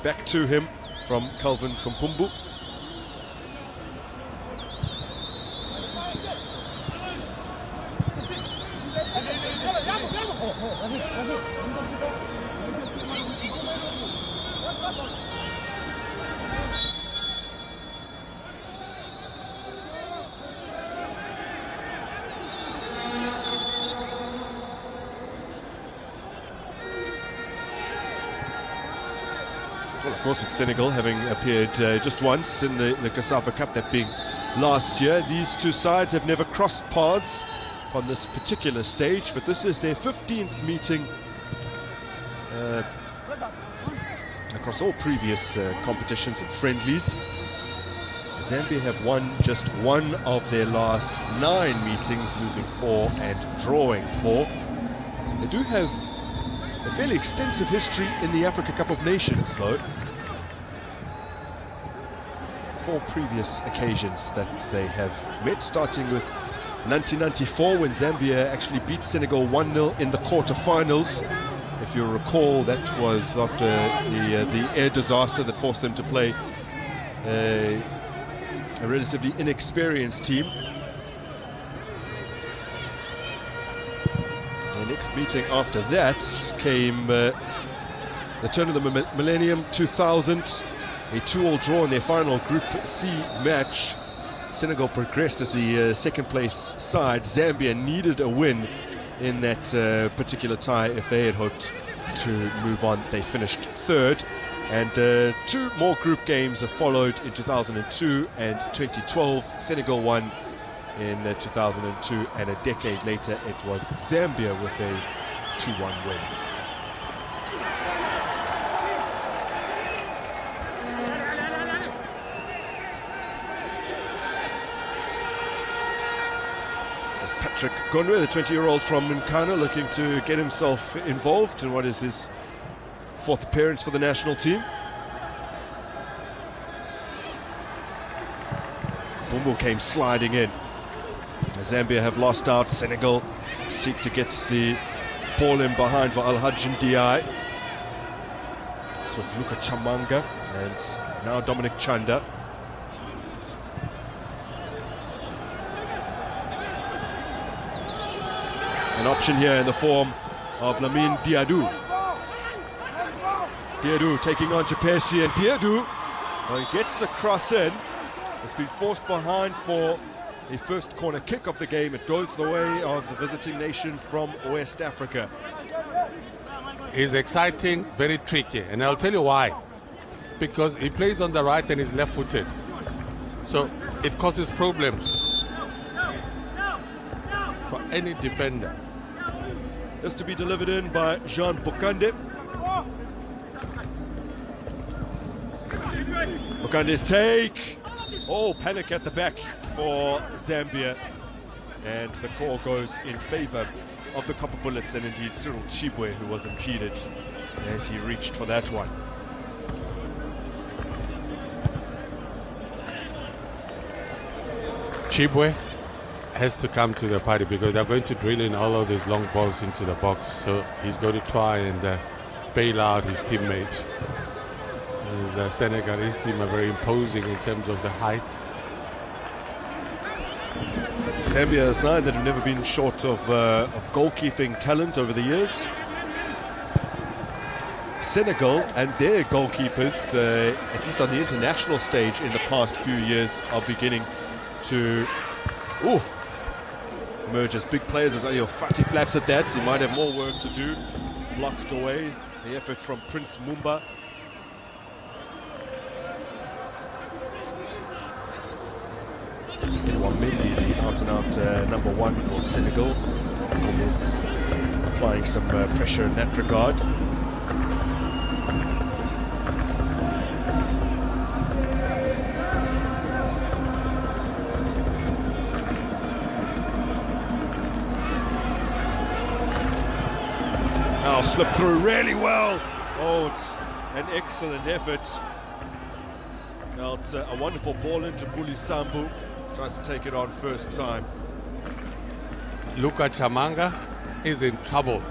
back to him from Calvin Kampamba. Well, of course, with Senegal having appeared just once in the Kampamba Cup, that being last year, these two sides have never crossed paths on this particular stage, but this is their 15th meeting across all previous competitions and friendlies. Zambia have won just one of their last 9 meetings, losing 4 and drawing 4. They do have a fairly extensive history in the Africa Cup of Nations, though. 4 previous occasions that they have met, starting with 1994 when Zambia actually beat Senegal 1-0 in the quarter-finals. If you recall, that was after the air disaster that forced them to play a relatively inexperienced team. The next meeting after that came the turn of the millennium, 2000, a 2-2 draw in their final Group C match. Senegal progressed as the second place side. Zambia needed a win in that particular tie if they had hoped to move on. They finished third, and 2 more group games have followed in 2002 and 2012. Senegal won in 2002, and a decade later it was Zambia with a 2-1 win. As Patrick Gunwe, the 20-year-old from Nkana, looking to get himself involved in what is his 4th appearance for the national team. Bumbu came sliding in. Zambia have lost out. Senegal seek to get the ball in behind for Al-Hajj Ndiaye. It's with Luka Chamanga and now Dominic Chanda. An option here in the form of Lamine Diadou. Diadou taking on Chapeshi, and Diadou gets the cross in. It's been forced behind for the first corner kick of the game. It goes the way of the visiting nation from West Africa. It's exciting, very tricky, and I'll tell you why. Because he plays on the right and is left-footed, so it causes problems for any defender. This to be delivered in by Jean Bokande. Bokande's take. Oh, panic at the back for Zambia, and the call goes in favor of the Copper Bullets, and indeed Cyril Chibwe, who was impeded as he reached for that one. Chibwe has to come to the party because they're going to drill in all of these long balls into the box, so he's going to try and bail out his teammates. The Senegalese team are very imposing in terms of the height. Zambia, a side that have never been short of goalkeeping talent over the years. Senegal and their goalkeepers, at least on the international stage in the past few years, are beginning to emerge as big players. As Fati flaps at that, he might have more work to do. Blocked away the effort from Prince Mumba. Mendy, the out-and-out number 1 for Senegal, is applying some pressure in that regard. Now slip through really well. Oh, it's an excellent effort. Now it's a wonderful ball into Bulisambu. Tries to take it on first time. Luka Chamanga is in trouble,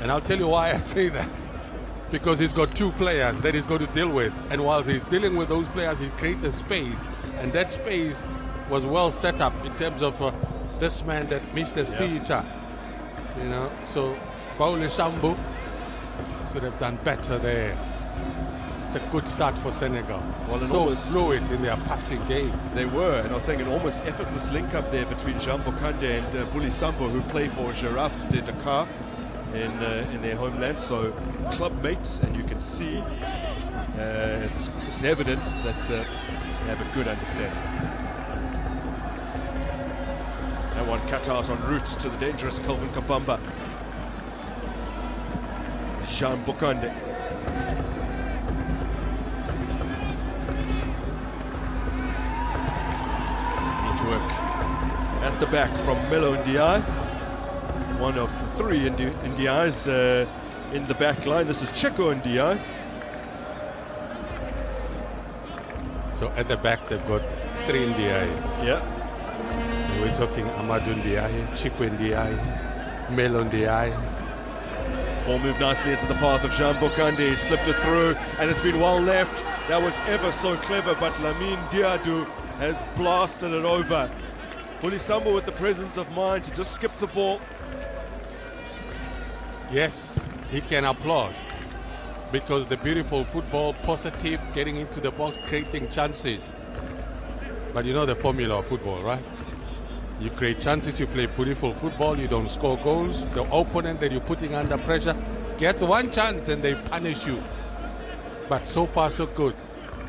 and I'll tell you why I say that. because he's got two players that he's got to deal with. And whilst he's dealing with those players, he creates a space. And that space was well set up in terms of this man that missed the seater. You know, so Pauli Sambu should have done better there. It's a good start for Senegal. Well, so fluid in their passing game. They were, and I was saying an almost effortless link up there between Jean Bokande and Buli Sambo, who play for Giraffe de Dakar in their homeland. So club mates, and you can see it's evidence that they have a good understanding. That one cut out en route to the dangerous Calvin Kampamba. Jean Bokande. Work at the back from Melo Ndiaye, one of three Ndiayes in the back line. This is Checo Ndiaye. So at the back they've got three Ndiayes. Yeah. And we're talking Amadou Ndiaye, Checo Ndiaye, Melo Ndiaye. Ball moved nicely into the path of Jean Bokande. He slipped it through and it's been well left. That was ever so clever, but Lamine Diadou has blasted it over. Bulisambo with the presence of mind to just skip the ball. Yes, he can applaud, because the beautiful football, positive, getting into the box, creating chances. But you know the formula of football, right? You create chances, you play beautiful football, you don't score goals. The opponent that you're putting under pressure gets one chance and they punish you. But so far so good.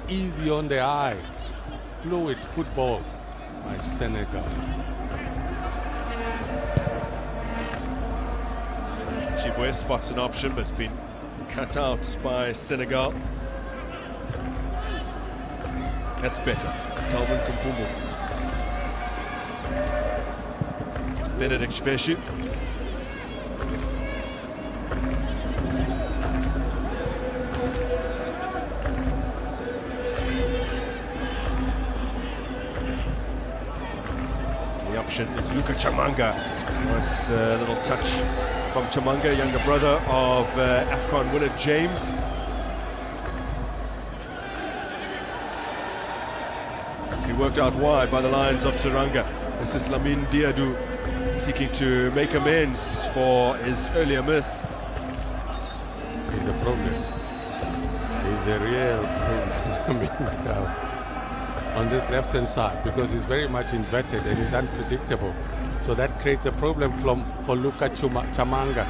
Easy on the eye. Fluid football by Senegal. Chibwe spots an option, but it's been cut out by Senegal. That's better. Calvin Kampamba. Benedict Shibeshu. The option is Luka Chamanga. Nice little touch from Chamanga, younger brother of AFCON winner James. He worked out wide by the lines of Teranga. This is Lamine Diadou seeking to make amends for his earlier miss. He's a problem. He's a real problem. On this left-hand side, because he's very much inverted and he's unpredictable. So that creates a problem for Luka Chamanga.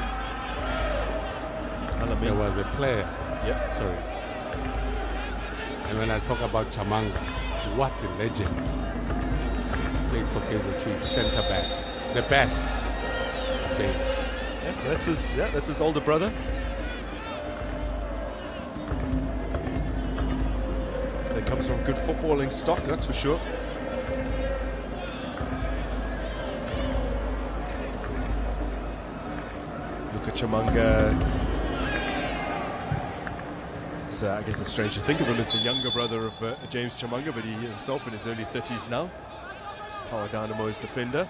There was a player. Yep. Sorry. And when I talk about Chamanga, what a legend. Played for Kaizer Chiefs, centre back. The best, James. Yeah, that's his older brother. That comes from good footballing stock, that's for sure. Luka Chamanga. I guess the strange to think of him as the younger brother of James Chamanga, but he himself in his early 30s now. Power Dynamo's defender.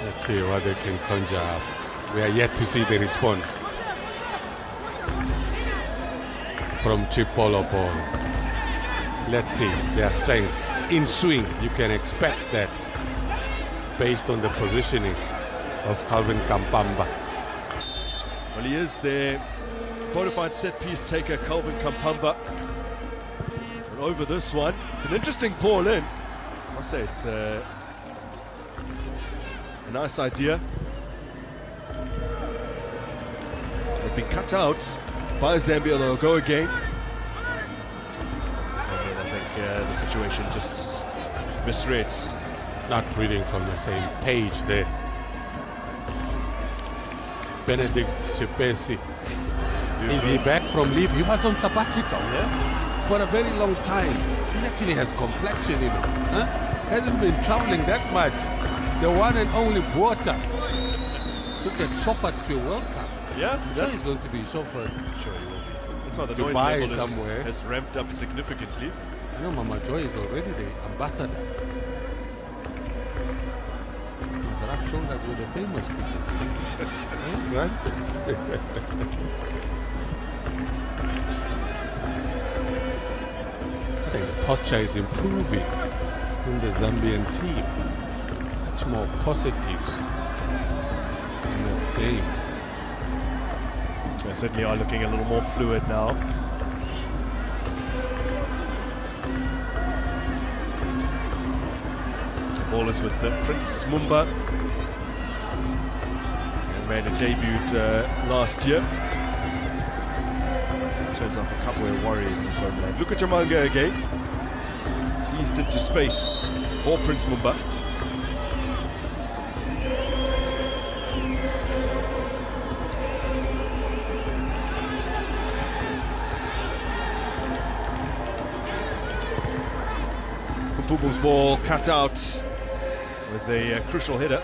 Let's see what they can conjure up. We are yet to see the response from Chipolo Paul. Let's see their strength. In swing, you can expect that based on the positioning of Calvin Kampamba. Well, he is their bona fide set-piece taker, Calvin Kampamba. And over this one, it's an interesting ball in. I must say it's a nice idea. They've been cut out by Zambia, they'll go again. And then I think the situation just misreads. Not reading from the same page there. Benedict Shibeshu. Is he back from leave? He was on sabbatical for a very long time. He actually has complexion in him. Hasn't been traveling that much. The one and only Buota. Look at Shoffer's World Cup. Yeah, I'm sure he's going to be chauffeured. Sure he will be. That's why the noise Dubai level somewhere has ramped up significantly. I know Mama Joy is already the ambassador. rub shoulders with the famous people. Right? I think the posture is improving in the Zambian team. Much more positives in the game. They certainly are looking a little more fluid now. The ball is with Prince Mumba. Young man who debuted last year. Turns out for Capoeira Warriors in his homeland. Look at Chamanga again. Eased into space for Prince Mumba. Kampamba's ball cut out was a crucial header.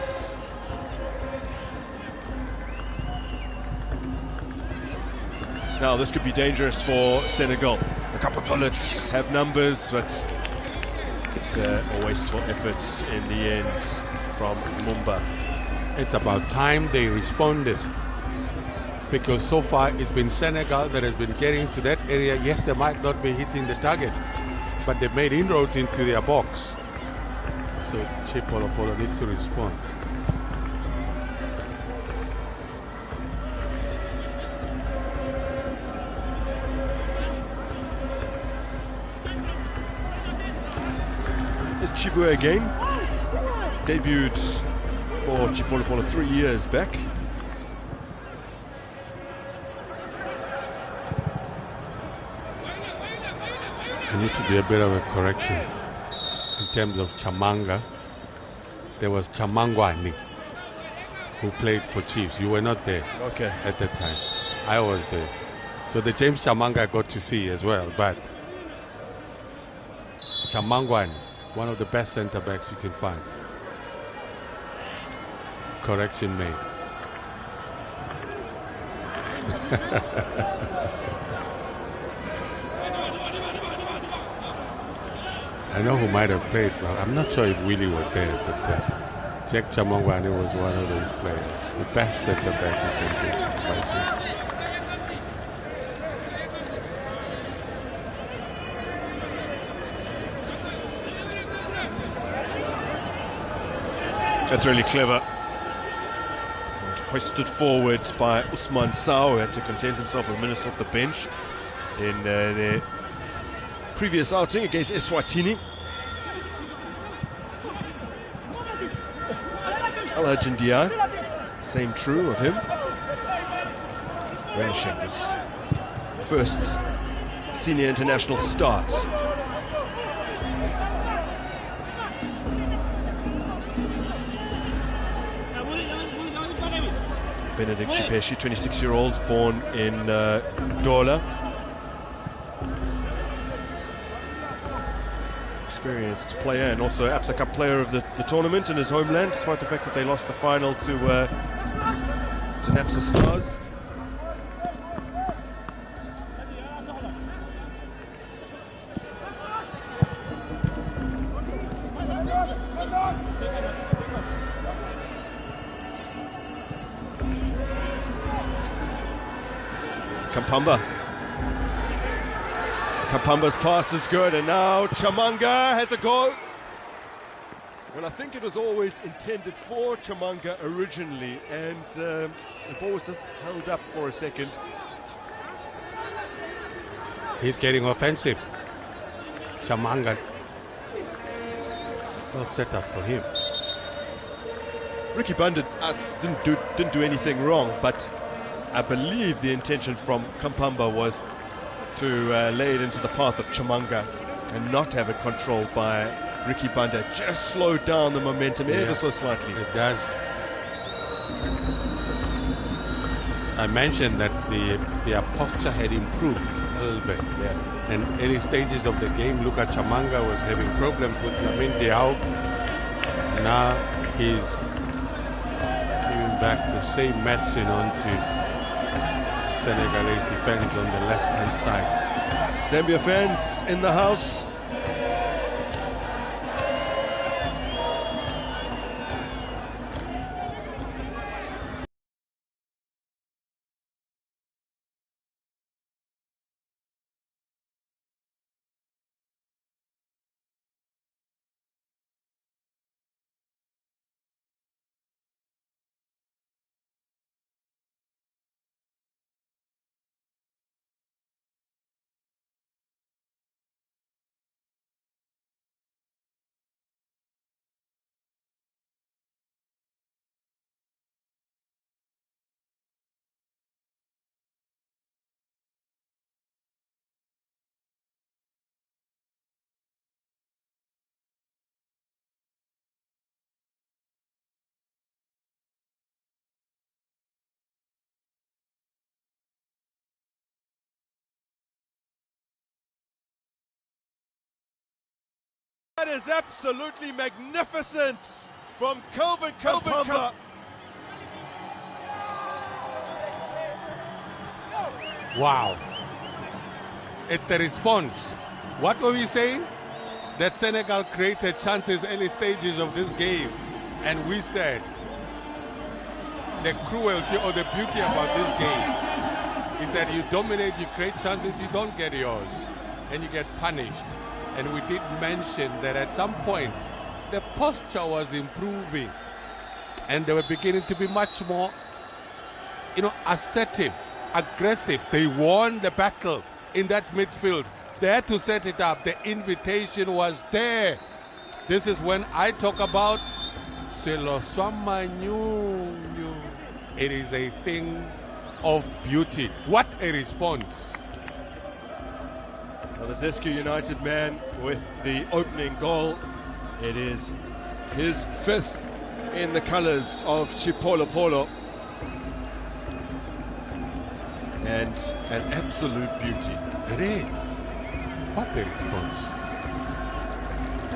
Now this could be dangerous for Senegal. A couple of bullets have numbers, but it's a wasteful effort in the end from Mumba. It's about time they responded, because so far it's been Senegal that has been getting to that area. Yes, they might not be hitting the target, but they've made inroads into their box. So Che Polo Polo needs to respond. It's Chibue again. Debuted for Chipolo Polo 3 years back. I need to do a bit of a correction in terms of Chamanga. There was Chamangwani who played for Chiefs. You were not there at that time. I was there. So the James Chamanga I got to see as well, but Chamangwani, one of the best centre backs you can find. Correction made. I know who might have played, but I'm not sure if Willie was there. But Jack Chamangwani was one of those players, the best centre back you can get. That's really clever. And hoisted forward by Usman Sow, who had to content himself with minutes off the bench in their previous outing against Eswatini. Alhaji Ndiaye, same true of him. Relishing this first senior international start. Benedict Shipeshi, 26-year-old, born in Dola. Experienced player and also APSA Cup player of the tournament in his homeland, despite the fact that they lost the final to NAPSA Stars. Kampamba's pass is good, and now Chamanga has a goal. Well, I think it was always intended for Chamanga originally, and the ball was just held up for a second. He's getting offensive. Chamanga. Well set up for him. Ricky Banda didn't do anything wrong, but I believe the intention from Kampamba was to lay it into the path of Chamanga and not have it controlled by Ricky Banda. Just slow down the momentum ever so slightly. It does. I mentioned that their posture had improved a little bit. Yeah. And early stages of the game, look at Chamanga was having problems with Lamin Diao. Now he's giving back the same medicine onto Senegalese defense on the left-hand side. Zambia fans in the house. That is absolutely magnificent from Kampamba. Wow. It's the response. What were we saying? That Senegal created chances early stages of this game. And we said the cruelty or the beauty about this game is that you dominate, you create chances, you don't get yours. And you get punished. And we did mention that at some point the posture was improving. And they were beginning to be much more, assertive, aggressive. They won the battle in that midfield. They had to set it up. The invitation was there. This is when I talk about it is a thing of beauty. What a response. Well, the Zescu United man with the opening goal. It is his 5th in the colours of Chipolopolo. And an absolute beauty. It is. What a response.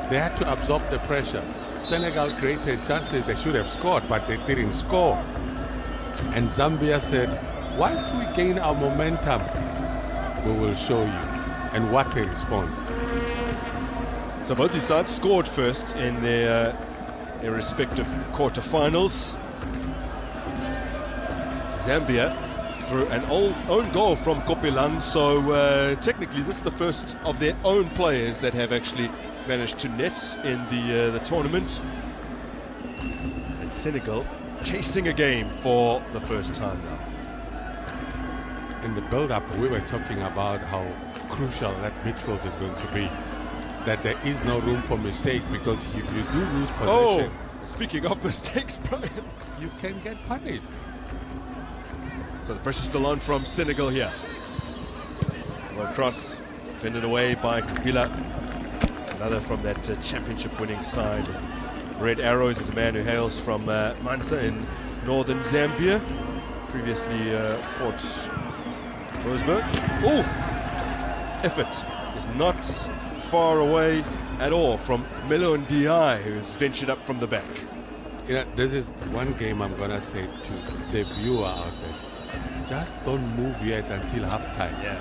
They had to absorb the pressure. Senegal created chances they should have scored, but they didn't score. And Zambia said, once we gain our momentum, we will show you. And what a response. So both these sides scored first in their respective quarterfinals. Zambia through an own goal from Kopelang, so technically this is the first of their own players that have actually managed to net in the tournament. And Senegal chasing a game for the first time now. In the build-up, we were talking about how crucial that midfield is going to be. That there is no room for mistake, because if you do lose possession... Oh, speaking of mistakes, Brian, you can get punished. So the pressure's still on from Senegal here. Well, cross, fended away by Kabila. Another from that championship winning side. Red Arrows is a man who hails from Mansa in northern Zambia. Previously fought Roseburg. Oh! Effort is not far away at all from Melo Ndiaye, who's ventured up from the back. This is one game I'm going to say to the viewer out there. Just don't move yet until halftime. Yeah.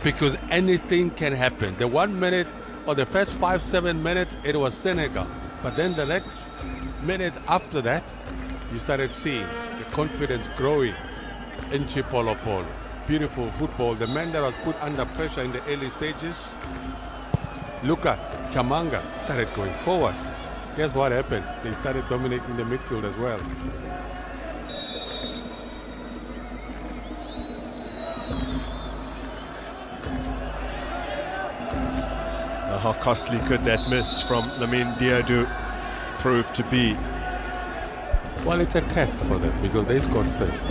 Because anything can happen. The 1 minute or the first 5-7 minutes, it was Senegal. But then the next minutes after that, you started seeing the confidence growing in Chipolopolo. Beautiful football. The man that was put under pressure in the early stages, Luka Chamanga, started going forward. Guess what happened? They started dominating the midfield as well. How costly could that miss from Lamine Diadou prove to be? Well, it's a test for them because they scored first.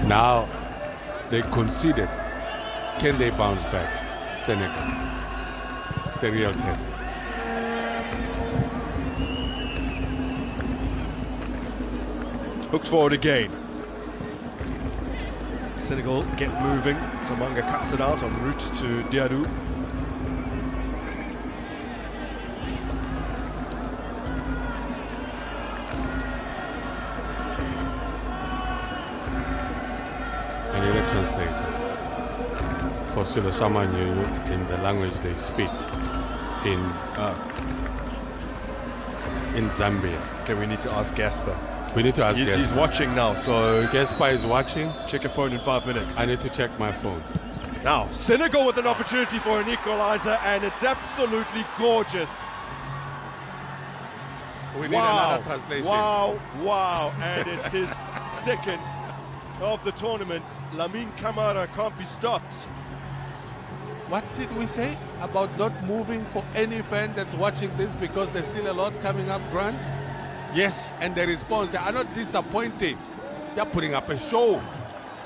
Now they conceded. Can they bounce back? Senegal. It's a real test. Hooked forward again. Senegal get moving. Chamanga cuts it out en route to Diadou. I need a translator for Silo Samanyu in the language they speak in Zambia. Okay, we need to ask Gasper. We need to ask Gasper. He's watching now, so Gasper is watching. Check your phone in 5 minutes. I need to check my phone. Now, Senegal with an opportunity for an equalizer, and it's absolutely gorgeous. We need another translation. Wow, and it's his second of the tournament. Lamine Camara can't be stopped. What did we say about not moving for any fan that's watching this because there's still a lot coming up, Grant? Yes, and the response, they are not disappointing. They're putting up a show.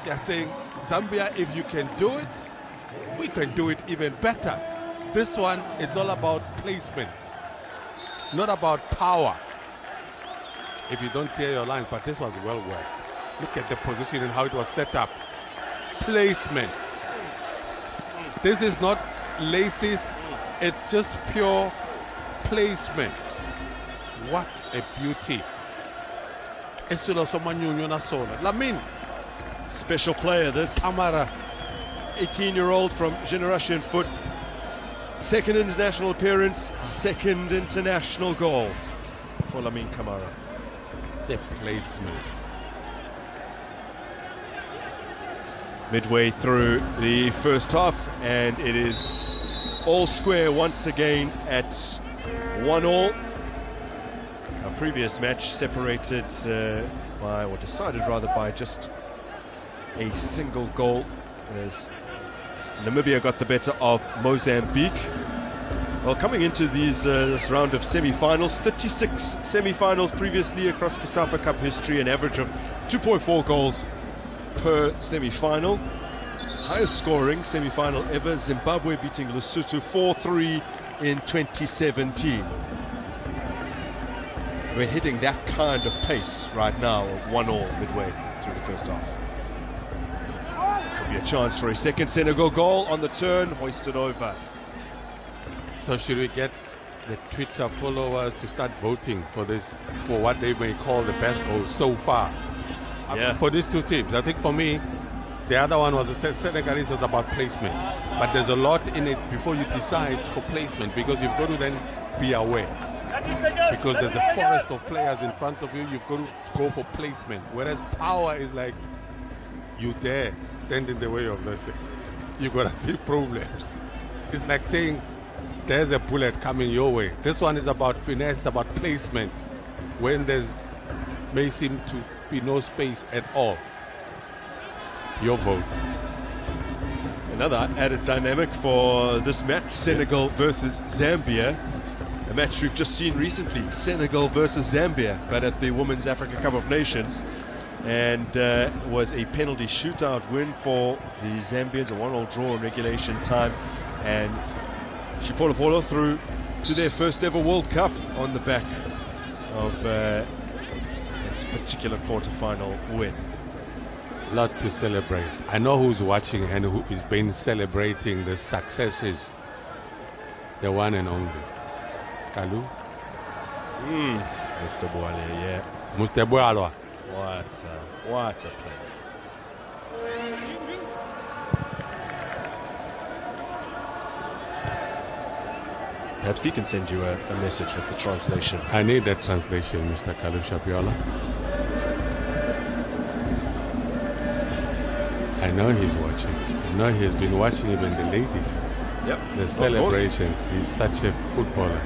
They're saying, Zambia, if you can do it, we can do it even better. This one, it's all about placement, not about power. If you don't clear your lines, but this was well worked. Look at the position and how it was set up. Placement. This is not laces It's just pure placement. What a beauty. Lamin. Special player, this Amara. 18-year-old from Generation Foot. Second international appearance, second international goal for Lamine Camara. The placement. Midway through the first half, and it is all square once again at 1-1. Our previous match separated by, or decided rather, by just a single goal as Namibia got the better of Mozambique. Well, coming into this round of semi-finals, 36 semi-finals previously across COSAPA Cup history, an average of 2.4 goals per semi-final. Highest scoring semi-final ever, Zimbabwe beating Lesotho 4-3 in 2017. We're hitting that kind of pace right now, 1-1 midway through the first half. Could be a chance for a second Senegal goal on the turn, hoisted over. So should we get the Twitter followers to start voting for this, for what they may call the best goal so far? Yeah. For these two teams. I think for me, the other one was the Senegalese was about placement. But there's a lot in it before you decide for placement, because you've got to then be aware. Because there's a forest of players in front of you, you've got to go for placement. Whereas power is like, you dare stand in the way of this thing. You've got to see problems. It's like saying, there's a bullet coming your way. This one is about finesse, it's about placement. When there's may seem to be no space at all. Your vote. Another added dynamic for this match, Senegal versus Zambia. A match we've just seen recently, Senegal versus Zambia, but at the Women's Africa Cup of Nations. And was a penalty shootout win for the Zambians, a 1-1 draw in regulation time. And Chipolopolo through to their first ever World Cup on the back of that particular quarter-final win. Lot to celebrate. I know who's watching and who is been celebrating the successes. The one and only Kalu. Mr. Boale, yeah. Musteboalwa. What a play. Perhaps he can send you a message with the translation. I need that translation, Mr. Kalu Shabiola. I know he's watching. I know he's been watching even the ladies. Yep. The celebrations. He's such a footballer.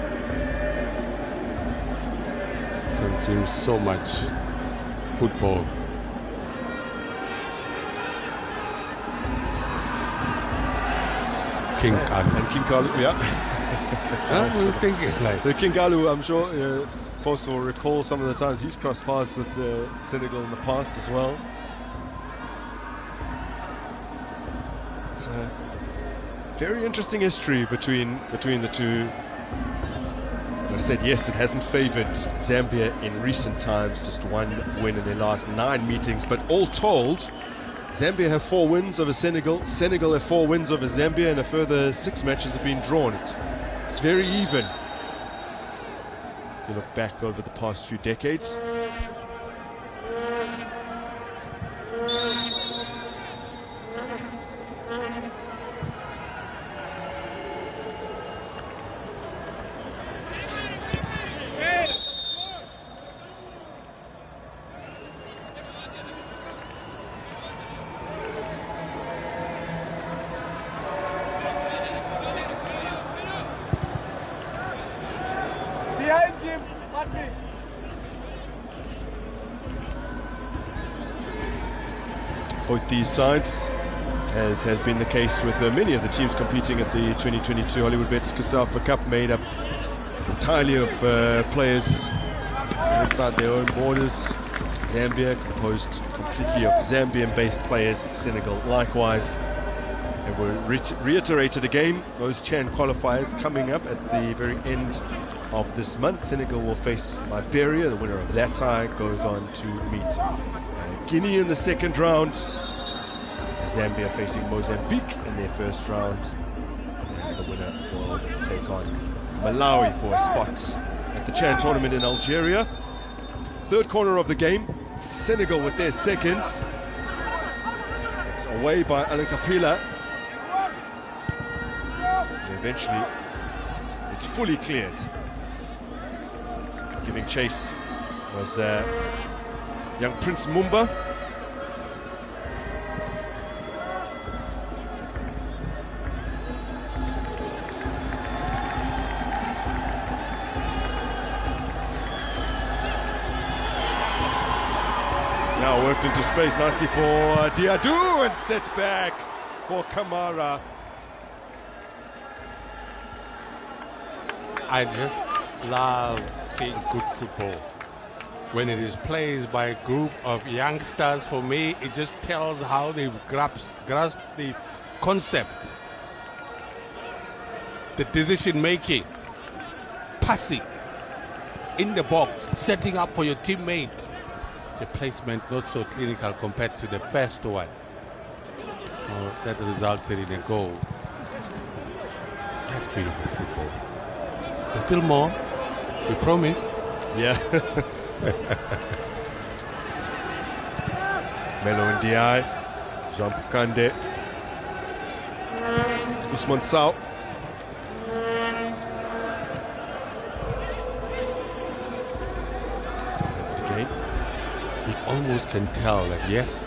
Consumes so much football. King Kalu. And King Kalu, yeah. We were thinking like the King Kalu, I'm sure Post will recall some of the times he's crossed paths with Senegal in the past as well. It's a very interesting history between the two. I said, yes, it hasn't favoured Zambia in recent times, just one win in their last 9 meetings, but all told, Zambia have 4 wins over Senegal, Senegal have 4 wins over Zambia, and a further 6 matches have been drawn. It's very even. If you look back over the past few decades. Both these sides, as has been the case with many of the teams competing at the 2022 Hollywood Bets COSAPA Cup, made up entirely of players inside their own borders. Zambia composed completely of Zambian-based players, Senegal likewise. And we're reiterated again, those Chan qualifiers coming up at the very end of this month. Senegal will face Liberia. The winner of that tie goes on to meet Guinea in the second round. Zambia facing Mozambique in their first round. And the winner will take on Malawi for a spot at the Chan tournament in Algeria. Third corner of the game, Senegal with their second. It's away by Alan Kapila. Eventually, it's fully cleared. Giving chase was young Prince Mumba. Now worked into space nicely for Diadou, and set back for Kamara. I just love seeing good football. When it is played by a group of youngsters, for me, it just tells how they've grasped the concept, the decision making, passing in the box, setting up for your teammate. The placement not so clinical compared to the first one. That resulted in a goal. That's beautiful football. There's still more. We promised. Yeah. Melo Ndiaye, Jean Pukande, Usman Sao. That's the game. You almost can tell that yes,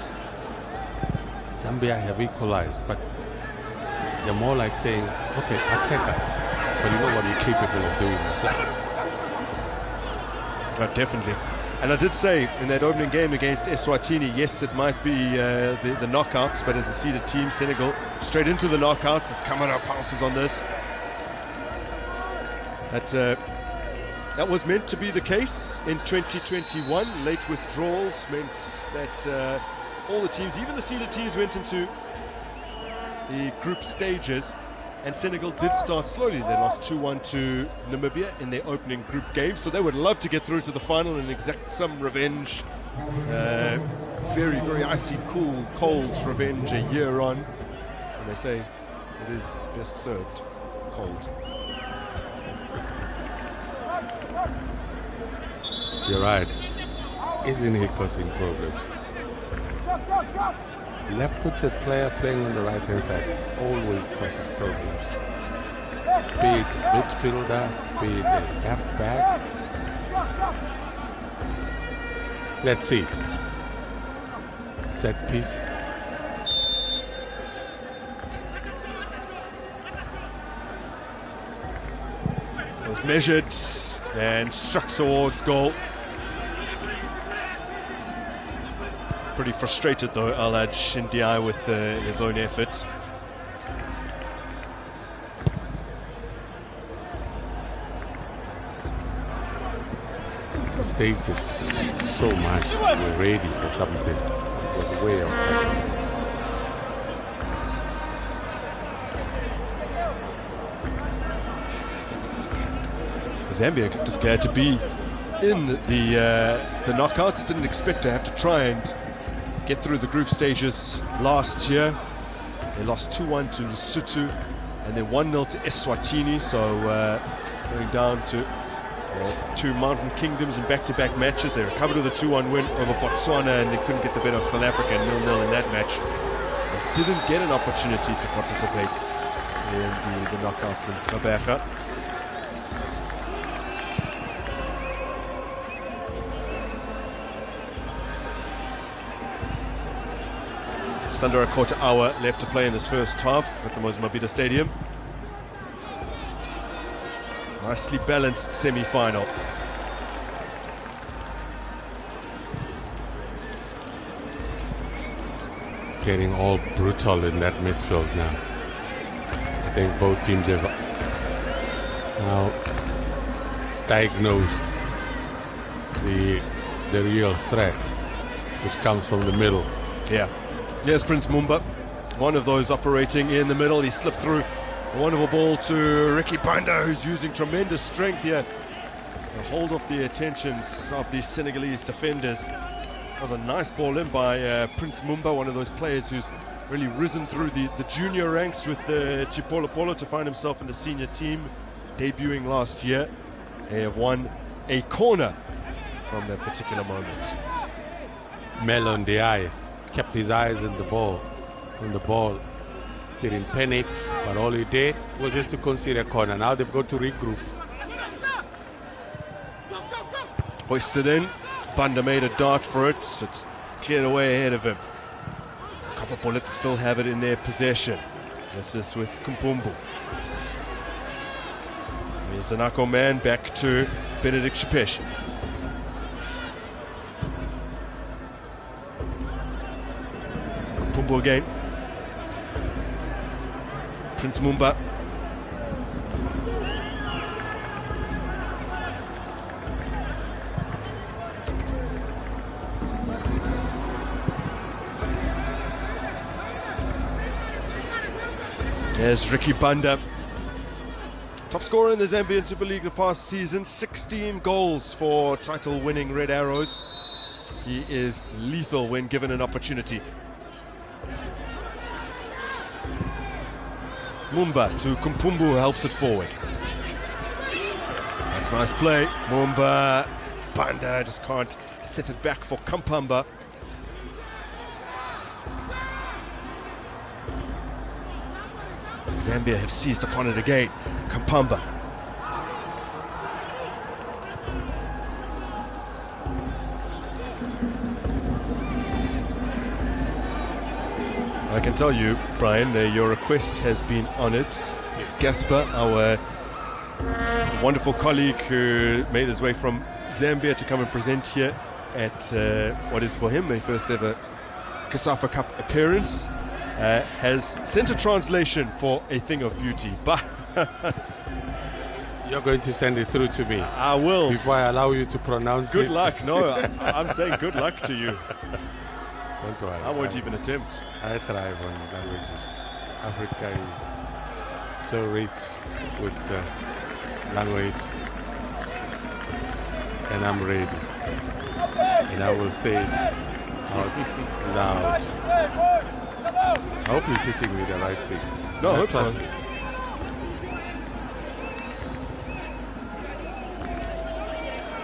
Zambia have equalized, but they're more like saying, okay, attack us, but you know what we're capable of doing ourselves. Definitely. And I did say in that opening game against Eswatini, yes, it might be the knockouts, but as a seeded team, Senegal straight into the knockouts as Kamara pounces on this. That was meant to be the case in 2021. Late withdrawals meant that all the teams, even the seeded teams, went into the group stages, and Senegal did start slowly. They lost 2-1 to Namibia in their opening group game, so they would love to get through to the final and exact some revenge. Very, very icy, cool, cold revenge a year on. And they say it is best served cold. You're right. Isn't he causing problems? Left-footed player playing on the right-hand side always causes problems. Be it midfielder, be it a left back. Let's see. Set piece. It was measured and struck towards goal. Pretty frustrated though, Alaj Ndiaye, with his own effort. States it's so much. We're ready for something. It was way off. Zambia just glad to be in the knockouts. Didn't expect to have to try and get through the group stages last year. They lost 2-1 to Lesotho and then 1-0 to Eswatini, so going down to two mountain kingdoms in back-to-back matches. They recovered with a 2-1 win over Botswana, and they couldn't get the better of South Africa, 0-0 in that match. They didn't get an opportunity to participate in the knockouts in Kabeja. Just under a quarter hour left to play in this first half at the Mozambique Stadium. Nicely balanced semi-final. It's getting all brutal in that midfield now. I think both teams have now diagnosed the real threat, which comes from the middle. Yeah. Here's Prince Mumba, one of those operating in the middle. He slipped through. A wonderful ball to Ricky Banda, who's using tremendous strength here to hold off the attentions of the Senegalese defenders. That was a nice ball in by Prince Mumba, one of those players who's really risen through the junior ranks with the Chipolopolo to find himself in the senior team, debuting last year. They have won a corner from that particular moment. Mel on the eye, kept his eyes on the ball. On the ball, didn't panic, but all he did was just to concede a corner. Now they've got to regroup. Hoisted in, Banda made a dart for it, so it's cleared away ahead of him. Copper Bullets still have it in their possession. This is with Kampamba. Here's an Ako man back to Benedict Shipeshi. Kampamba again. Prince Mumba. There's Ricky Banda, top scorer in the Zambian Super League the past season, 16 goals for title-winning Red Arrows. He is lethal when given an opportunity. Mumba to Kampamba, who helps it forward. That's nice play. Mumba, Banda just can't set it back for Kampamba. Zambia have seized upon it again. Kampamba. I can tell you, Brian, your request has been honored. Yes. Gasper, our wonderful colleague who made his way from Zambia to come and present here at what is for him a first ever Kasafa Cup appearance, has sent a translation for A Thing of Beauty, but you're going to send it through to me. I will. Before I allow you to pronounce it. Good luck. No, I'm saying good luck to you. Don't worry. I won't even attempt. I thrive on languages. Africa is so rich with language, and I'm ready. And I will say it out loud. I hope he's teaching me the right things. No, I hope so.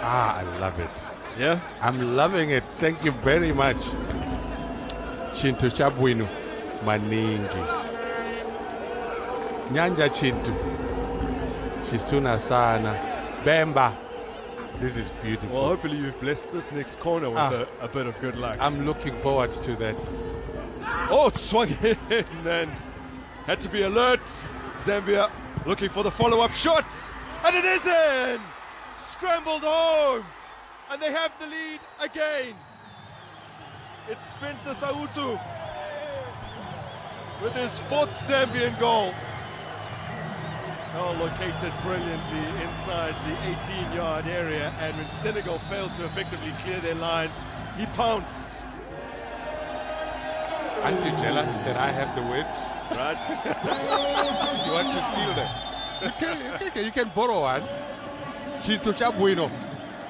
I love it. Yeah? I'm loving it. Thank you very much. Chintu chabwino maningi. Nyanja Chintu. Chisuna sana. Bemba. This is beautiful. Well, hopefully you've blessed this next corner with a bit of good luck. I'm looking forward to that. Oh, it swung in and had to be alert. Zambia looking for the follow-up shot. And it is in! Scrambled home. And they have the lead again. It's Spencer Sautu with his fourth Zambian goal. Oh, located brilliantly inside the 18-yard area, and when Senegal failed to effectively clear their lines, he pounced. Aren't you jealous that I have the words? Right. You want to steal them? You can borrow one. Chintu chabwino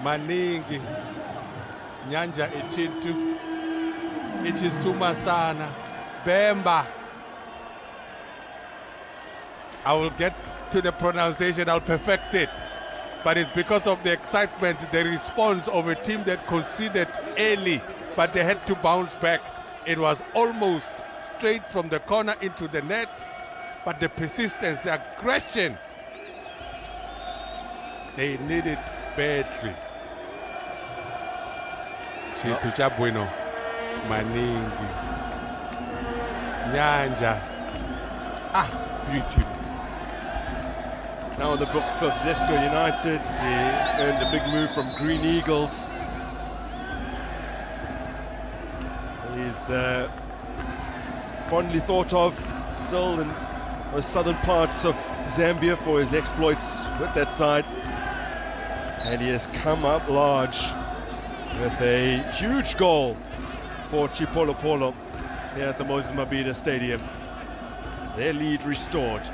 maningi. Nyanja ichintu. Ichisuma sana. Bemba. I will get to the pronunciation, I'll perfect it. But it's because of the excitement, the response of a team that conceded early, but they had to bounce back. It was almost straight from the corner into the net, but the persistence, the aggression, they needed badly. Chintu chabwino maningi. Nyanja. Beauty. Now on the books of Zesco United, he earned a big move from Green Eagles. He's fondly thought of still in the southern parts of Zambia for his exploits with that side. And he has come up large with a huge goal for Chipolopolo here at the Moses Mabhida Stadium. Their lead restored.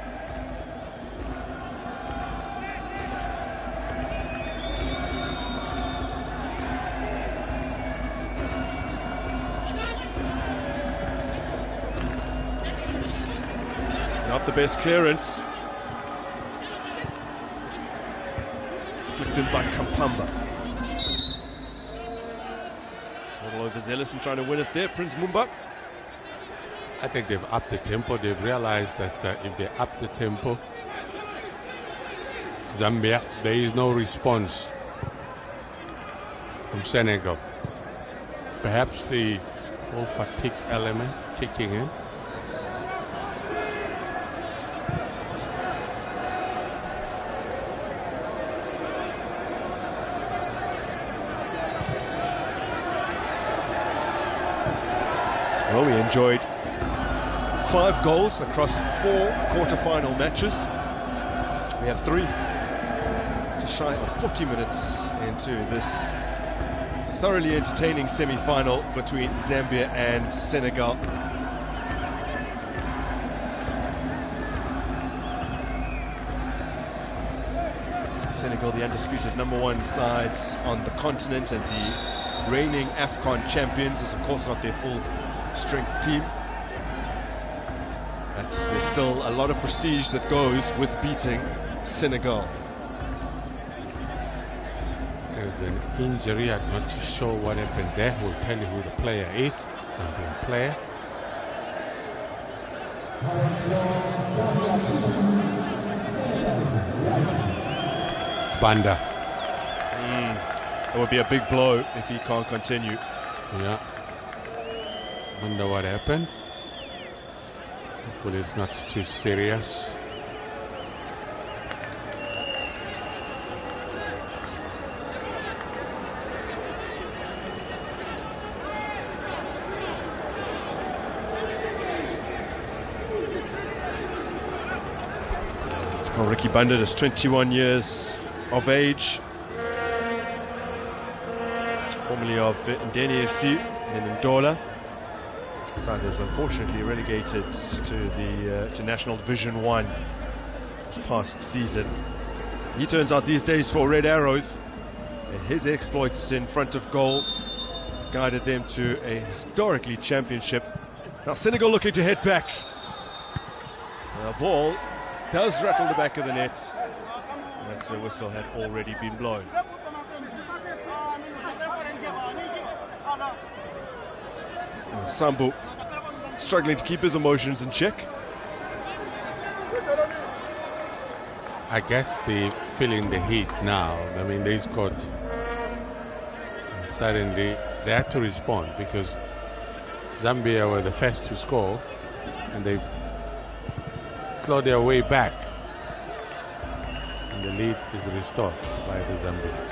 Not the best clearance. Flicked in by Kampamba. A little overzealous and trying to win it there, Prince Mumba. I think they've upped the tempo. They've realized that if they up the tempo, Zambia, there is no response from Senegal. Perhaps the whole fatigue element kicking in. Well, we enjoyed 5 goals across 4 quarter-final matches. We have 3, just shy of 40 minutes into this thoroughly entertaining semi-final between Zambia and Senegal. Senegal, the undisputed #1 sides on the continent and the reigning AFCON champions, is of course not their full strength team. But there's still a lot of prestige that goes with beating Senegal. There's an injury. I'm not too sure what happened there. We'll tell you who the player is. Zambian player. It's Banda. It would be a big blow if he can't continue. Yeah. Wonder what happened. Hopefully it's not too serious. Well, Ricky Banda is 21 years of age, formerly of Ndeni FC in Ndola. Side was unfortunately relegated to the to National Division 1 this past season. He turns out these days for Red Arrows. His exploits in front of goal guided them to a historically championship. Now Senegal looking to head back. The ball does rattle the back of the net. That's a whistle had already been blown. Sambu struggling to keep his emotions in check. I guess they're feeling the heat now. I mean, they scored. And suddenly they had to respond because Zambia were the first to score and they clawed their way back. And the lead is restored by the Zambians.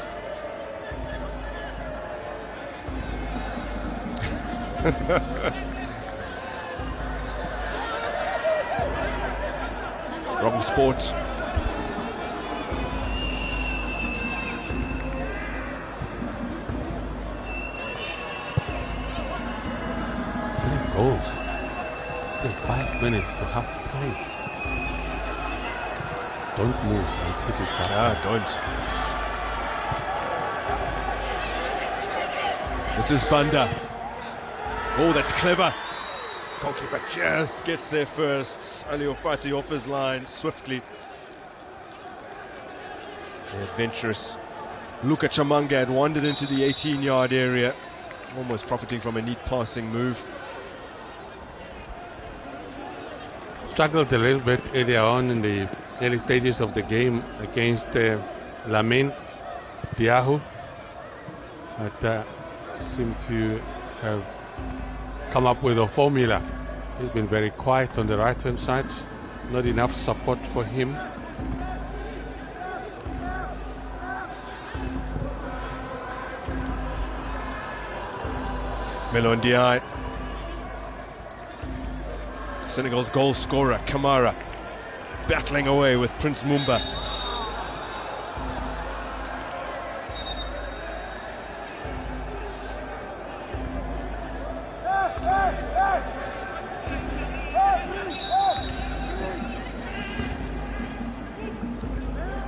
Wrong sport. 3 goals. Still 5 minutes to half time. Don't move until it's up. Don't. This is Banda. Oh, that's clever. Goalkeeper just gets there first. Ali Ofati off his line swiftly. The adventurous Luka Chamanga had wandered into the 18-yard area, almost profiting from a neat passing move. Struggled a little bit earlier on in the early stages of the game against Lamine Diahu, but seemed to have come up with a formula. He's been very quiet on the right-hand side, not enough support for him. Melondiai, Senegal's goal scorer, Kamara, battling away with Prince Mumba.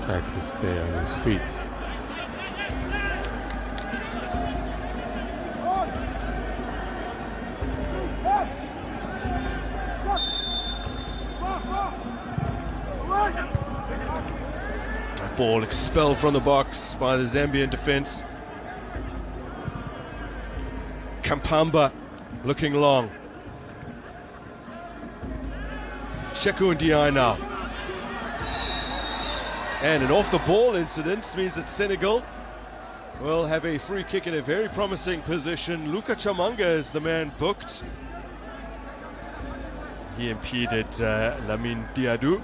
Tried to stay on his feet. That ball expelled from the box by the Zambian defense. Kampamba looking long. Sheku Ndiaye now. And an off-the-ball incident means that Senegal will have a free kick in a very promising position. Luka Chamanga is the man booked. He impeded Lamine Diadou.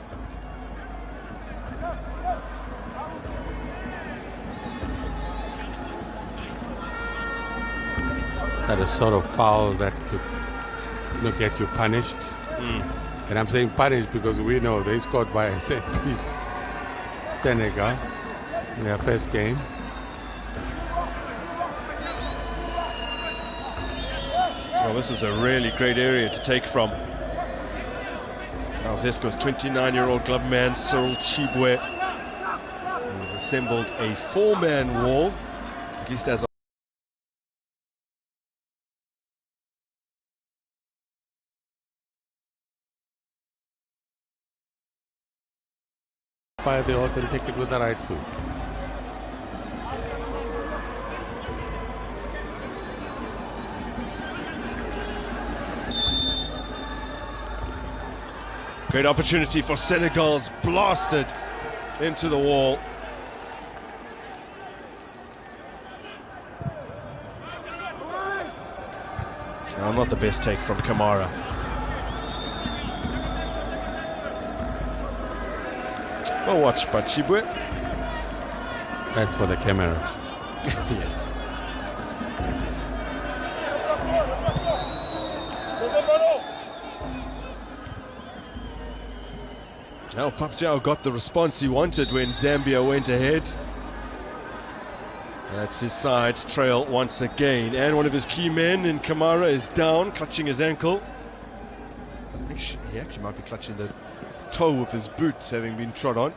That is sort of fouls that could get you punished. And I'm saying punished because we know they scored by a set piece. Senegal in their first game. Well, this is a really great area to take from. Alzesco's 29-year-old clubman Cyril Chibwe has assembled a four-man wall, at least as fire the odds and take it with the right foot. Great opportunity for Senegal's blasted into the wall. Now, not the best take from Kamara. Well watched by Chibwe. That's for the cameras. Yes. Well, Papjao got the response he wanted when Zambia went ahead. That's his side trail once again. And one of his key men in Kamara is down, clutching his ankle. I think he actually might be clutching the toe of his boot, having been trod on.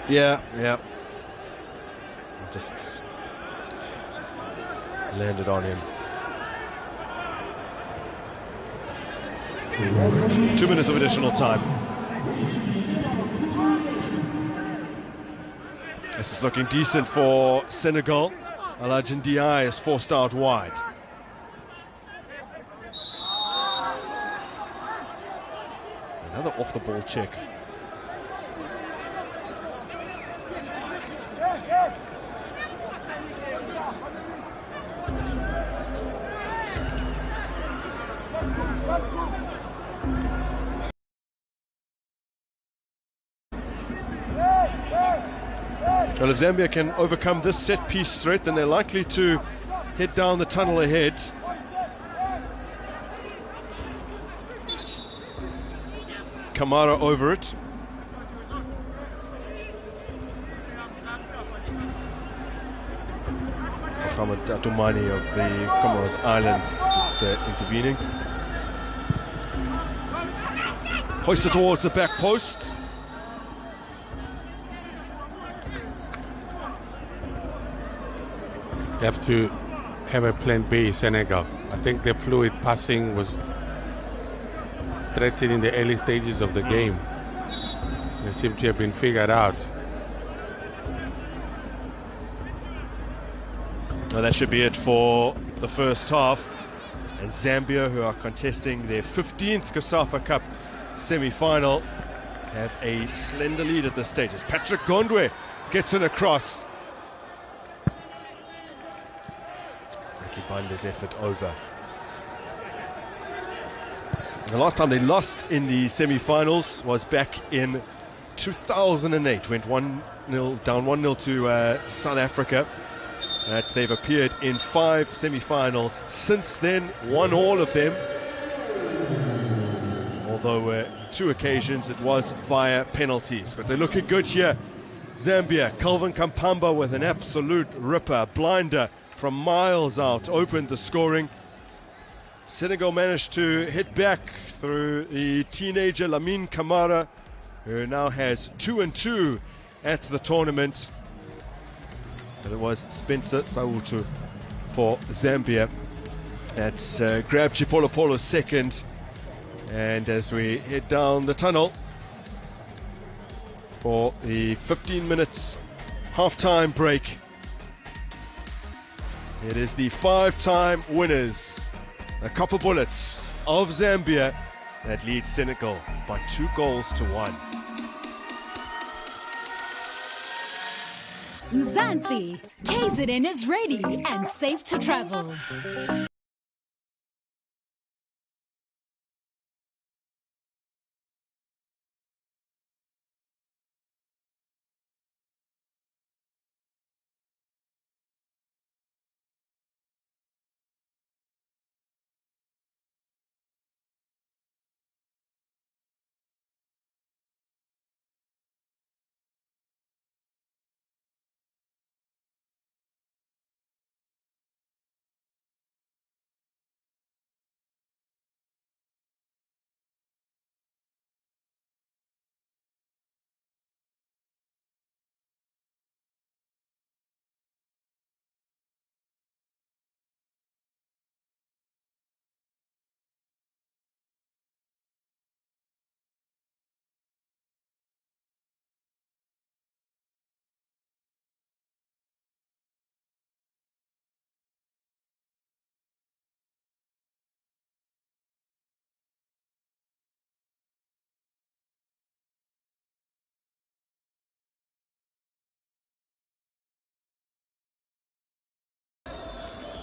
Yeah. Just landed on him. 2 minutes of additional time. This is looking decent for Senegal. Alhaji Ndiaye is forced out wide. Another off-the-ball check. Well, if Zambia can overcome this set-piece threat, then they're likely to head down the tunnel ahead. Kamara over it. Mohamed Atumani of the Comoros Islands just intervening. Hoisted towards the back post. They have to have a plan B, Senegal. I think the fluid passing was threatened in the early stages of the game. They seem to have been figured out. Well, that should be it for the first half. And Zambia, who are contesting their 15th COSAFA Cup semi-final, have a slender lead at this stage as Patrick Gondwe gets in across. Banda's effort over. The last time they lost in the semi-finals was back in 2008. Went 1-0 down 1-0 to South Africa. They've appeared in 5 semi-finals since then, won all of them. Although 2 occasions it was via penalties. But they're looking good here. Zambia, Calvin Kampamba with an absolute ripper, blinder from miles out, opened the scoring. Senegal managed to hit back through the teenager Lamine Kamara, who now has 2-2 at the tournament. And it was Spencer Sautu for Zambia that grabbed Chipolopolo's second And as we head down the tunnel for the 15 minutes half-time break, it is the 5-time winners, the Copper Bullets of Zambia, that leads Senegal by 2-1. Mzansi, KZN is ready and safe to travel.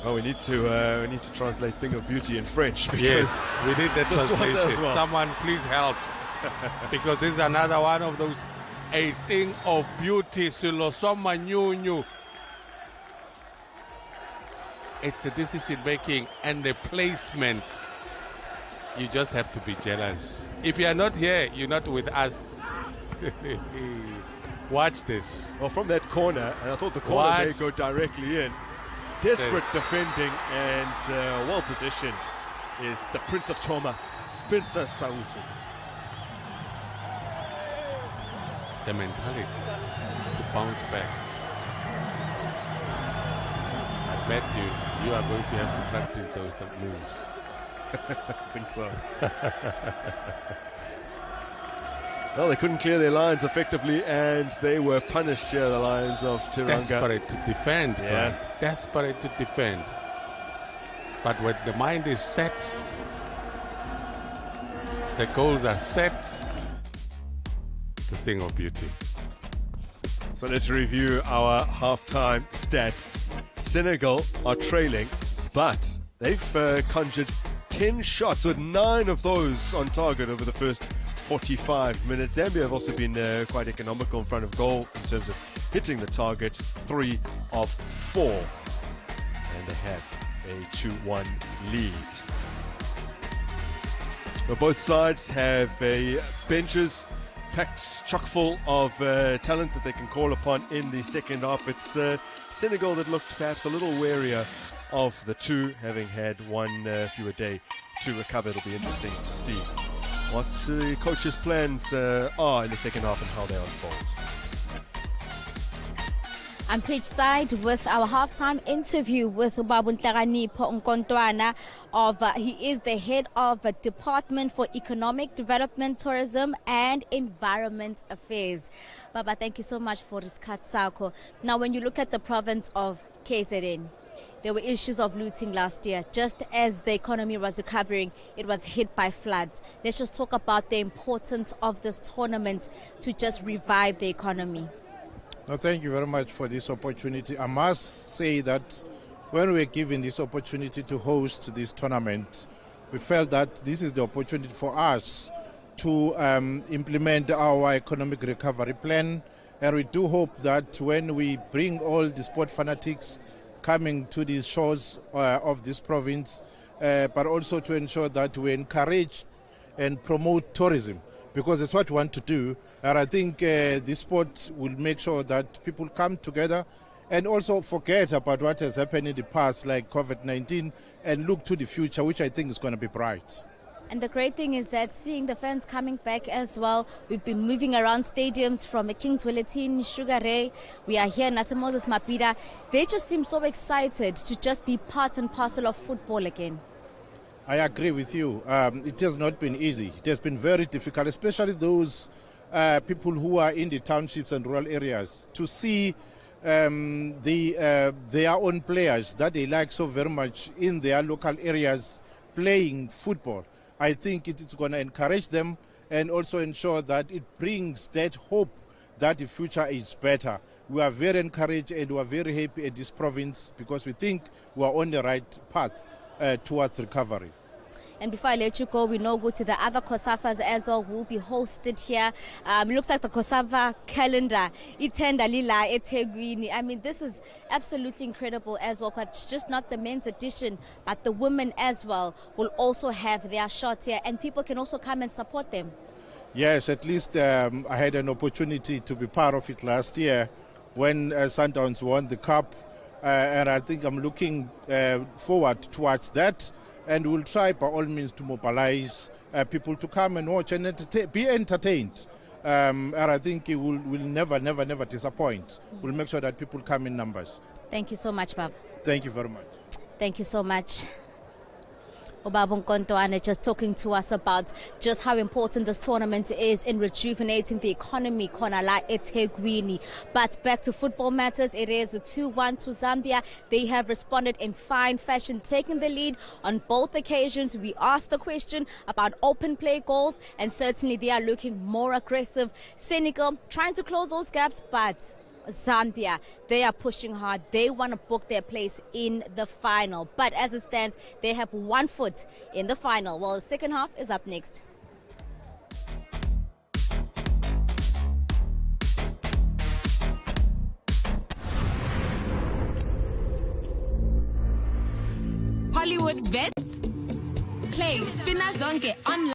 Well, we need to translate "thing of beauty" in French. Yes, we need the translation. Well. Someone please help, because this is another one of those a thing of beauty. It's the decision making and the placement. You just have to be jealous. If you are not here, you're not with us. Watch this. Well, from that corner, and I thought the corner may go directly in. Desperate defending and well positioned is the Prince of Choma, Spencer Sautu. The mentality to bounce back. I bet you are going to have to practice those moves. I think so. Well, they couldn't clear their lines effectively, and they were punished here, the Lions of Tiranga. Desperate to defend, yeah. Right? Desperate to defend. But when the mind is set, the goals are set, the thing of beauty. So let's review our halftime stats. Senegal are trailing, but they've conjured 10 shots, with 9 of those on target over the first 45 minutes. Zambia have also been quite economical in front of goal in terms of hitting the target, 3 of 4. And they have a 2-1 lead. But both sides have benches packed chock full of talent that they can call upon in the second half. It's Senegal that looked perhaps a little warier of the two, having had one fewer day to recover. It'll be interesting to see what the coach's plans are in the second half and how they unfold. I'm pitch side with our halftime interview with Ubabuntlagani Nkontwana he is the head of Department for Economic Development, Tourism and Environment Affairs. Baba, thank you so much for this Katsako. Now, when you look at the province of KZN, there were issues of looting last year. Just as the economy was recovering, it was hit by floods. Let's just talk about the importance of this tournament to just revive the economy. No, thank you very much for this opportunity. I must say that when we were given this opportunity to host this tournament, we felt that this is the opportunity for us to implement our economic recovery plan. And we do hope that when we bring all the sport fanatics coming to these shores of this province, but also to ensure that we encourage and promote tourism, because it's what we want to do. And I think this sport will make sure that people come together and also forget about what has happened in the past, like COVID-19, and look to the future, which I think is going to be bright. And the great thing is that seeing the fans coming back as well, we've been moving around stadiums from Kings Willetine, Sugar Ray, we are here in Nasimodus Mapida. They just seem so excited to just be part and parcel of football again. I agree with you. It has not been easy. It has been very difficult, especially those people who are in the townships and rural areas, to see their own players that they like so very much in their local areas playing football. I think it's going to encourage them and also ensure that it brings that hope that the future is better. We are very encouraged and we are very happy at this province because we think we are on the right path towards recovery. And before I let you go, we know go to the other COSAFAs as well will be hosted here. It looks like the COSAFA calendar. Itenda lila eThekwini. I mean, this is absolutely incredible as well. Because it's just not the men's edition, but the women as well will also have their shot here, and people can also come and support them. Yes, at least I had an opportunity to be part of it last year when Sundowns won the cup, and I think I'm looking forward towards that. And we'll try by all means to mobilize people to come and watch and be entertained. And I think it will never disappoint. We'll make sure that people come in numbers. Thank you so much, Bab. Thank you very much. Thank you so much. Obaba Nkontwana just talking to us about just how important this tournament is in rejuvenating the economy khona la eThekwini. But back to football matters, it is a 2-1 to Zambia. They have responded in fine fashion, taking the lead on both occasions. We asked the question about open play goals, and certainly they are looking more aggressive. Senegal trying to close those gaps, but Zambia, they are pushing hard. They want to book their place in the final. But as it stands, they have 1 foot in the final. Well, the second half is up next. Hollywood Vets plays Spinazonke online.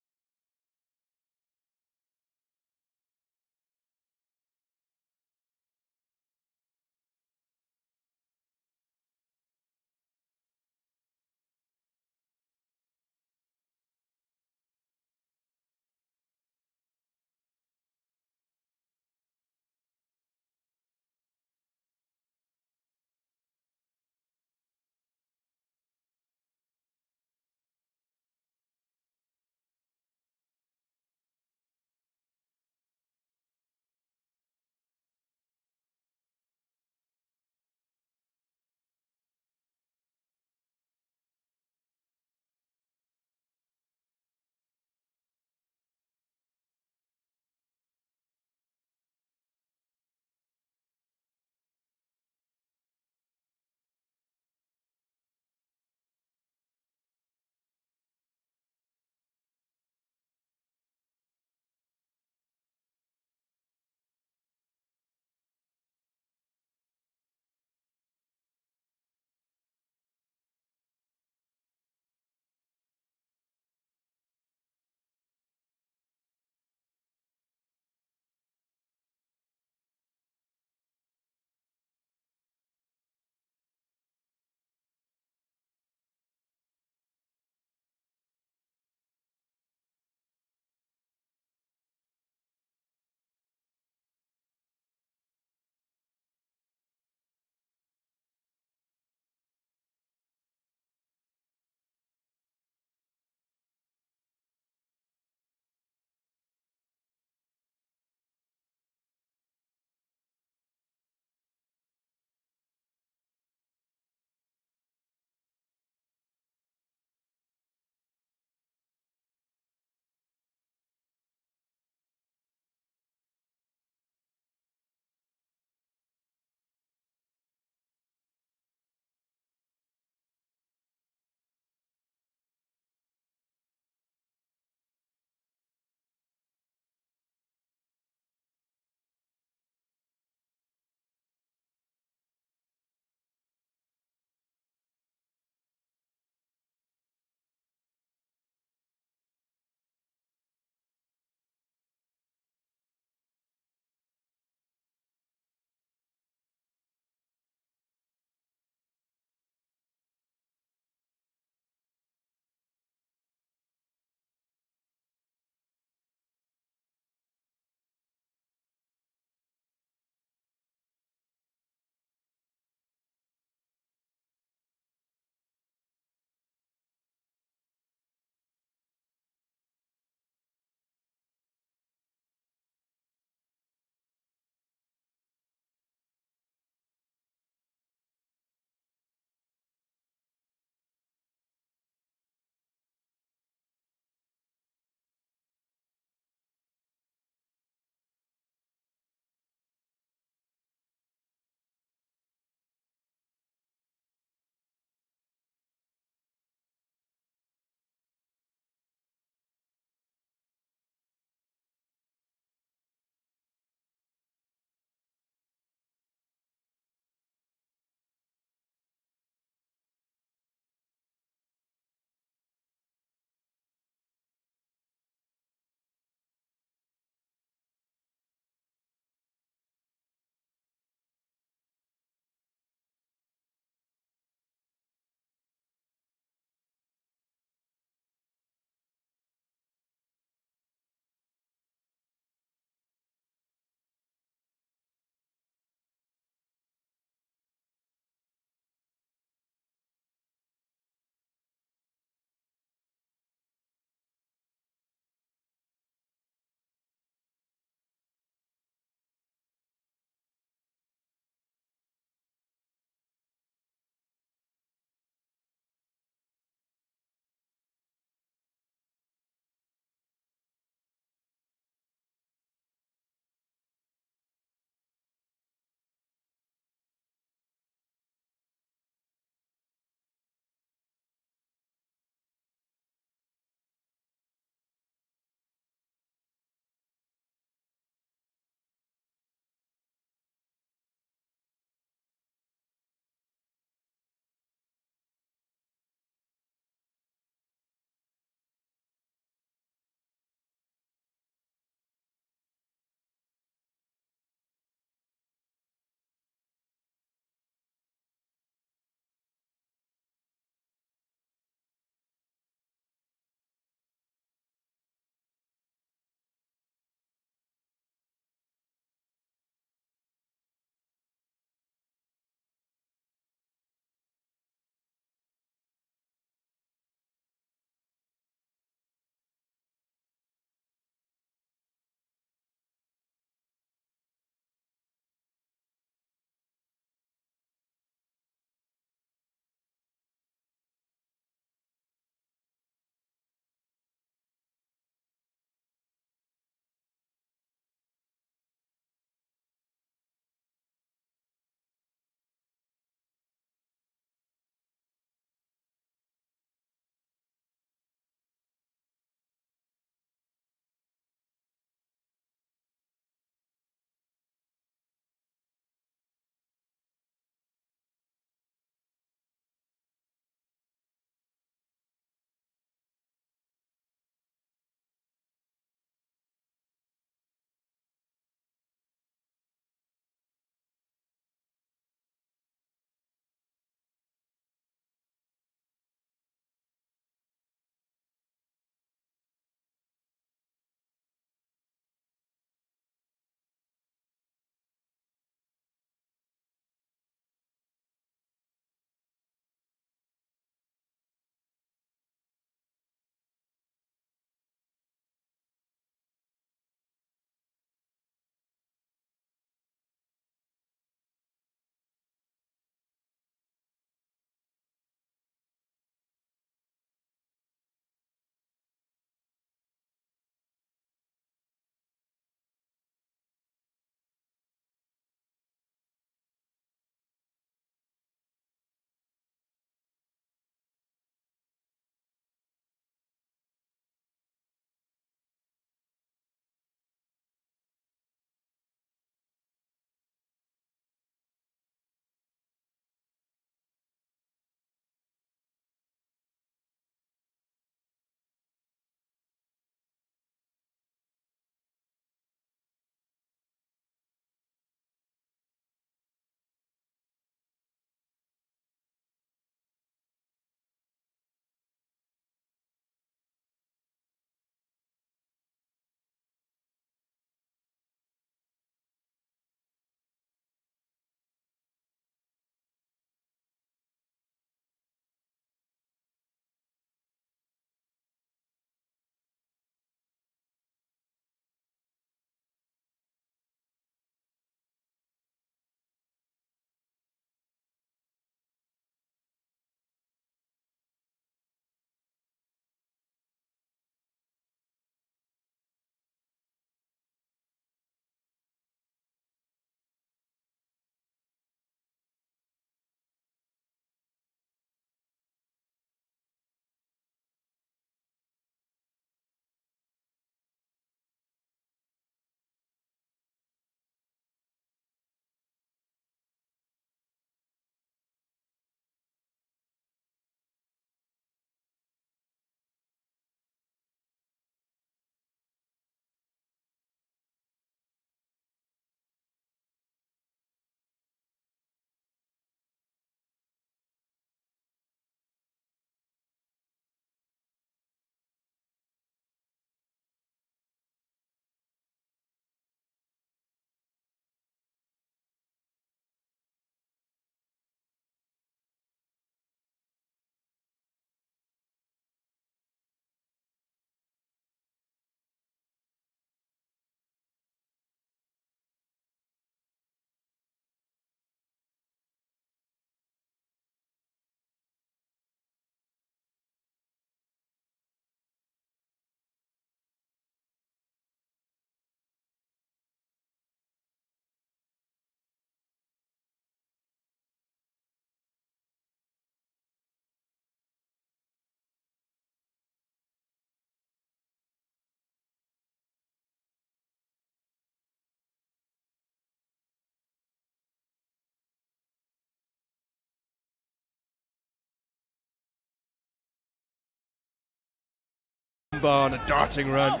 Kampamba on a darting run.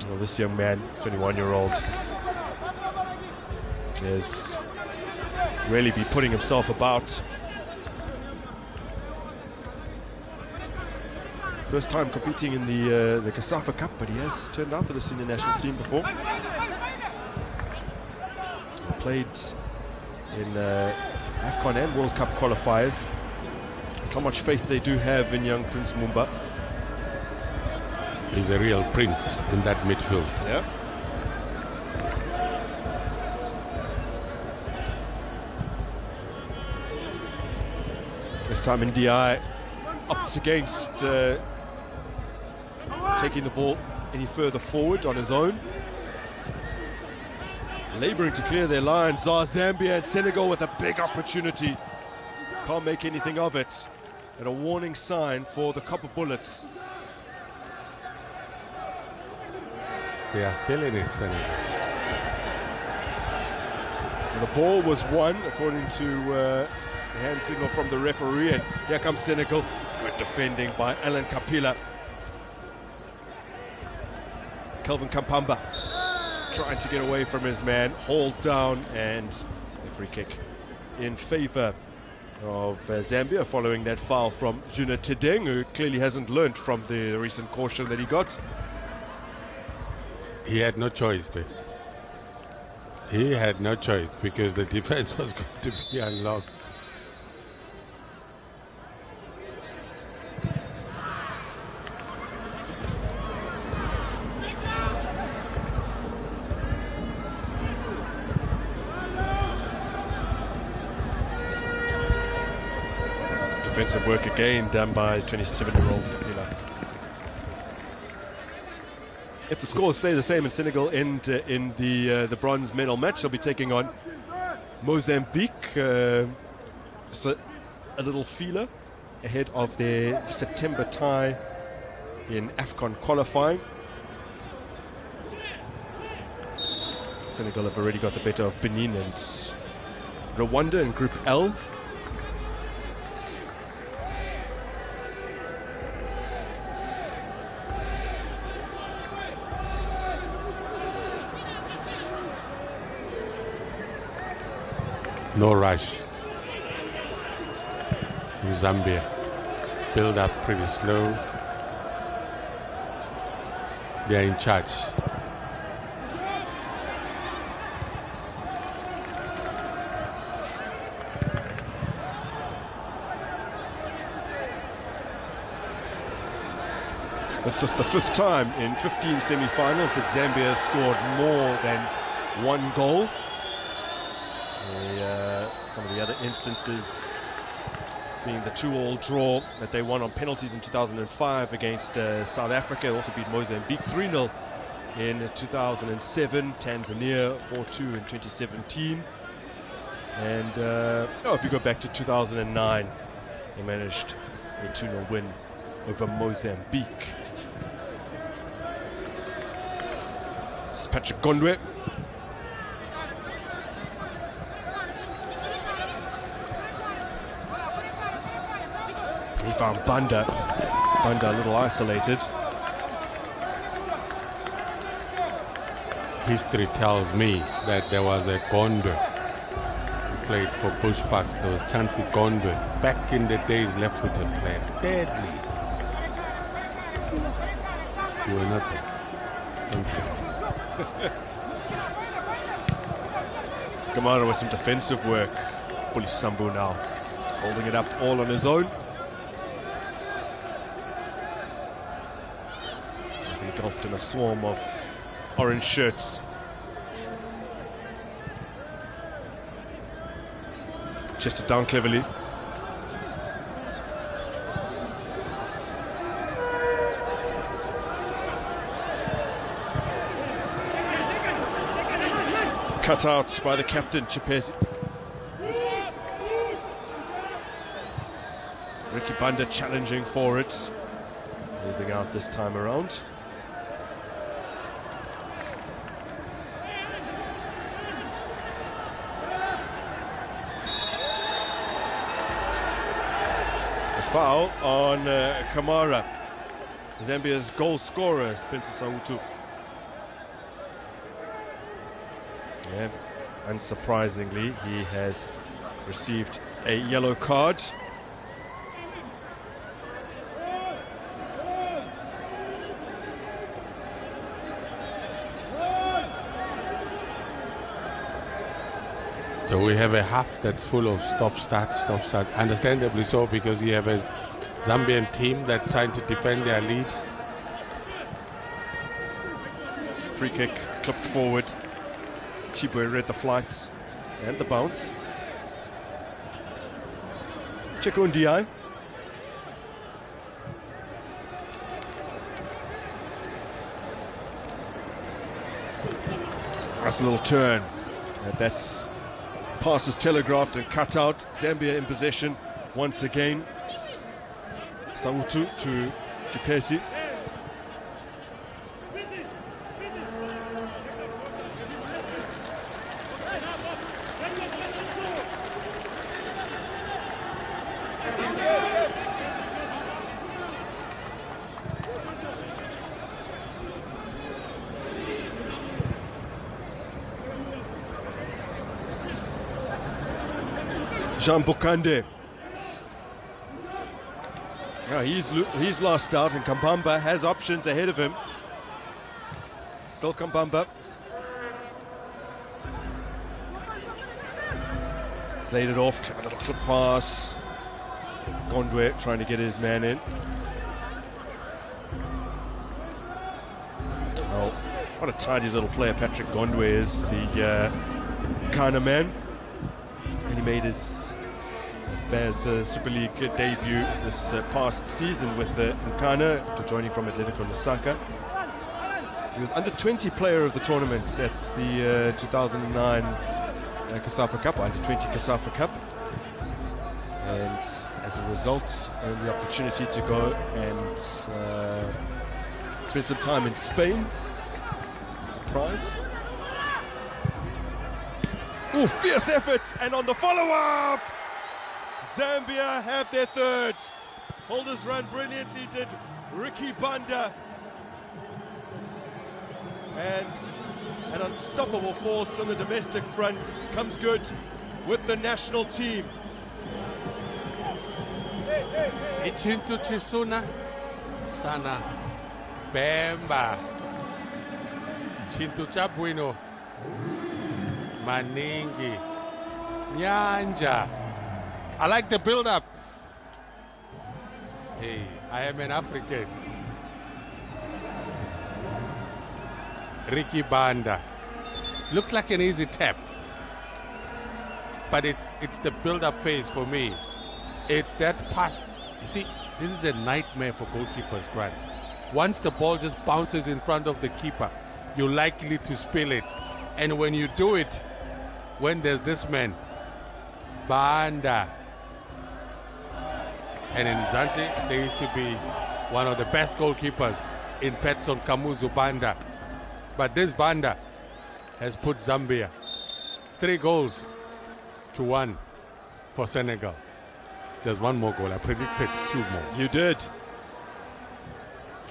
Well, this young man, 21-year-old, is really be putting himself about. First time competing in the Kasafa Cup, but he has turned out for the senior national team before. He played in AFCON and World Cup qualifiers. That's how much faith they do have in young Prince Mumba. He's a real prince in that midfield. Yeah. This time in DI, up against taking the ball any further forward on his own. Labouring to clear their lines are Zambia and Senegal with a big opportunity. Can't make anything of it. And a warning sign for the Copper Bullets. They are still in it, Senegal. And the ball was won, according to the hand signal from the referee. And here comes Senegal. Good defending by Alan Kapila. Kelvin Kampamba trying to get away from his man, hauled down, and a free kick in favour of Zambia following that foul from Juna Tedeng, who clearly hasn't learnt from the recent caution that he got. He had no choice there. He had no choice because the defense was going to be unlocked. Defensive work again done by 27-year-old Kapila. If the scores stay the same in Senegal end in the bronze medal match, they'll be taking on Mozambique. So a little feeler ahead of their September tie in AFCON qualifying. Senegal have already got the better of Benin and Rwanda in Group L. No rush. Zambia build up pretty slow. They are in charge. It's just the fifth time in 15 semi-finals that Zambia has scored more than one goal. Some of the other instances being the 2-2 draw that they won on penalties in 2005 against South Africa. They also beat Mozambique 3-0 in 2007, Tanzania 4-2 in 2017. And if you go back to 2009, they managed a 2-0 win over Mozambique. This is Patrick Gondwe. He found Banda a little isolated. History tells me that there was a Gondwe who played for Bush Parks. There was Chansey Gondwe back in the days, left-footed player, deadly. You were not there. Kamara with some defensive work. Police Sambu now holding it up all on his own. As he dropped in a swarm of orange shirts. Chested down cleverly. Cut out by the captain, Chipezi. Ricky Banda challenging for it. Losing out this time around. foul on Kamara, Zambia's goal scorer, Spencer Sautu. Yeah, unsurprisingly, he has received a yellow card. So we have a half that's full of stop starts, understandably so, because you have a Zambian team that's trying to defend their lead. Free kick clipped forward. Chibwe read the flights and the bounce. Chekundiai. That's a little turn. That's pass is telegraphed and cut out. Zambia in possession once again. Sautu to Chipesi. Jean Bukande. Yeah, he's lost out, and Kampamba has options ahead of him. Still Kampamba. Laid it off, a little clip pass. Gondwe trying to get his man in. Oh, what a tidy little player Patrick Gondwe is, the Ghana man. And he made his Bears Super League debut this past season with Nkana, joining from Atletico Lusaka. He was under 20 player of the tournament at the 2009 Kasafa Cup, under 20 Kasafa Cup, and as a result earned the opportunity to go and spend some time in Spain. Surprise. Ooh, fierce effort, and on the follow-up, Zambia have their third. Holders run brilliantly, did Ricky Banda. And an unstoppable force on the domestic front comes good with the national team. Ichintu Chisuna Sana Bemba Chintu Chabuino Maningi Nyanja. I like the build-up. Hey, I am an African. Ricky Banda. Looks like an easy tap, but it's the build-up phase for me. It's that pass. You see, this is a nightmare for goalkeepers, Grant. Once the ball just bounces in front of the keeper, you're likely to spill it. And when you do it, when there's this man, Banda. And in Zanzibar, there used to be one of the best goalkeepers in Petson Kamuzu Banda. But this Banda has put Zambia 3-1 for Senegal. There's one more goal. I predicted 2 more. You did.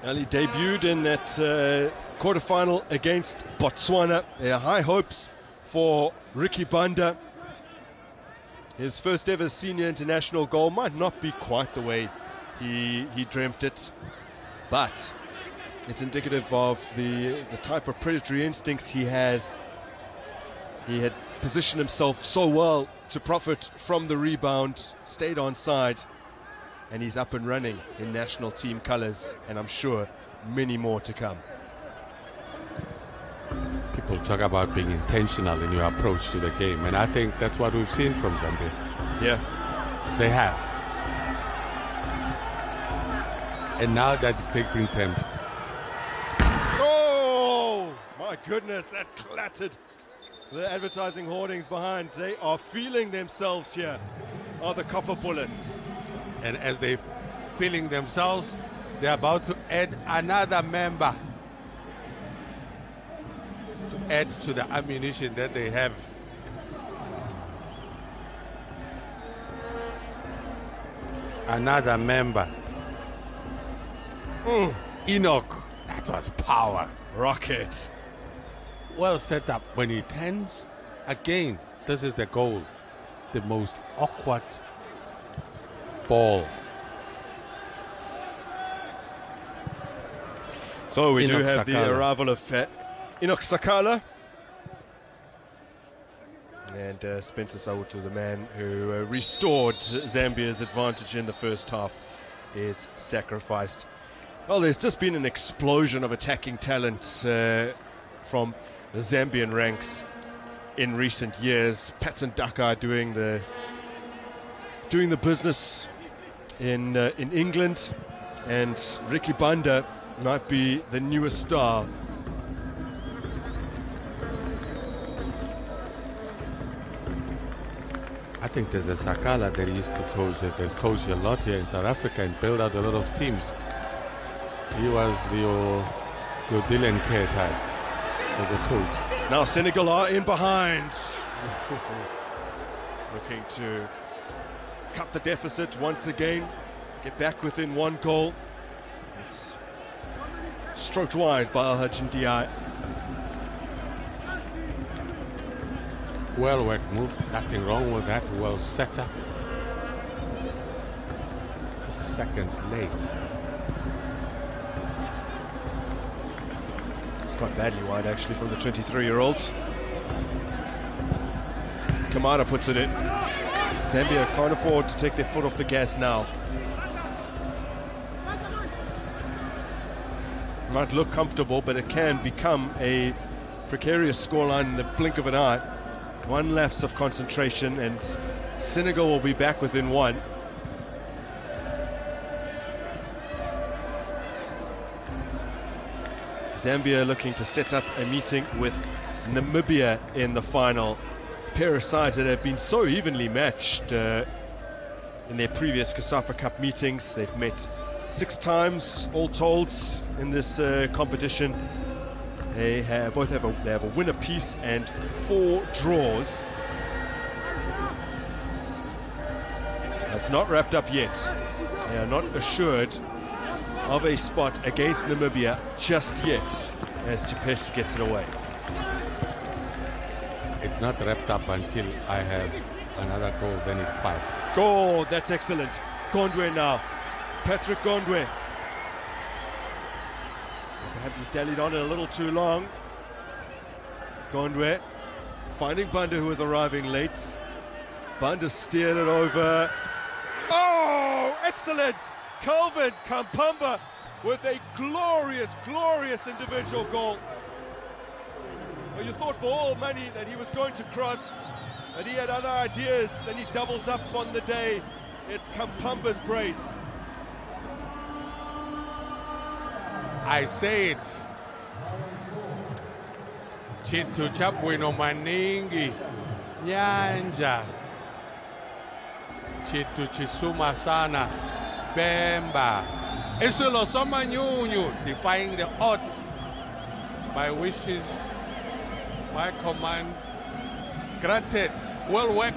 Well, he debuted in that quarterfinal against Botswana. There are high hopes for Ricky Banda. His first ever senior international goal might not be quite the way he dreamt it, but it's indicative of the type of predatory instincts he has. He had positioned himself so well to profit from the rebound, stayed on side, and he's up and running in national team colours, and I'm sure many more to come. People talk about being intentional in your approach to the game, and I think that's what we've seen from Zambia. Yeah. They have. And now they're dictating terms. Oh, my goodness, that clattered the advertising hoardings behind. They are feeling themselves here, are the copper bullets. And as they're feeling themselves, they're about to add another member to add to the ammunition that they have. Another member. Enoch. That was power. Rocket. Well set up. When he turns, again, this is the goal. The most awkward ball. So we Enoch do have Sakala. the arrival of Enoch Sakala. And Spencer Sautu, the man who restored Zambia's advantage in the first half, is sacrificed. Well, there's just been an explosion of attacking talent from the Zambian ranks in recent years. Patson Daka doing the business in England, and Ricky Banda might be the newest star. I think there's a Sakala that used to coach. There's coached a lot here in South Africa and built out a lot of teams. He was your Dylan Kerr type as a coach. Now Senegal are in behind. Looking to cut the deficit once again, get back within one goal. It's stroked wide by Al-Hajj Ndiaye. Well worked move, nothing wrong with that, well set up. Just seconds late. It's quite badly wide actually from the 23-year-old. Kamara puts it in. Zambia can't afford to take their foot off the gas now. Might look comfortable, but it can become a precarious scoreline in the blink of an eye. One lapse of concentration and Senegal will be back within one. Zambia looking to set up a meeting with Namibia in the final. A pair of sides that have been so evenly matched in their previous COSAFA Cup meetings. They've met 6 times all told in this competition. They have a win apiece and 4 draws. That's not wrapped up yet. They are not assured of a spot against Namibia just yet, as Chipesh gets it away. It's not wrapped up until I have another goal, then it's 5. Oh, that's excellent. Gondwe now. Patrick Gondwe. Perhaps he's dallied on it a little too long. Gondwe finding Banda, who was arriving late. Banda steered it over. Oh, excellent! Calvin Kampamba with a glorious, glorious individual goal. Well, you thought for all money that he was going to cross, but he had other ideas, and he doubles up on the day. It's Kampamba's brace. I say it. Chitu chapwino maningi nyanja. Chitu chisuma sana Bemba. Isulo soma nyunyu, defying the odds. My wishes, my command granted. Well worked.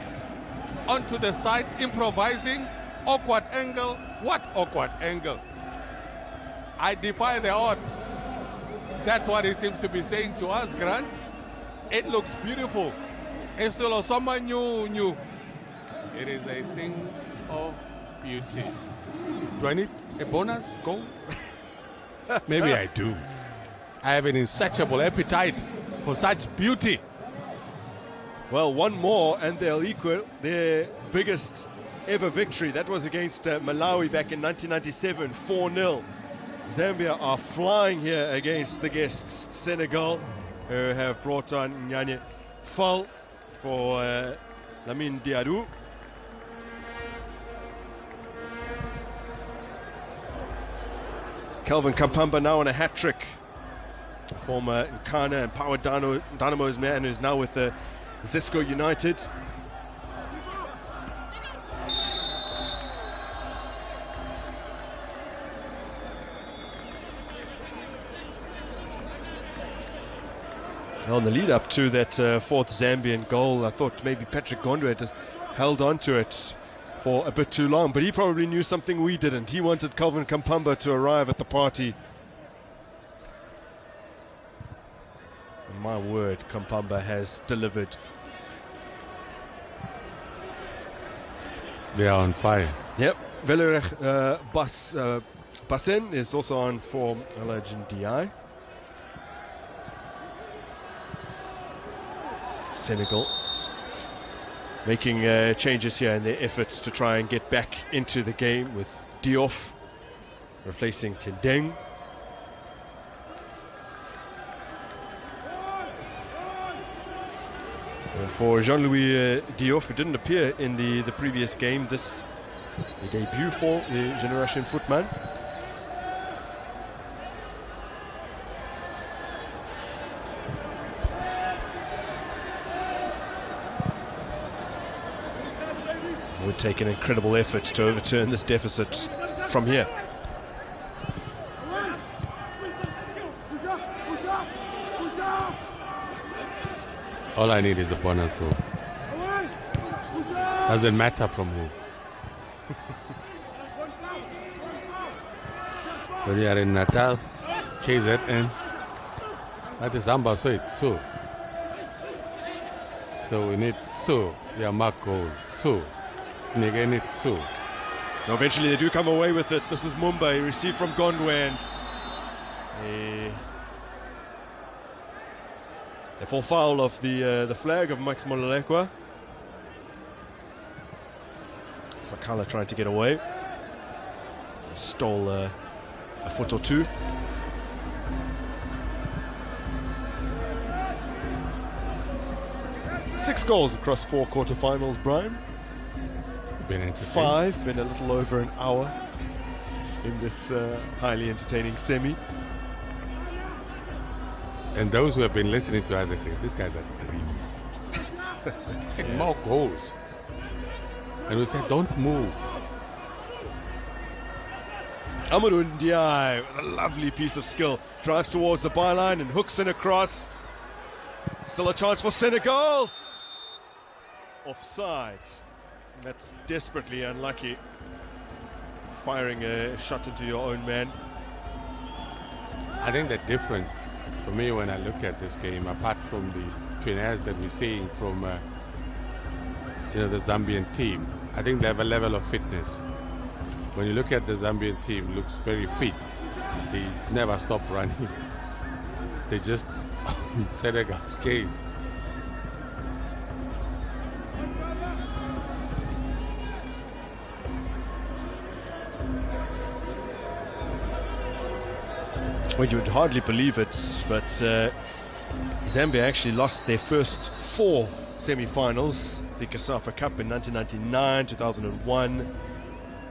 Onto the side, improvising. Awkward angle. What awkward angle? I defy the odds. That's what he seems to be saying to us, Grant. It looks beautiful. It is a thing of beauty. Do I need a bonus goal? Maybe I do. I have an insatiable appetite for such beauty. Well, one more and they'll equal their biggest ever victory. That was against Malawi back in 1997, 4-0. Zambia are flying here against the guests Senegal, who have brought on Nyanye Fall for Lamine Diarou. Calvin Kampamba now on a hat-trick. Former Nkana and Power Dynamo's man, who's now with Zesco United. On the lead up to that fourth Zambian goal, I thought maybe Patrick Gondwe just held on to it. for a bit too long, but he probably knew something we didn't. He wanted Calvin Kampamba to arrive at the party. And my word, Kampamba has delivered. They are on fire. Yep. Velerich Bassen is also on for Allergen DI. Senegal making changes here in their efforts to try and get back into the game, with Diouf replacing Tendeng. For Jean-Louis Diouf, who didn't appear in the previous game, this the debut for the Generation Footman. It would take an incredible effort to overturn this deficit from here. All I need is a bonus goal. Doesn't matter from who. When you are in Natal, KZN, that is Zambia, so it's so. So we need so. Yeah, mark goal. So. Senegal needs so. Now eventually they do come away with it. This is Mumbai, received from Gondwe, and they fall foul of the flag of Max Mololekwa. Sakala trying to get away. Stole a foot or two. Six goals across 4 quarterfinals, Brian. Been 5 in a little over an hour in this highly entertaining semi. And those who have been listening to us, they say, this guy's a dream. More goals. And we said, don't move. Amadou Ndiaye with a lovely piece of skill. Drives towards the byline and hooks in across. Still a chance for Senegal. Offside. That's desperately unlucky. Firing a shot into your own man. I think the difference for me when I look at this game, apart from the finesse that we're seeing from the Zambian team, I think they have a level of fitness. When you look at the Zambian team, looks very fit. They never stop running. They just Senegal's case. Well, you would hardly believe it, but Zambia actually lost their first 4 semi-finals. The Kasafa Cup in 1999, 2001,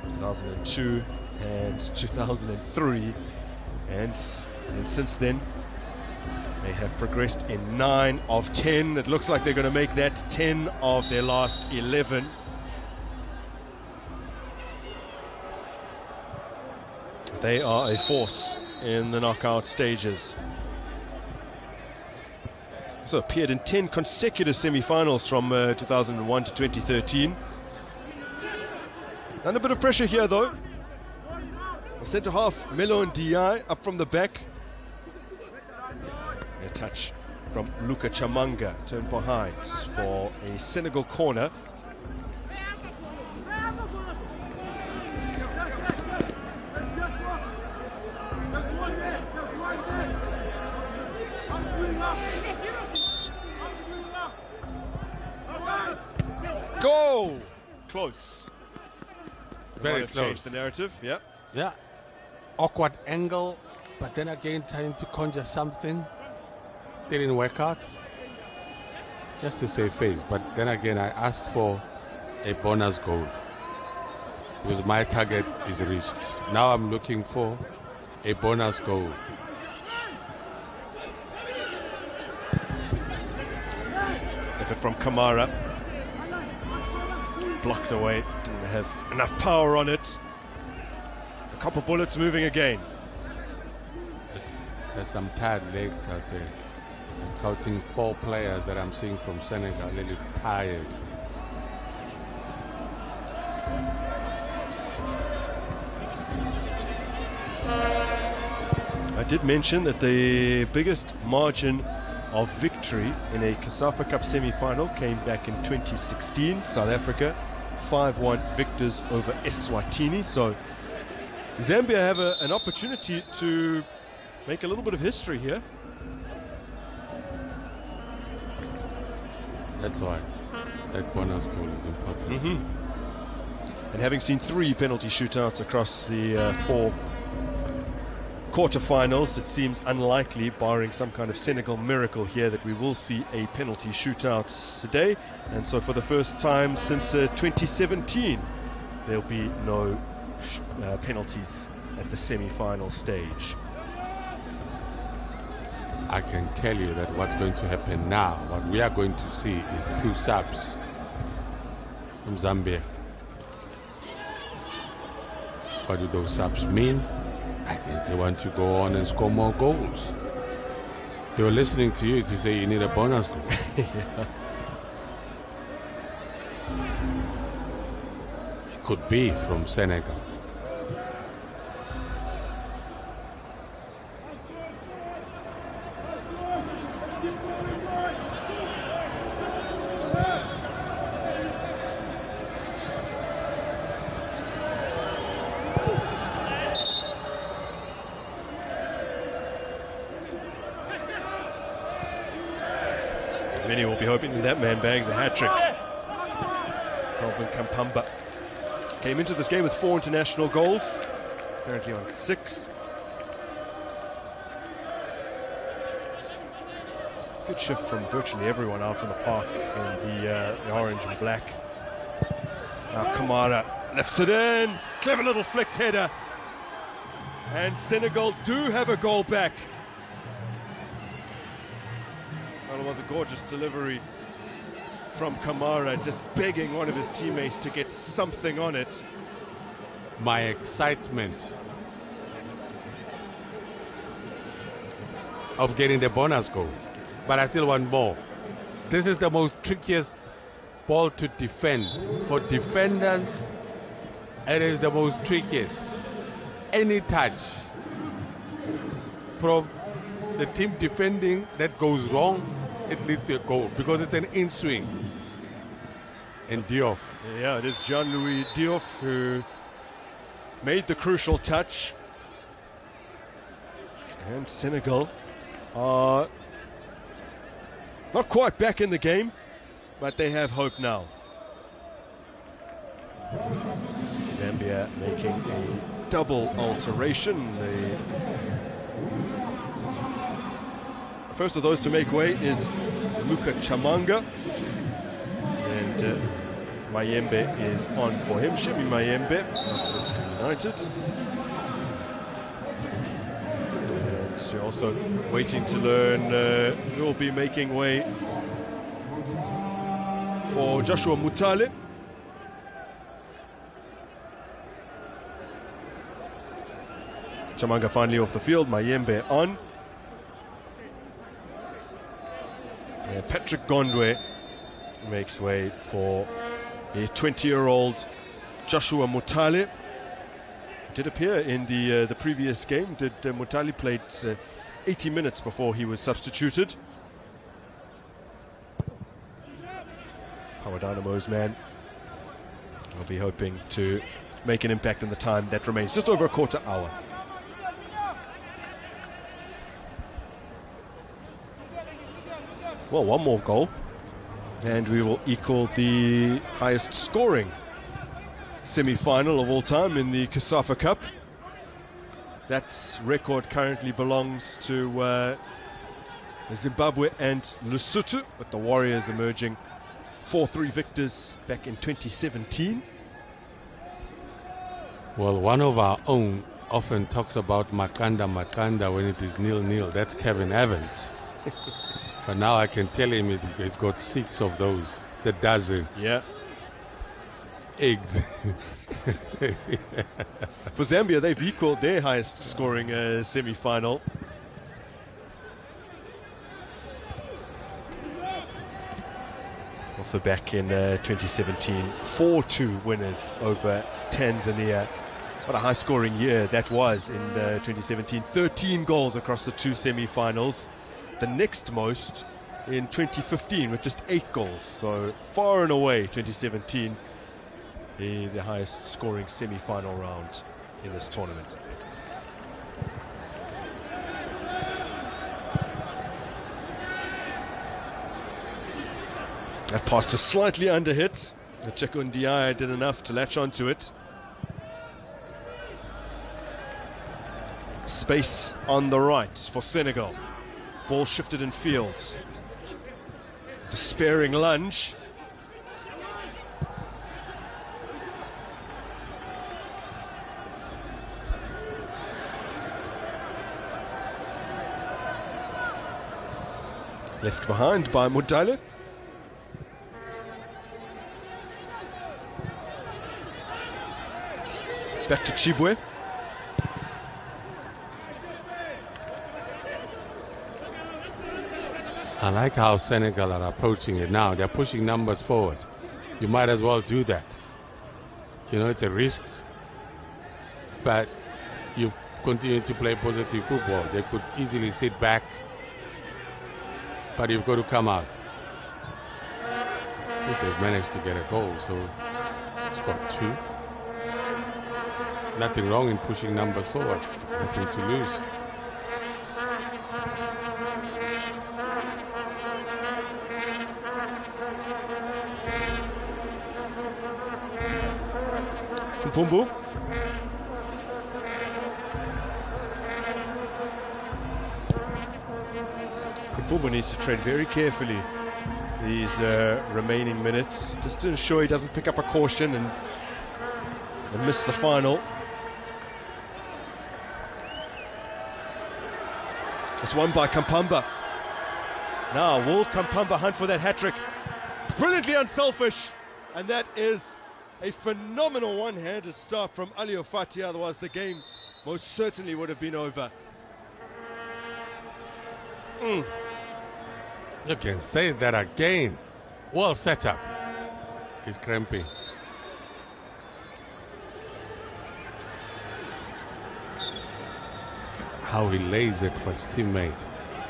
2002 and 2003. And since then, they have progressed in 9 of 10. It looks like they're going to make that 10 of their last 11. They are a force in the knockout stages. So appeared in 10 consecutive semi-finals from 2001 to 2013. And a bit of pressure here though. The centre half, Melo and Di up from the back. A touch from Luka Chamanga, turned behind for a Senegal corner. Go! Close. Very close. Changed the narrative, yeah. Yeah. Awkward angle, but then again trying to conjure something. Didn't work out. Just to save face. But then again, I asked for a bonus goal because my target is reached. Now I'm looking for a bonus goal. Effort from Kamara. Blocked away, didn't have enough power on it. A couple bullets moving again. There's some tired legs out there. I'm counting 4 players that I'm seeing from Senegal, a little tired. I did mention that the biggest margin of victory in a CASAFA Cup semi-final came back in 2016. South Africa 5-1 victors over Eswatini. So Zambia have an opportunity to make a little bit of history here. That's why that bonus goal is important. And having seen 3 penalty shootouts across the 4 quarterfinals, it seems unlikely, barring some kind of Senegal miracle here, that we will see a penalty shootout today. And so for the first time since 2017, there'll be no penalties at the semi-final stage. I can tell you that what's going to happen now, what we are going to see is 2 subs from Zambia. What do those subs mean? I think they want to go on and score more goals. They were listening to you to say you need a bonus goal. Yeah. It could be from Senegal. Many will be hoping that man bags a hat-trick. Kampamba came into this game with 4 international goals, currently on 6. Good shift from virtually everyone out in the park in the orange and black. Now Kamara lifts it in, clever little flicked header, and Senegal do have a goal back. Well, it was a gorgeous delivery from Kamara, just begging one of his teammates to get something on it. My excitement of getting the bonus goal, but I still want more. This is the most trickiest ball to defend. For defenders, it is the most trickiest. Any touch from the team defending that goes wrong, it leads to a goal because it's an in-swing. And Diop. Yeah, it is Jean-Louis Diop who made the crucial touch. And Senegal are not quite back in the game, but they have hope now. Zambia making a double alteration. The first of those to make way is Luka Chamanga, and Mayembe is on for him. Shimi Mayembe, Manchester United. And you're also waiting to learn who will be making way for Joshua Mutale. Chamanga finally off the field, Mayembe on. Patrick Gondwe makes way for a 20-year-old Joshua Mutale. Did appear in the previous game. Mutale played 80 minutes before he was substituted. Power Dynamo's man will be hoping to make an impact in the time that remains. Just over a quarter hour. Well, one more goal and we will equal the highest scoring semi-final of all time in the CASAFA Cup. That record currently belongs to Zimbabwe and Lesotho, with the Warriors emerging 4-3 victors back in 2017. Well, one of our own often talks about Makanda when it is 0-0. That's Kevin Evans. But now I can tell him he's got 6 of those. It's a dozen. Yeah. Eggs. For Zambia, they've equaled their highest scoring semi-final. Also back in 2017, 4-2 winners over Tanzania. What a high-scoring year that was in 2017. 13 goals across the two semi-finals. The next most in 2015 with just 8 goals. So far and away, 2017, the highest-scoring semi-final round in this tournament. That pass is slightly under hit. The Ndiaye did enough to latch onto it. Space on the right for Senegal. Ball shifted in field. Despairing lunge. Left behind by Mudale. Back to Chibwe. I like how Senegal are approaching it now. They're pushing numbers forward. You might as well do that. You know, it's a risk, but you continue to play positive football. They could easily sit back, but you've got to come out. At least they've managed to get a goal, so scored 2. Nothing wrong in pushing numbers forward. Nothing to lose. Kampamba. Kampamba needs to tread very carefully these remaining minutes, just to ensure he doesn't pick up a caution and miss the final. It's won by Kampamba. Now, will Kampamba hunt for that hat-trick? It's brilliantly unselfish, and that is a phenomenal one-handed start from Aliou Fati, otherwise the game most certainly would have been over. You can say that again. Well set up. He's cramping. How he lays it for his teammate.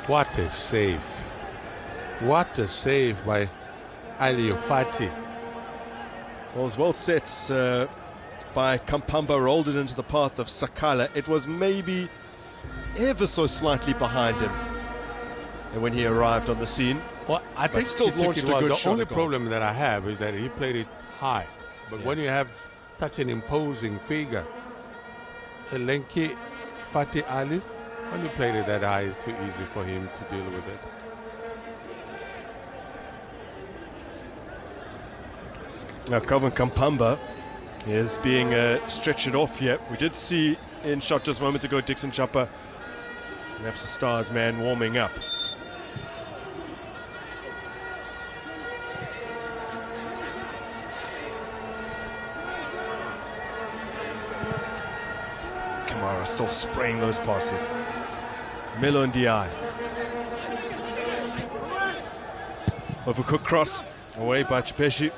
What a save. What a save by Aliou Fati. Well, it was well set by Kampamba, rolled it into the path of Sakala. It was maybe ever so slightly behind him. And when he arrived on the scene, well, I think still launched a good shot. The only problem that I have is that he played it high. But when you have such an imposing figure, Lenki Fati Ali, when you played it that high, it's too easy for him to deal with it. Now, Calvin Kampamba is being stretched off here. We did see in shot just moments ago Dixon Chapa, perhaps the Stars man, warming up. Kamara still spraying those passes. Ndiaye. Overcooked cross away by Chipeshi.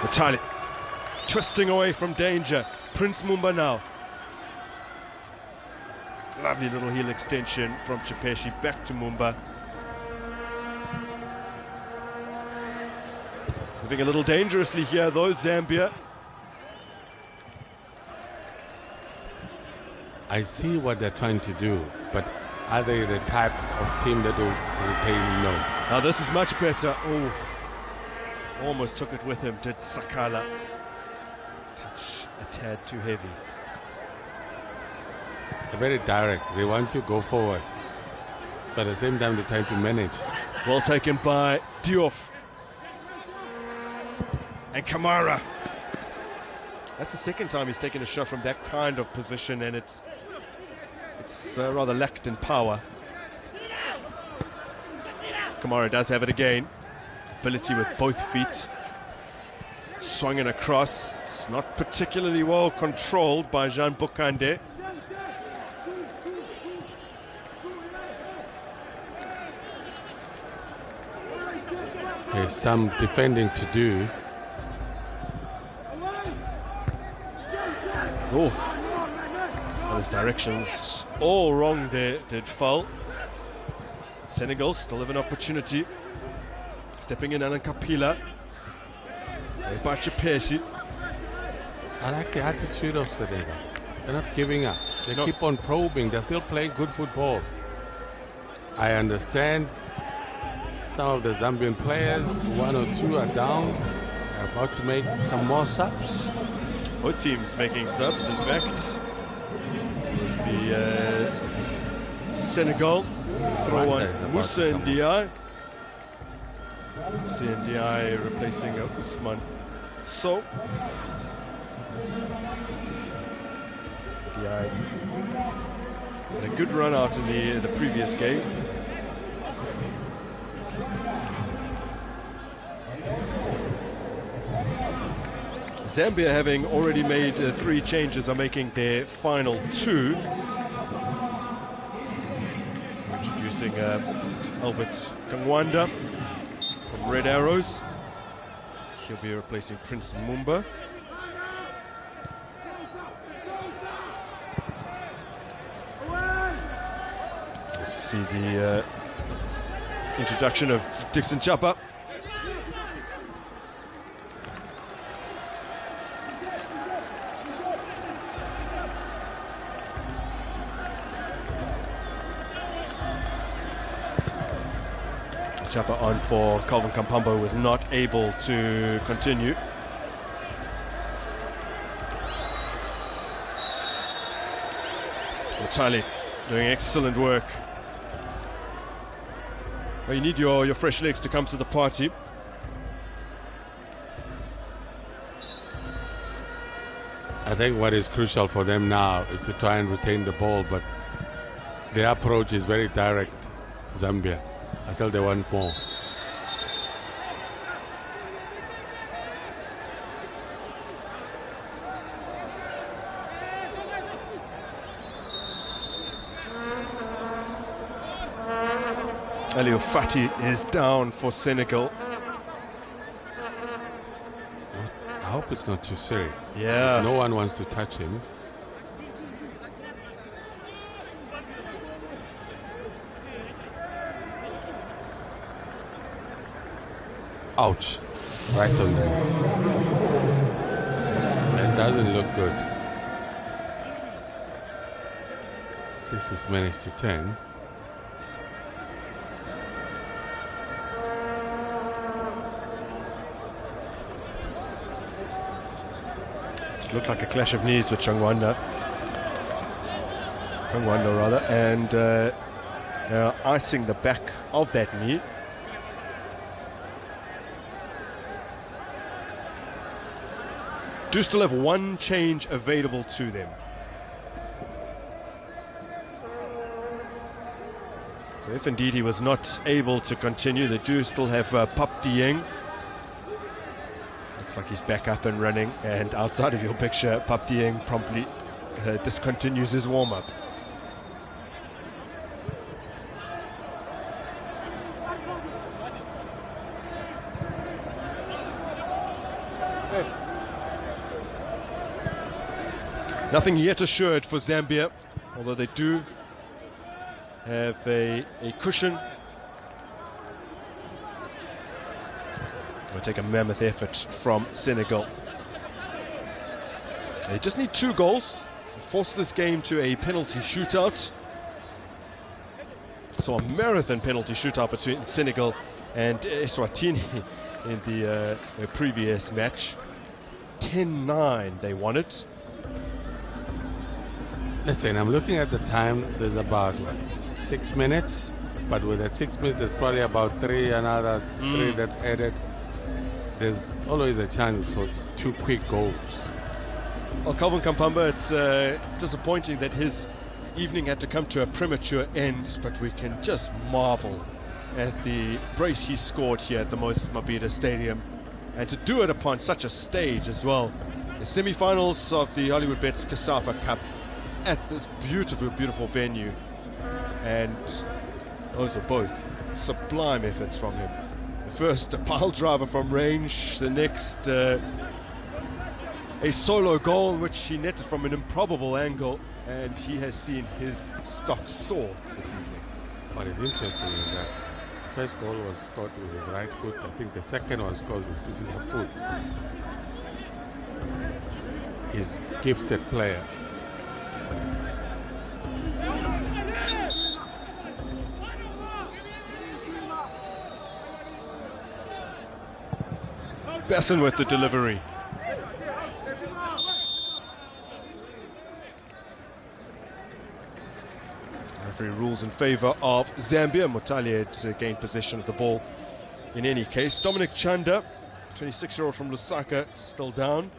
Matali twisting away from danger. Prince Mumba now. Lovely little heel extension from Chipeshi back to Mumba. Moving a little dangerously here though, Zambia. I see what they're trying to do, but are they the type of team that will retain no? Now this is much better. Oh, almost took it with him, did Sakala. Touch a tad too heavy. They're very direct. They want to go forward, but at the same time they're trying to manage. Well taken by Diouf. And Kamara. That's the second time he's taken a shot from that kind of position, and it's rather lacked in power. Kamara does have it again. Ability with both feet. Swung it across. It's not particularly well controlled by Jean Bokande. There's some defending to do. Oh, those directions all wrong there, did foul. Senegal still have an opportunity. Stepping in, Alan Kapila. I like the attitude of Senegal. They're not giving up. They keep on probing. They're still playing good football. I understand some of the Zambian players, one or two are down. They're about to make some more subs. Both teams making subs, in fact. The Senegal throw on Musa Ndiaye. Musa Ndiaye replacing Usman So. Ndiaye had a good run out in the previous game. Zambia, having already made 3 changes, are making their final 2. Introducing Albert Kangwanda from Red Arrows. He'll be replacing Prince Mumba. Let's see the introduction of Dixon Chapa. Chapa on for Calvin Kampamba, was not able to continue. Otali doing excellent work. Well, you need your fresh legs to come to the party. I think what is crucial for them now is to try and retain the ball, but their approach is very direct, Zambia. I tell they want more. Aliou Fati is down for Senegal. I hope it's not too serious. Yeah. No one wants to touch him. Ouch. Right on there. That doesn't look good. This is managed to 10. It looked like a clash of knees with Kangwanda rather, and icing the back of that knee. Do still have 1 change available to them. So if indeed he was not able to continue, they do still have Pap Dieng. Looks like he's back up and running, and outside of your picture, Pap Dieng promptly discontinues his warm-up. Nothing yet assured for Zambia, although they do have a cushion. We'll take a mammoth effort from Senegal. They just need 2 goals, force this game to a penalty shootout. So a marathon penalty shootout between Senegal and Eswatini in the previous match. 10-9 they won it. Listen, I'm looking at the time. There's about 6 minutes, but with that 6 minutes, there's probably about 3 that's added. There's always a chance for 2 quick goals. Well, Calvin Kampamba, it's disappointing that his evening had to come to a premature end, but we can just marvel at the brace he scored here at the Moses Mabhida Stadium, and to do it upon such a stage as well. The semi-finals of the Hollywood Bets Casafa Cup at this beautiful, beautiful venue, and those are both sublime efforts from him. The first, a pile driver from range. The next, a solo goal which he netted from an improbable angle, and he has seen his stock soar this evening. What is interesting is that first goal was scored with his right foot. I think the second one scored with his left foot. He's a gifted player. Besson with the delivery. Referee rules in favour of Zambia. Mutale had gained possession of the ball in any case. Dominic Chanda, 26-year-old from Lusaka, still down.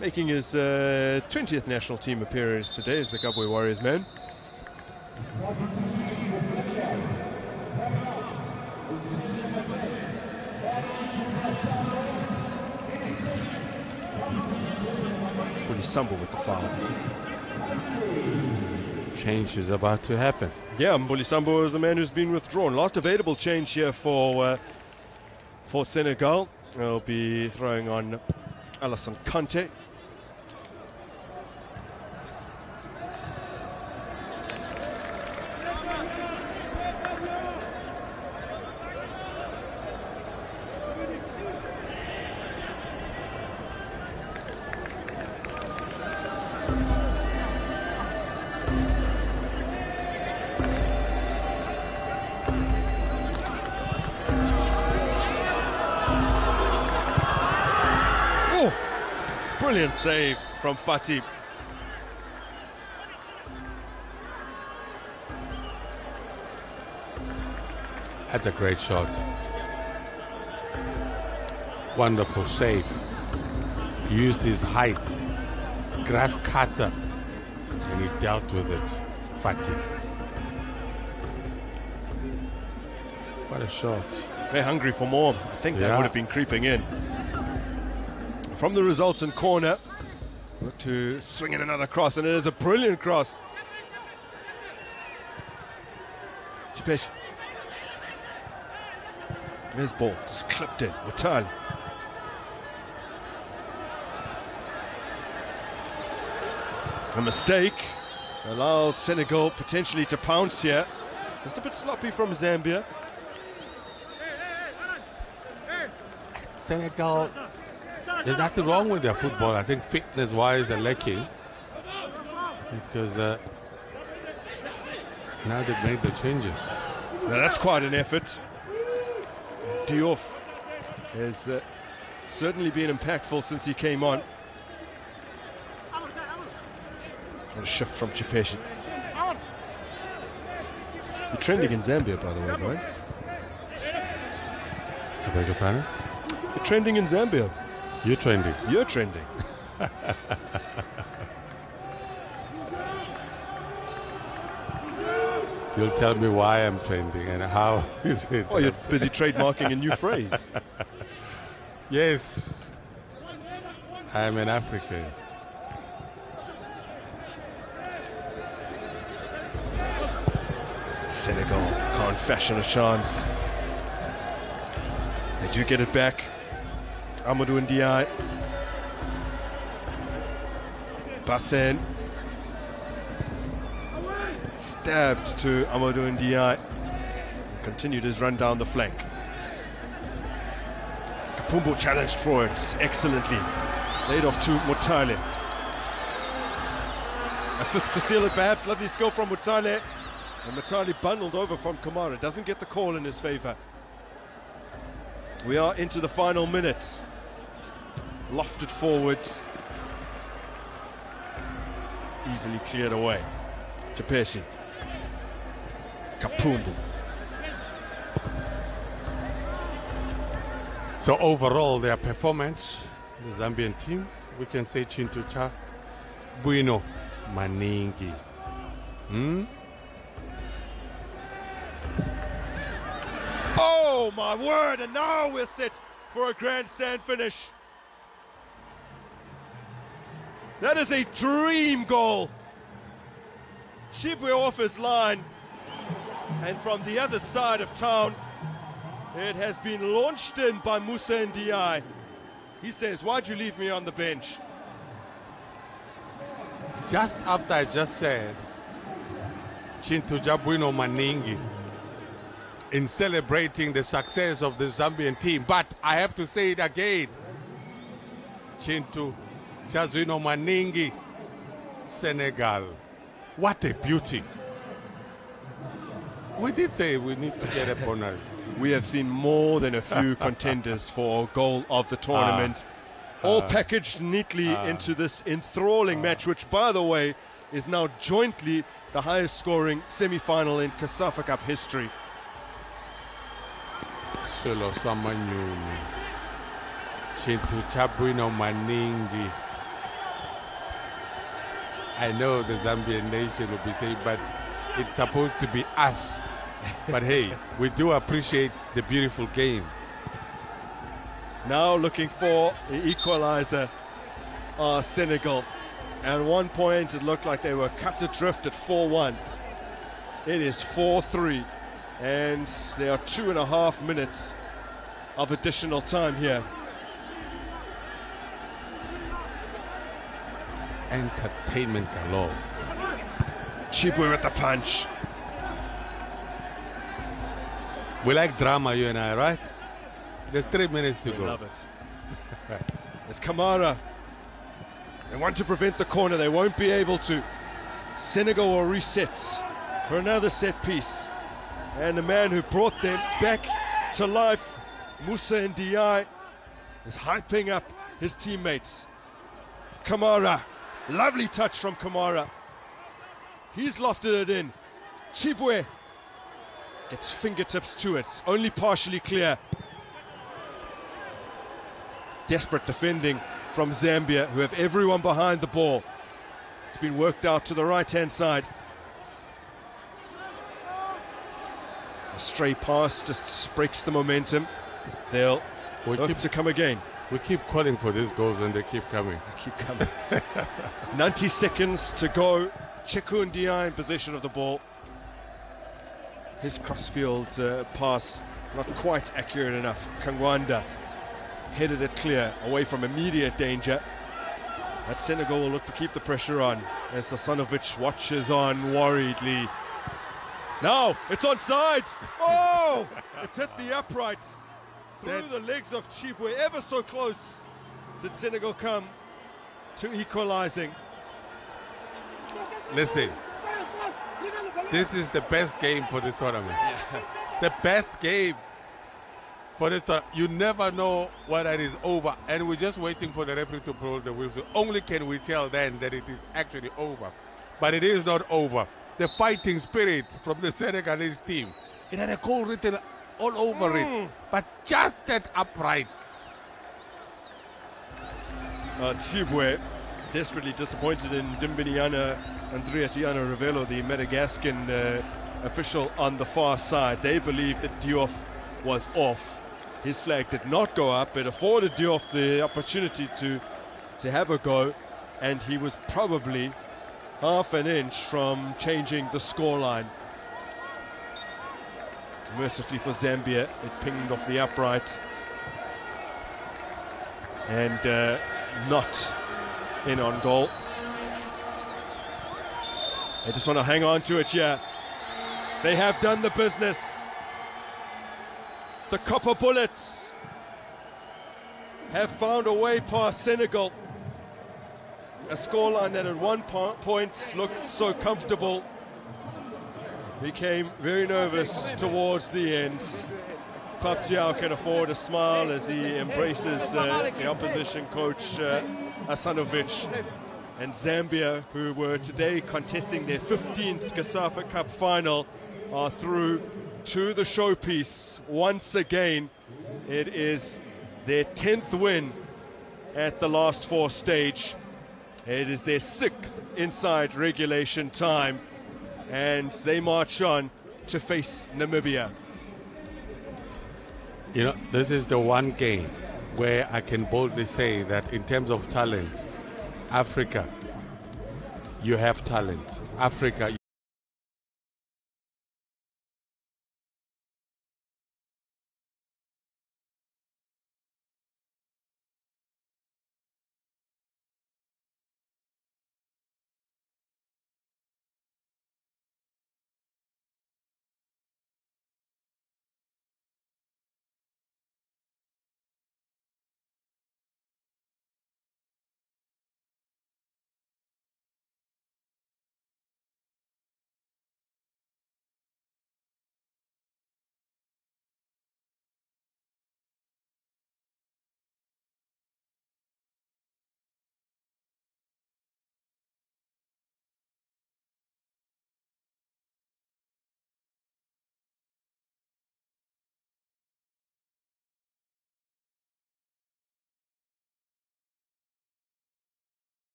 Making his 20th national team appearance today as the Kabwe Warriors man. Sambo with the foul. Change is about to happen. Yeah, Mbuli Sambo is the man who's been withdrawn. Last available change here for Senegal. They'll be throwing on Alassane Kante. Brilliant save from Fati. That's a great shot. Wonderful save. Used his height, grass cutter, and he dealt with it. Fati. What a shot. They're hungry for more. I think that would have been creeping in. From the resultant corner, look to swing in another cross, and it is a brilliant cross. Chipesh. His ball just clipped in. Mutale. A mistake allows Senegal potentially to pounce here. Just a bit sloppy from Zambia. Senegal, there's nothing wrong with their football. I think fitness-wise they're lacking, because now they've made the changes. Now that's quite an effort. Diouf has certainly been impactful since he came on. What a shift from Chipeshi. You're trending in Zambia, by the way, Brian. I beg your pardon? You're trending in Zambia. You're trending. You're trending. You'll tell me why I'm trending and how is it. Oh, you're busy trademarking a new phrase. Yes. I'm an African. Senegal can't fashion a chance. They do get it back. Amadou Ndiaye. Bassen. Stabbed to Amadou Ndiaye. Continued his run down the flank. Kampamba challenged for it excellently. Laid off to Mutale. A fifth to seal it perhaps. Lovely skill from Mutale. And Mutale bundled over from Kamara. Doesn't get the call in his favour. We are into the final minutes. Lofted forwards. Easily cleared away. Chipeshi. Kampamba. So overall, their performance, the Zambian team, we can say Chintucha, Bueno, Maningi. Oh my word, and now we're set for a grandstand finish. That is a dream goal. Chibwe off his line. And from the other side of town, it has been launched in by Musa Ndiaye. He says, why'd you leave me on the bench? Just after I just said, Chintu Jabwino Maningi, in celebrating the success of the Zambian team. But I have to say it again. Chintu Jabwino Maningi, Senegal. What a beauty. We did say we need to get a bonus. We have seen more than a few contenders for goal of the tournament, all packaged neatly into this enthralling match, which, by the way, is now jointly the highest scoring semi-final in CASAFA Cup history. Solo Samanyuni, Chintu Jabwino Maningi. I know the Zambian nation will be saying, but it's supposed to be us. But hey, we do appreciate the beautiful game. Now looking for the equalizer are Senegal. At one point it looked like they were cut adrift at 4-1. It is 4-3. And there are 2.5 minutes of additional time here. Entertainment galore. Chibwe with the punch. We like drama, you and I, right? There's 3 minutes to go. Love it. It's Kamara. They want to prevent the corner. They won't be able to. Senegal will reset for another set piece. And the man who brought them back to life, Musa Ndiaye, is hyping up his teammates. Kamara. Lovely touch from Kamara. He's lofted it in. Chibwe. It's fingertips to it. Only partially clear. Desperate defending from Zambia, who have everyone behind the ball. It's been worked out to the right-hand side. A stray pass just breaks the momentum. They'll look to come again. We keep calling for these goals and they keep coming. They keep coming. 90 seconds to go. Cheku Ndiaye in possession of the ball. His crossfield pass not quite accurate enough. Kangwanda headed it clear away from immediate danger. That Senegal will look to keep the pressure on as Hasanovic watches on worriedly. Now it's onside. Oh, it's hit the upright through the legs of Chibwe. Ever so close did Senegal come to equalizing. Listen, this is the best game for this tournament. Yeah. The best game for this tournament. You never know whether it is over, and we're just waiting for the referee to blow the whistle. Only can we tell then that it is actually over. But it is not over. The fighting spirit from the Senegalese team, it had a goal written all over it, but just that upright. Chibwe desperately disappointed in Dimbiniana Andreatiana Ravello, the Madagascan official on the far side. They believe that Diouf was off. His flag did not go up. It afforded Diouf the opportunity to have a go, and he was probably half an inch from changing the scoreline. Mercifully for Zambia, it pinged off the upright and not in on goal. They just want to hang on to it here. They have done the business. The Copper Bullets have found a way past Senegal. A scoreline that at one point looked so comfortable became very nervous towards the end. Pap Thiaw can afford a smile as he embraces the opposition coach Hasanovic. And Zambia, who were today contesting their 15th CASAFA Cup final, are through to the showpiece once again. It is their 10th win at the last four stage. It is their 6th inside regulation time, and they march on to face Namibia. You know, this is the one game where I can boldly say that in terms of talent, Africa, you have talent. Africa,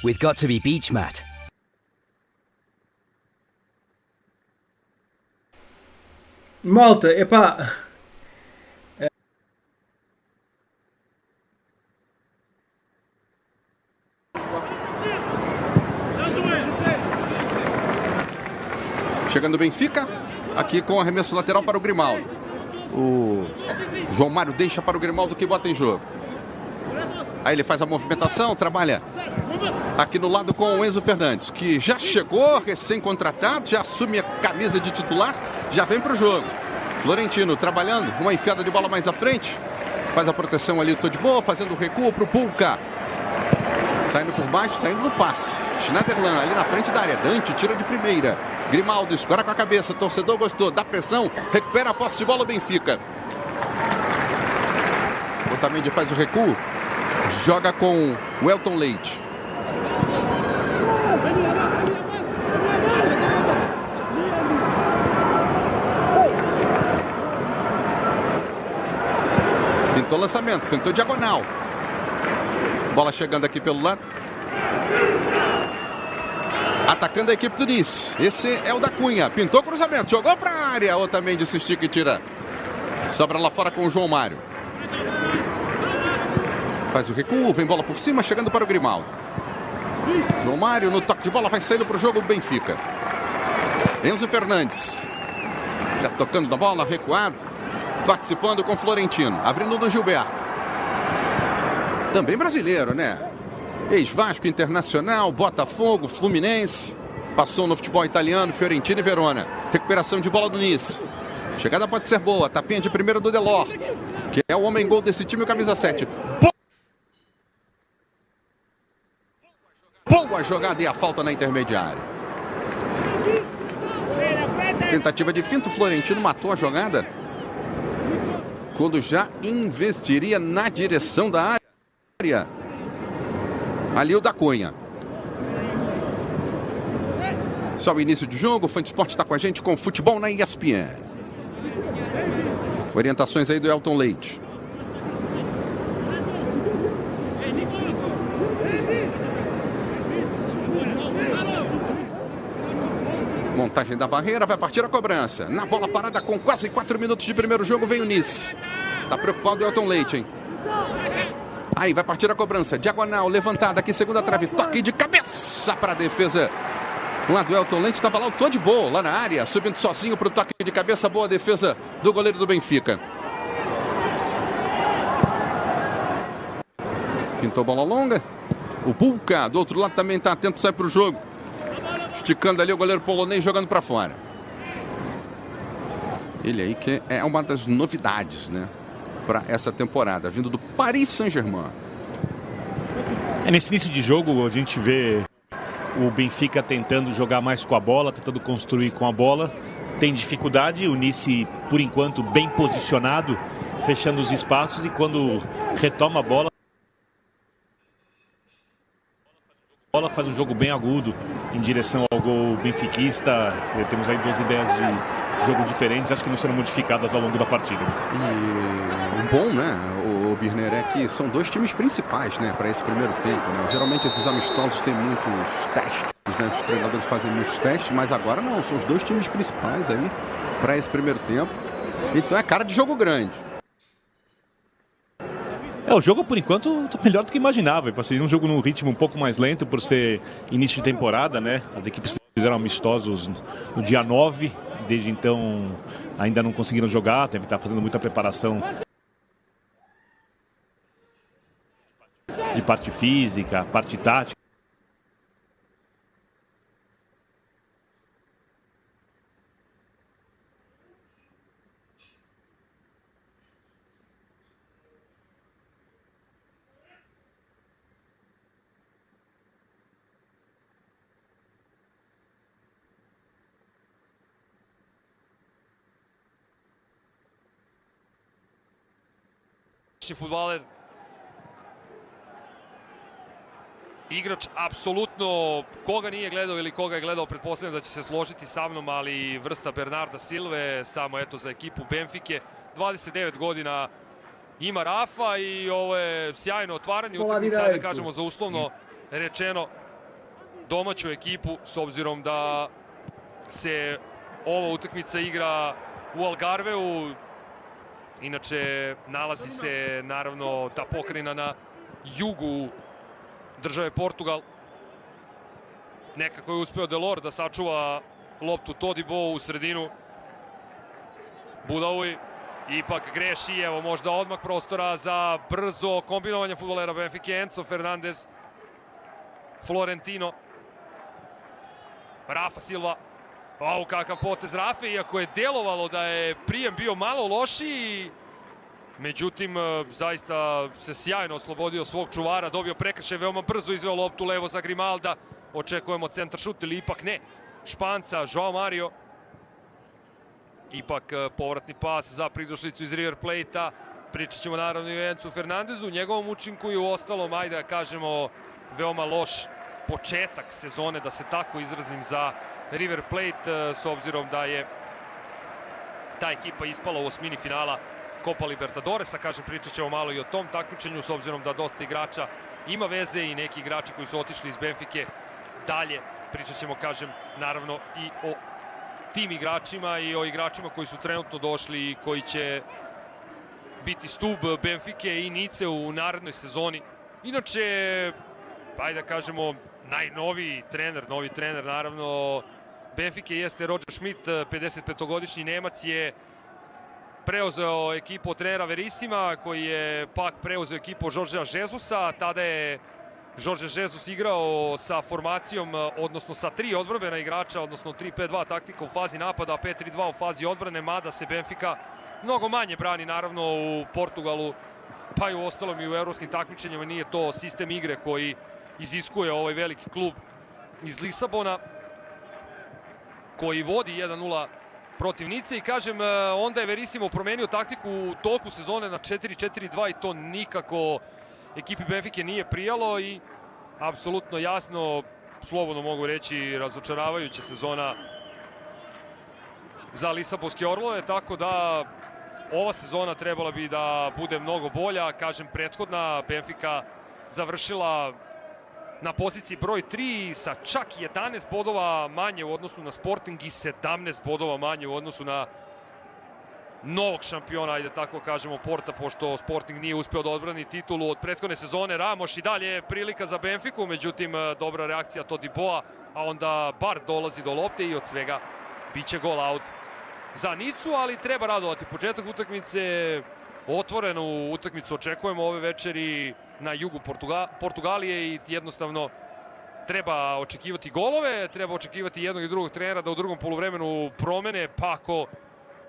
with Got To Be Beach Mat. Malta, epá. Chegando o Benfica, aqui com arremesso lateral para o Grimaldo. O João Mário deixa para o Grimaldo que bota em jogo. Aí ele faz a movimentação, trabalha aqui no lado com o Enzo Fernandes, que já chegou, recém-contratado, já assume a camisa de titular, já vem para o jogo. Florentino trabalhando, uma enfiada de bola mais à frente. Faz a proteção ali, tô de boa, fazendo o recuo para o Pulca. Saindo por baixo, saindo no passe. Schneiderlin ali na frente da área. Dante tira de primeira. Grimaldo escora com a cabeça. Torcedor gostou. Dá pressão. Recupera a posse de bola o Benfica. Otamendi faz o recuo. Joga com o Elton Leite. Pintou lançamento. Pintou diagonal. Bola chegando aqui pelo lado. Atacando a equipe do Nice. Esse é o da Cunha. Pintou cruzamento. Jogou para a área. Otamendi se estica e tira. Sobra lá fora com o João Mário. Faz o recuo. Vem bola por cima. Chegando para o Grimaldo. João Mário no toque de bola. Vai saindo para o jogo o Benfica. Enzo Fernandes. Já tocando na bola. Recuado. Participando com Florentino. Abrindo no Gilberto. Também brasileiro, né? Ex-Vasco, Internacional, Botafogo, Fluminense. Passou no futebol italiano, Fiorentina e Verona. Recuperação de bola do Nice. Chegada pode ser boa. Tapinha de primeiro do Delor, que é o homem-gol desse time, o camisa 7. Boa jogada e a falta na intermediária. Tentativa de finta, o Florentino matou a jogada quando já investiria na direção da área. Ali o da Cunha. Só o início de jogo. O Fã de Esporte está com a gente com futebol na ESPN. Orientações aí do Elton Leite. Montagem da barreira, vai partir a cobrança. Na bola parada com quase 4 minutos de primeiro jogo vem o Nice. Tá preocupado o Elton Leite, hein? Aí vai partir a cobrança. Diagonal, levantada aqui, segunda trave. Toque de cabeça para a defesa. Lá do Elton Leite, estava lá o Tô de boa, lá na área. Subindo sozinho para o toque de cabeça. Boa defesa do goleiro do Benfica. Pintou bola longa. O Pulca, do outro lado, também está atento, sai para o jogo. Esticando ali o goleiro polonês, jogando para fora. Ele aí que é uma das novidades, né? Para essa temporada, vindo do Paris Saint-Germain. Nesse início de jogo, a gente vê o Benfica tentando jogar mais com a bola, tentando construir com a bola. Tem dificuldade, o Nice, por enquanto, bem posicionado, fechando os espaços, e quando retoma a bola faz um jogo bem agudo em direção ao gol benfiquista. Temos aí duas ideias de jogo diferentes, acho que não serão modificadas ao longo da partida. E o bom, né, o Birner, é que são dois times principais, né, para esse primeiro tempo, né? Geralmente esses amistosos têm muitos testes, né? Os treinadores fazem muitos testes, mas agora não, são os dois times principais aí para esse primeiro tempo. Então é cara de jogo grande. O jogo, por enquanto, está melhor do que imaginava. Para ser um jogo num ritmo um pouco mais lento, por ser início de temporada, né? As equipes fizeram amistosos no dia 9. Desde então, ainda não conseguiram jogar. Deve estar fazendo muita preparação de parte física, parte tática. Fudbaler, igrač apsolutno, koga nije gledao ili koga je gledao, pretpostavljam da će se složiti sa mnom, ali vrsta Bernarda Silve, samo eto za ekipu Benfike, 29 godina ima Rafa i ovo je sjajno otvaranje utakmice, da kažemo za uslovno rečeno domaću ekipu, s obzirom da se ova utakmica igra u Algarveu. Inače, nalazi se naravno ta pokrajina na jugu države Portugal. Nekako je uspeo Delor da sačuva loptu Todibo u sredinu. Budaoui ipak greši, evo možda odmah prostora za brzo kombinovanje fudbalera Benfica. Enzo Fernandez, Florentino, Rafa Silva. Au, kakav potez Rafe, iako je delovalo da je prijem bio malo lošiji. Međutim, zaista se sjajno oslobodio svog čuvara, dobio prekršaj, veoma brzo izveo loptu levo za Grimalda. Očekujemo centar šut ili ipak ne. Španca, João Mario. Ipak povratni pas za pridošlicu iz River Plate-a. Pričat ćemo naravno i o Enzu Fernandezu, njegovom učinku i u ostalom, ajde da kažemo, veoma loš početak sezone, da se tako izrazim, za River Plate, s obzirom da je ta ekipa ispala u osmini finala Copa Libertadoresa. Kažem, pričat ćemo malo i o tom takmičenju, s obzirom da dosta igrača ima veze i neki igrači koji su otišli iz Benfike dalje. Pričat ćemo, kažem, naravno i o tim igračima i o igračima koji su trenutno došli i koji će biti stub Benfike i Nice u narednoj sezoni. Inače, ajde da kažemo, najnoviji trener, novi trener naravno Benfike jeste Roger Schmidt, 55-godišnji Nemac je preuzeo ekipu od trenera Verissima, koji je pak preuzeo ekipu od Jorgea Jesusa. Tada je Jorge Jesus igrao sa formacijom, odnosno sa 3 odbrambena igrača, odnosno 3-5-2 taktika u fazi napada, 5-3-2 u fazi odbrane, mada se Benfica mnogo manje brani naravno u Portugalu, pa i u ostalom i u evropskim takmičenjima. Nije to sistem igre koji iziskuje ovaj veliki klub iz Lisabona, koji vodi 1-0 protiv Nice. I kažem, onda je Verissimo promenio taktiku u toku sezone na 4-4-2 i to nikako ekipi Benfike nije prijalo i apsolutno jasno, slobodno mogu reći, razočaravajuća sezona za Lisabonske Orlove, tako da ova sezona trebala bi da bude mnogo bolja. Kažem, prethodna Benfica završila na poziciji broj 3 sa čak 11 bodova manje u odnosu na Sporting i 17 bodova manje u odnosu na novog šampiona, ajde tako kažemo, Porta, pošto Sporting nije uspeo da odbrani titulu od prethodne sezone. Ramos i dalje prilika za Benfiku, međutim dobra reakcija Todiboa, a onda bar dolazi do lopte i od svega biće gol out za Nicu, ali treba radovati početak utakmice. Otvorenu utakmicu očekujemo ove večeri na jugu Portugalije i jednostavno treba očekivati golove, treba očekivati jednog i drugog trenera da u drugom poluvremenu promene, pa ako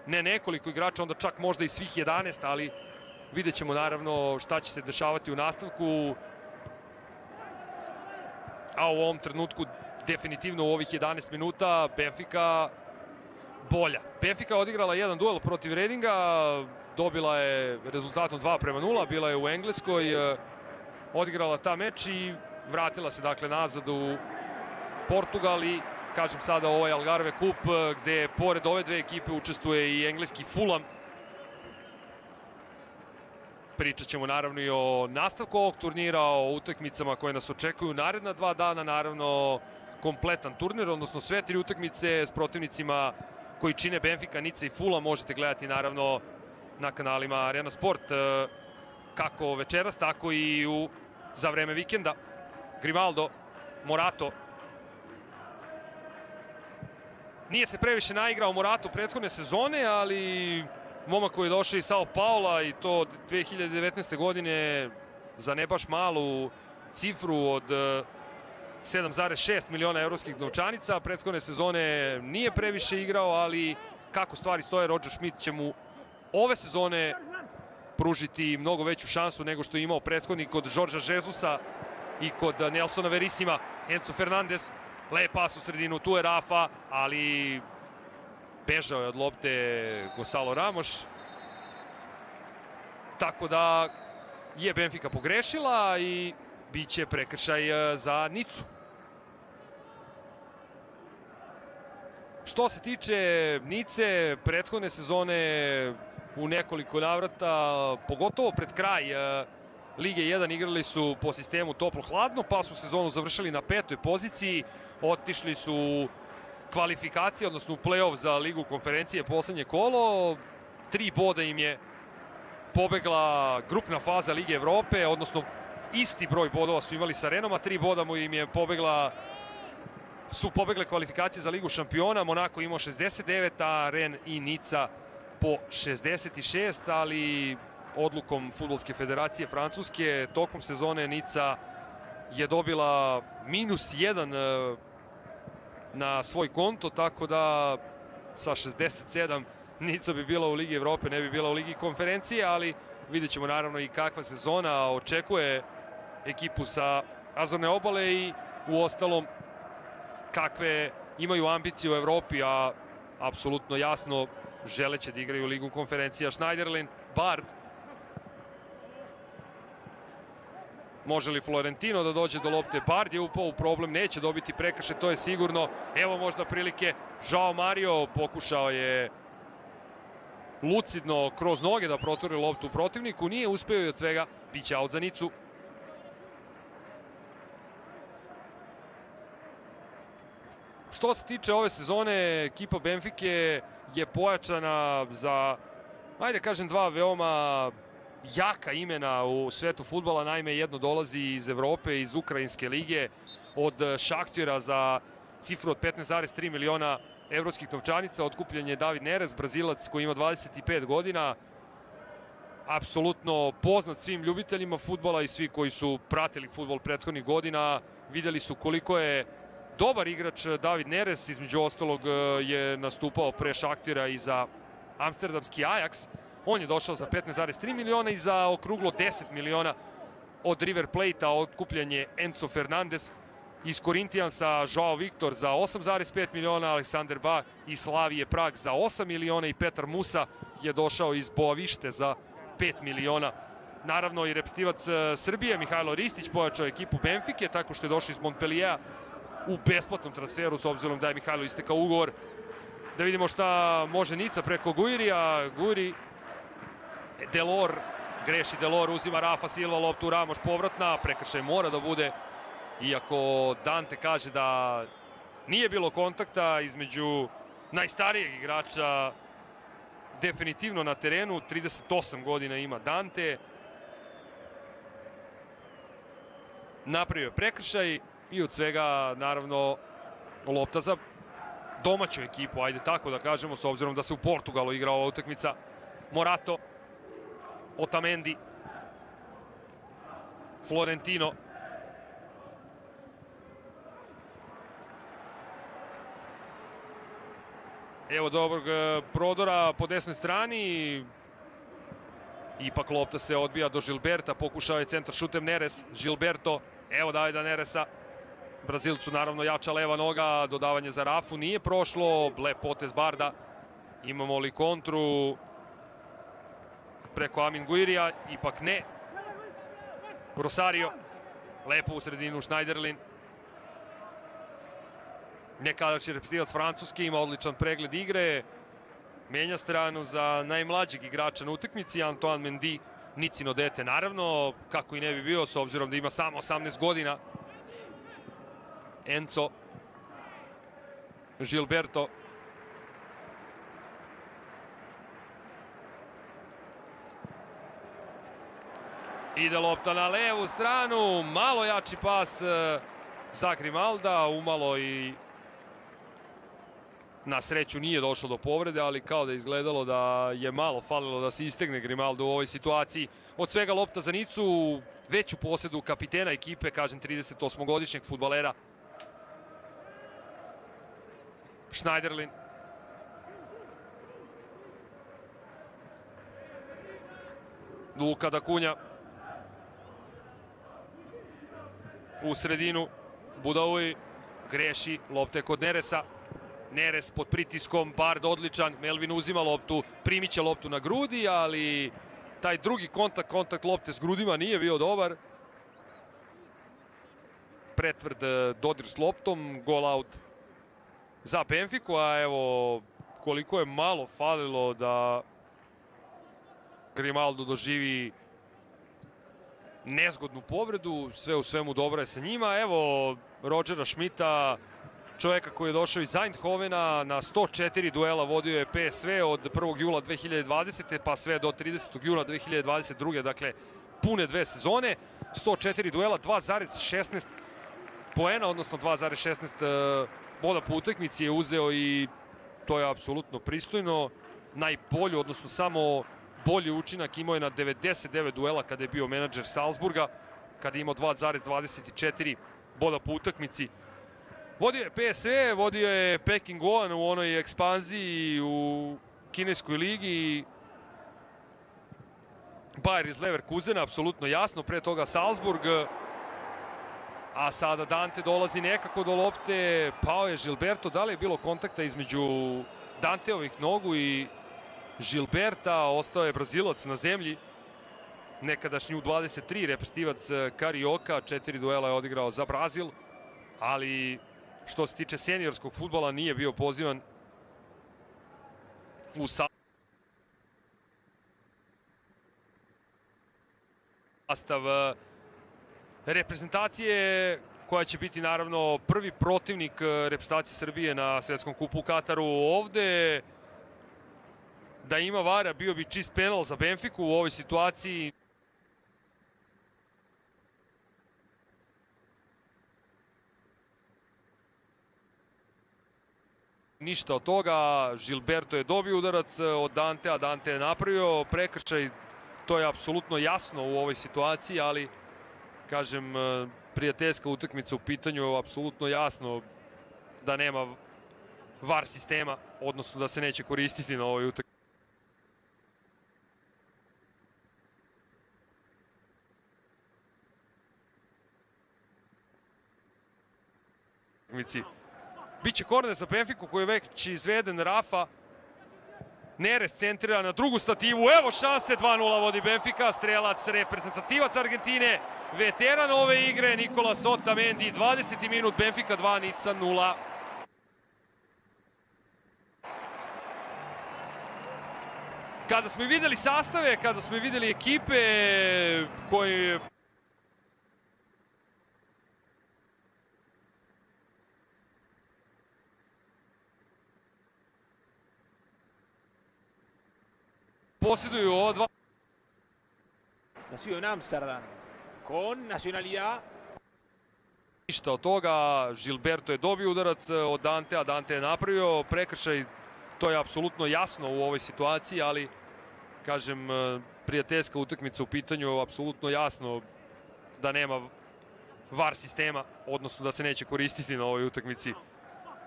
ne nekoliko igrača, onda čak možda i svih 11, ali vidjet ćemo naravno šta će se dešavati u nastavku. A u ovom trenutku definitivno u ovih 11 minuta Benfica bolja. Benfica odigrala jedan duel protiv Redinga, dobila je rezultatom 2-0, bila je u Engleskoj, odigrala ta meč i vratila se dakle nazad u Portugal i kažem sada ovaj Algarve kup gde pored ove dve ekipe učestvuje i engleski Fulham. Pričat ćemo naravno i o nastavku ovog turnira, o utakmicama koje nas očekuju naredna 2 dana, naravno kompletan turnir, odnosno sve 3 utakmice s protivnicima koji čine Benfica, Nice i Fulham možete gledati naravno na kanalima Arena Sport, kako večeras, tako i za vreme vikenda. Grimaldo, Morato. Nije se previše naigrao Morato prethodne sezone, ali momak koji je došao iz Sao Paula i to 2019. godine za ne baš malu cifru od 7,6 miliona evropskih novčanica. Prethodne sezone nije previše igrao, ali kako stvari stoje, Roger Schmidt će mu ove sezone pružiti mnogo veću šansu nego što je imao prethodnik kod Jorgea Jesusa i kod Nelsona Verissima. Enzo Fernandez, lep pas u sredinu, tu je Rafa, ali bežao je od lopte Gonzalo Ramos. Tako da je Benfica pogrešila i bit će prekršaj za Nicu. Što se tiče Nice, prethodne sezone u nekoliko navrata, pogotovo pred kraj Lige 1 igrali su po sistemu toplo-hladno, pa su sezonu završili na 5. poziciji, otišli su u kvalifikacije, odnosno u play-off za Ligu konferencije poslednje kolo. 3 boda im je pobegla grupna faza Lige Evrope, odnosno isti broj bodova su imali sa Renom, a 3 boda mu im je pobegle kvalifikacije za Ligu šampiona. Monako imao 69, a Ren i Nica po 66, ali odlukom Fudbalske federacije Francuske tokom sezone Nica je dobila -1 na svoj konto, tako da sa 67 Nica bi bila u Ligi Evrope, ne bi bila u Ligi konferencije, ali vidjet ćemo naravno i kakva sezona očekuje ekipu sa Azorne obale i u ostalom kakve imaju ambicije u Evropi, a apsolutno jasno želeće da igraju Ligu konferencija. Schneiderlin, Bard. Može li Florentino da dođe do lopte? Bard je upao u problem, neće dobiti prekršaj, to je sigurno. Evo možda prilike, Joao Mario pokušao je lucidno kroz noge da proturi loptu protivniku, nije uspeo i od svega biće aut za Nicu. Što se tiče ove sezone, ekipa Benfike je pojačana za, ajde kažem, 2 veoma jaka imena u svetu fudbala. Naime, jedno dolazi iz Evrope, iz Ukrajinske lige, od Šaktjera za cifru od 15,3 miliona evropskih novčanica. Otkupljen je David Neres, Brazilac koji ima 25 godina. Apsolutno poznat svim ljubiteljima fudbala i svi koji su pratili fudbal prethodnih godina. Videli su koliko je dobar igrač David Neres, između ostalog je nastupao pre Šaktjera i za amsterdamski Ajax. On je došao za 15,3 miliona i za okruglo 10 miliona od River Plate-a otkupljen je Enzo Fernandez. Iz Korintijansa Joao Viktor za 8,5 miliona, Aleksander Ba iz Slavije Prag za 8 miliona i Petar Musa je došao iz Boavište za 5 miliona. Naravno i repstivac Srbije Mihajlo Ristić pojačao ekipu Benfike tako što je došao iz Montpelliera u besplatnom transferu, s obzirom da je Mihajlo istekao ugovor. Da vidimo šta može Nica preko Guirija. Guiri, Delor, greši Delor, uzima Rafa Silva loptu, Ramoš povratna, prekršaj mora da bude, iako Dante kaže da nije bilo kontakta između najstarijeg igrača definitivno na terenu. 38 godina ima Dante. Napravio je prekršaj i od svega naravno lopta za domaću ekipu, ajde tako da kažemo, s obzirom da se u Portugalu igra ova utakmica. Morato, Otamendi, Florentino. Evo dobrog prodora po desnoj strani. Ipak lopta se odbija do Gilberta, pokušao je centar šutem Neres. Gilberto, evo Davida Neresa. Brazilcu naravno jača leva noga, dodavanje za Rafu nije prošlo, lep potez Barda. Imamo li kontru preko Amin Guirija? Ipak ne. Rosario, lepo u sredinu Schneiderlin. Nekadašnji reprezentativac Francuske, ima odličan pregled igre. Menja stranu za najmlađeg igrača na utakmici, Antoine Mendy, Nicino dete naravno, kako i ne bi bio, s obzirom da ima samo 18 godina. Enzo, Gilberto. Ide lopta na levu stranu, malo jači pas za Grimalda, umalo i na sreću nije došlo do povrede, ali kao da je izgledalo da je malo falilo da se istegne Grimaldo u ovoj situaciji. Od svega lopta za Nicu, već u posedu kapitena ekipe, kažem 38-godišnjeg fudbalera. Schneiderlin. Luka da Kunja. U sredinu Budaui greši, lopta je kod Neresa. Neres pod pritiskom, Bard odličan, Melvin uzima loptu, primit će loptu na grudi, ali taj drugi kontakt lopte s grudima nije bio dobar. Pretvrd dodir s loptom, gol out za Benfiku, a evo koliko je malo falilo da Grimaldo doživi nezgodnu povredu, sve u svemu dobro je sa njima. Evo Rodgera Schmidta, čovjeka koji je došao iz Eindhovena, na 104 duela vodio je PSV od 1. jula 2020. pa sve do 30. juna 2022. Dakle, pune 2 sezone, 104 duela, 2,16 poena, odnosno 2,16 boda po utakmici je uzeo i to je apsolutno pristojno. Najbolju, odnosno samo bolji učinak imao je na 99 duela kada je bio menadžer Salzburga, kada je imao 2,24 boda po utakmici. Vodio je PSV, vodio je Peking One u onoj ekspanziji u kineskoj ligi. Bayer iz Leverkusena, apsolutno jasno, pre toga Salzburg. A sada Dante dolazi nekako do lopte, pao je Gilberto. Da li je bilo kontakta između Danteovih nogu i Gilberta? Ostao je Brazilac na zemlji. Nekadašnji U23 reprezentativac Carioca, 4 duela je odigrao za Brazil. Ali što se tiče seniorskog fudbala nije bio pozivan u sastav reprezentacije, koja će biti naravno prvi protivnik reprezentacije Srbije na svetskom kupu u Kataru. Ovde da ima vara bio bi čist penal za Benfiku u ovoj situaciji. Ništa od toga, Gilberto je dobio udarac od Dante, a Dante je napravio prekršaj. To je apsolutno jasno u ovoj situaciji, ali kažem, prijateljska utakmica u pitanju, apsolutno jasno da nema VAR sistema, odnosno da se neće koristiti na ovoj utakmici. Biće korner za Benfiku koji je već izveden. Rafa Neres centrira na drugu stativu. Evo šanse, 2:0 vodi Benfica. Strelac, reprezentativac Argentine, veteran ove igre, Nicolas Otamendi. 20. minut, Benfica 2, Nica 0. Kada smo videli sastave, kada smo videli ekipe koje posjeduju ova dva. Nacido en Amsterdam, con nacionalidad. Ništa od toga, Gilberto je dobio udarac od Dante, a Dante je napravio prekršaj. To je apsolutno jasno u ovoj situaciji, ali kažem, prijateljska utakmica u pitanju, apsolutno jasno da nema VAR sistema, odnosno da se neće koristiti na ovoj utakmici.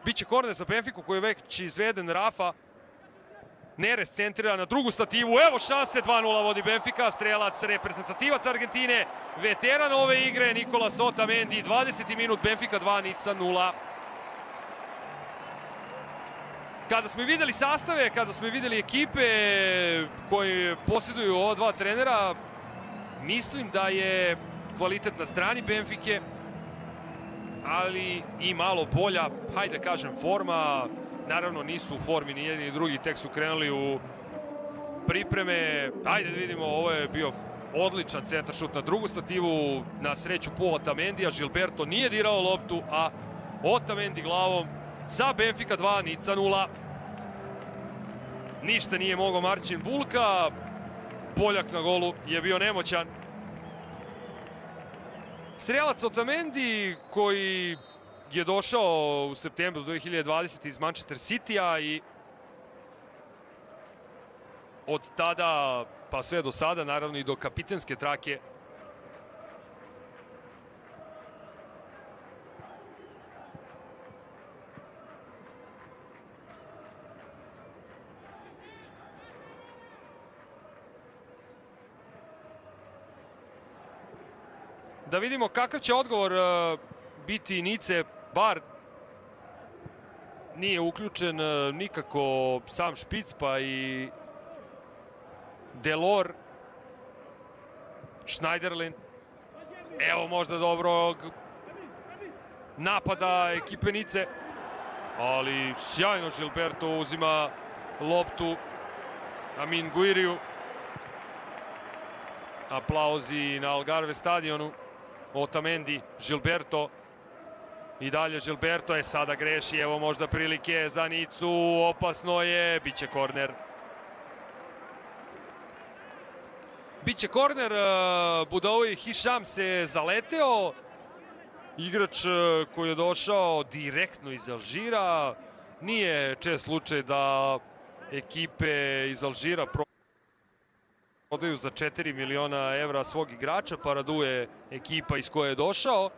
Biće korner za Benfiku koji je već izveden. Rafa Neres centrira na drugu stativu. Evo šanse, 2:0 vodi Benfica. Strelac, reprezentativac Argentine, veteran ove igre, Nicolas Otamendi. 20. minut, Benfica 2, Nica 0. Kada smo videli sastave, kada smo videli ekipe koje posjeduju ova dva trenera, mislim da je kvalitet na strani Benfike, ali i malo bolja, hajde kažem, forma. Naravno, nisu u formi ni jedni ni drugi, tek su krenuli u pripreme. Ajde da vidimo, ovo je bio odličan centaršut na drugu stativu, na sreću po Otamendija. Gilberto nije dirao loptu, a Otamendi glavom za Benfica 2, Nica 0. Ništa nije mogao Marcin Bulka, Poljak na golu je bio nemoćan. Strelac Otamendi koji je došao u septembru 2020. iz Manchester City-a i od tada pa sve do sada, naravno i do kapitenske trake, da vidimo kakav će odgovor biti Nice. Bar nije uključen nikako sam špic, pa i Delor, Schneiderlin. Evo možda dobrog napada ekipe Nice, ali sjajno Gilberto uzima loptu Amin Guiriju. Aplauzi na Algarve stadionu. Otamendi, Gilberto. I dalje Gilberto sada greši, evo možda prilike za Nicu, opasno je, biće korner. Biće korner, Budaoui Hišam se zaleteo. Igrač koji je došao direktno iz Alžira. Nije čest slučaj da ekipe iz Alžira prodaju za 4 miliona evra svog igrača, pa raduje ekipa iz koje je došao.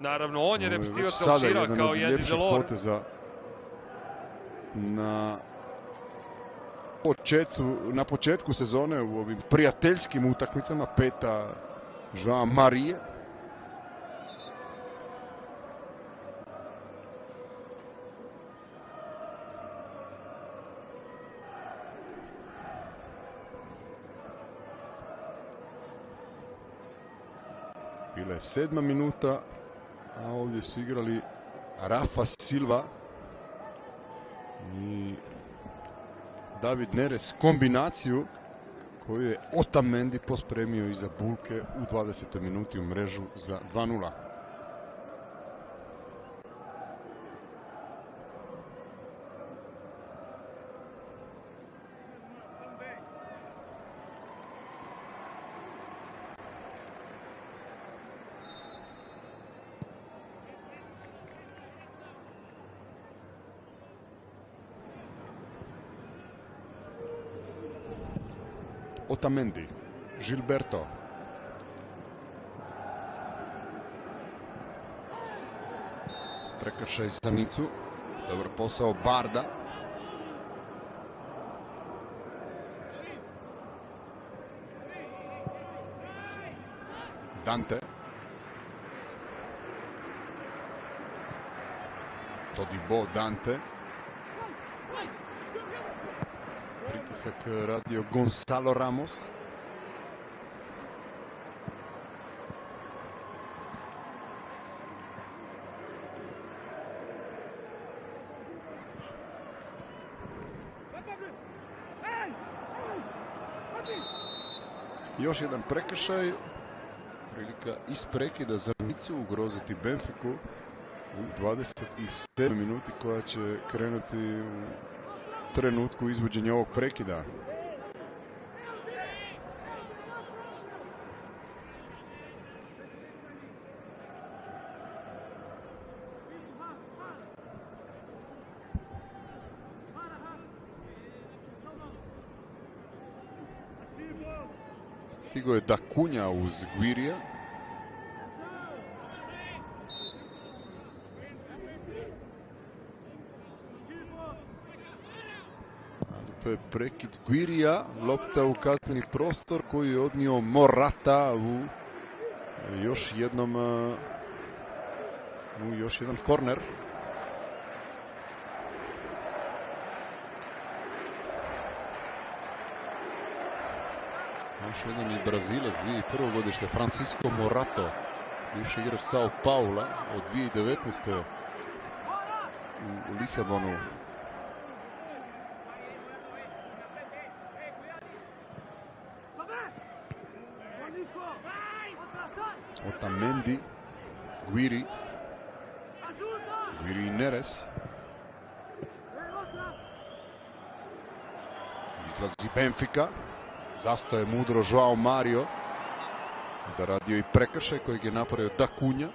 Naravno, on je reprezentativac Alžira kao Jedi Delor. Poteza na početku sezone u ovim prijateljskim utakmicama, peta Joao Marije. Bila je 7. minuta, a ovdje su igrali Rafa Silva i David Neres kombinaciju koju je Otamendi pospremio iza Bulke u 20. minuti u mrežu za 2:0. Otamendi, Gilberto. Prekršaj za Nicu. Dobar posao Barda. Dante. Todibo, Dante. Pritisak radio Gonzalo Ramos. Još jedan prekršaj. Prilika iz prekida za Nicu ugroziti Benfiku u 27. minuti koja će krenuti u trenutku izvođenja ovog prekida. Stigo je Dakunja uz Guirija. To je prekid Guirija, lopta u kazneni prostor koji je odnio Morata u još jedan korner. Još jedan je Brazilac, 2001. godište, Francisco Morato, bivši igrač Sao Paula od 2019. u Lisabonu. Otamendi, Guiri i Neres. Izlazi Benfica. Zastoje mudro Joao Mario. Zaradio i prekršaj kojeg je napravio Dakunja.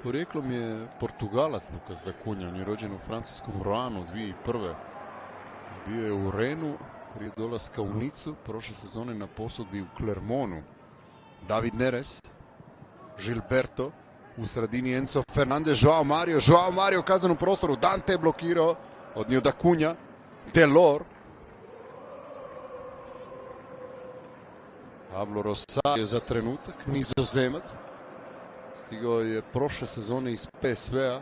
Porijeklom je Portugalac Lucas Dakunja, on je rođen u francuskom Roanu 2001. Bio je u Renu prije dolaska u Nicu, prošle sezone na posudbi u Clermontu. David Neres, Gilberto, u sredini Enzo Fernandez, Joao Mario u kaznenom prostoru, Dante je blokirao, odnio Dakunja, Delor. Pablo Rosario za trenutak, Nizozemac. Stigao je prošle sezone iz PSV-a.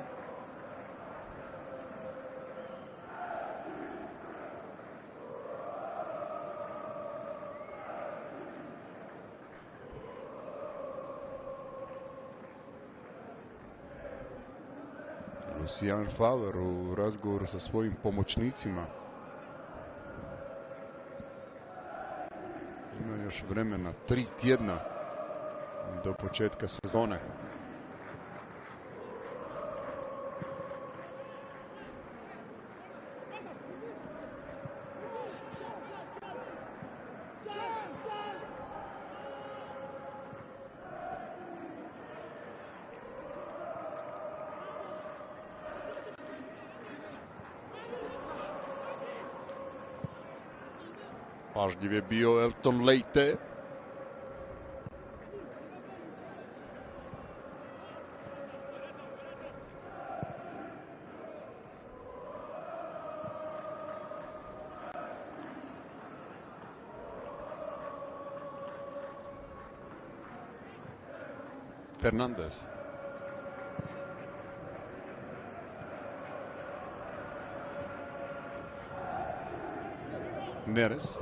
Lucian Favre u razgovoru sa svojim pomoćnicima. Ima još vremena, 3 tjedna do početka sezone. Pažljiv je bio Elton Leite. Fernandez. Neres.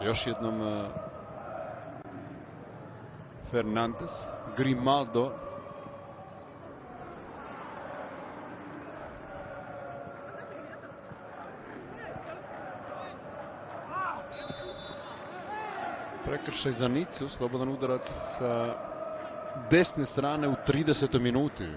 Još jednom Fernandez, Grimaldo. Prekršaj za Nicu, slobodan udarac sa desne strane u 30. minuti.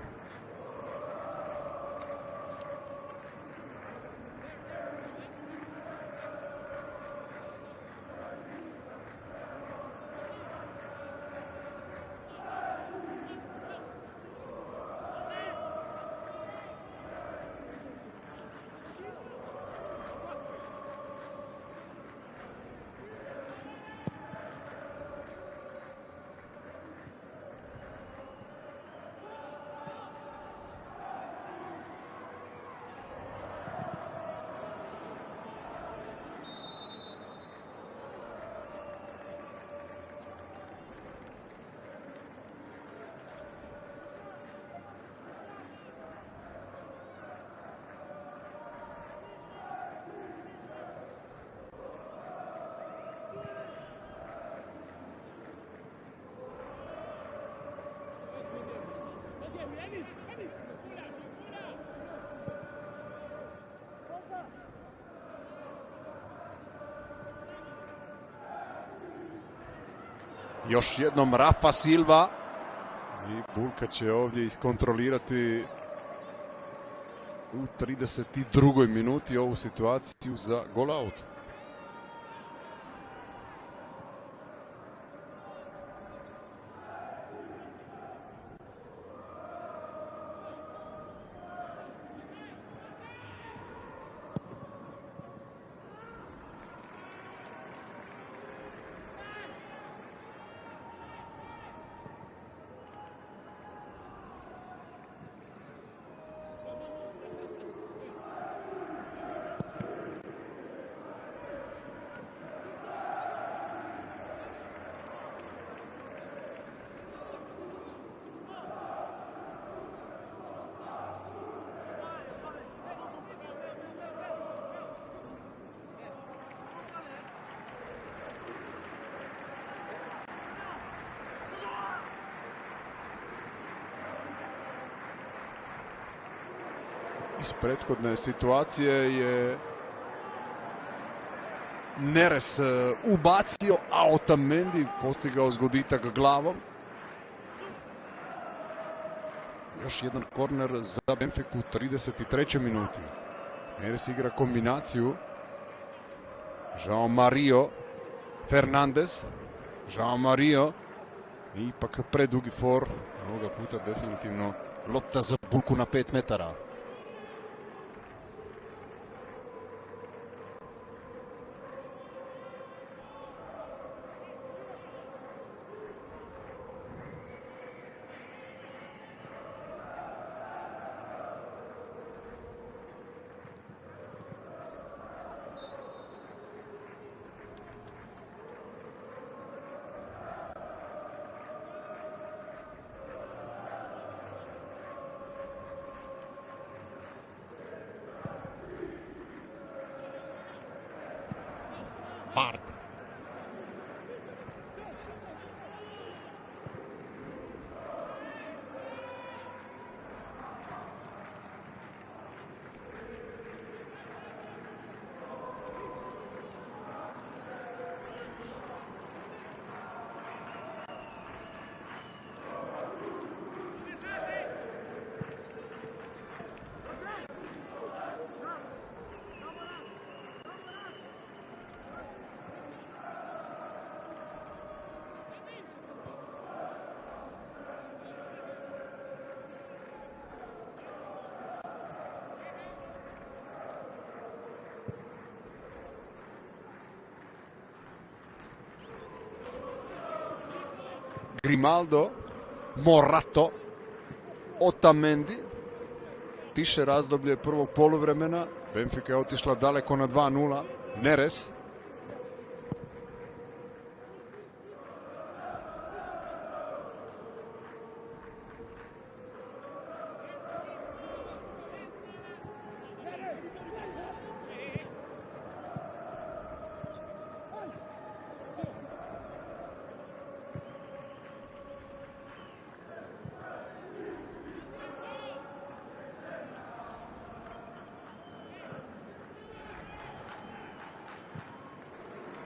Još jednom Rafa Silva. I Bulka će ovdje iskontrolirati u 32. minuti ovu situaciju za gol out. Iz prethodne situacije je Neres ubacio, a Otamendi postigao zgoditak glavom. Još jedan korner za Benfiku u 33. minuti. Neres igra kombinaciju. João Mario, Fernandez, João Mario. I ipak predugi for. Ovoga puta definitivno lopta za Bulku na 5 metara. parte. Grimaldo, Morato, Otamendi. Tiše razdoblje prvog poluvremena. Benfica je otišla daleko na 2-0. Neres.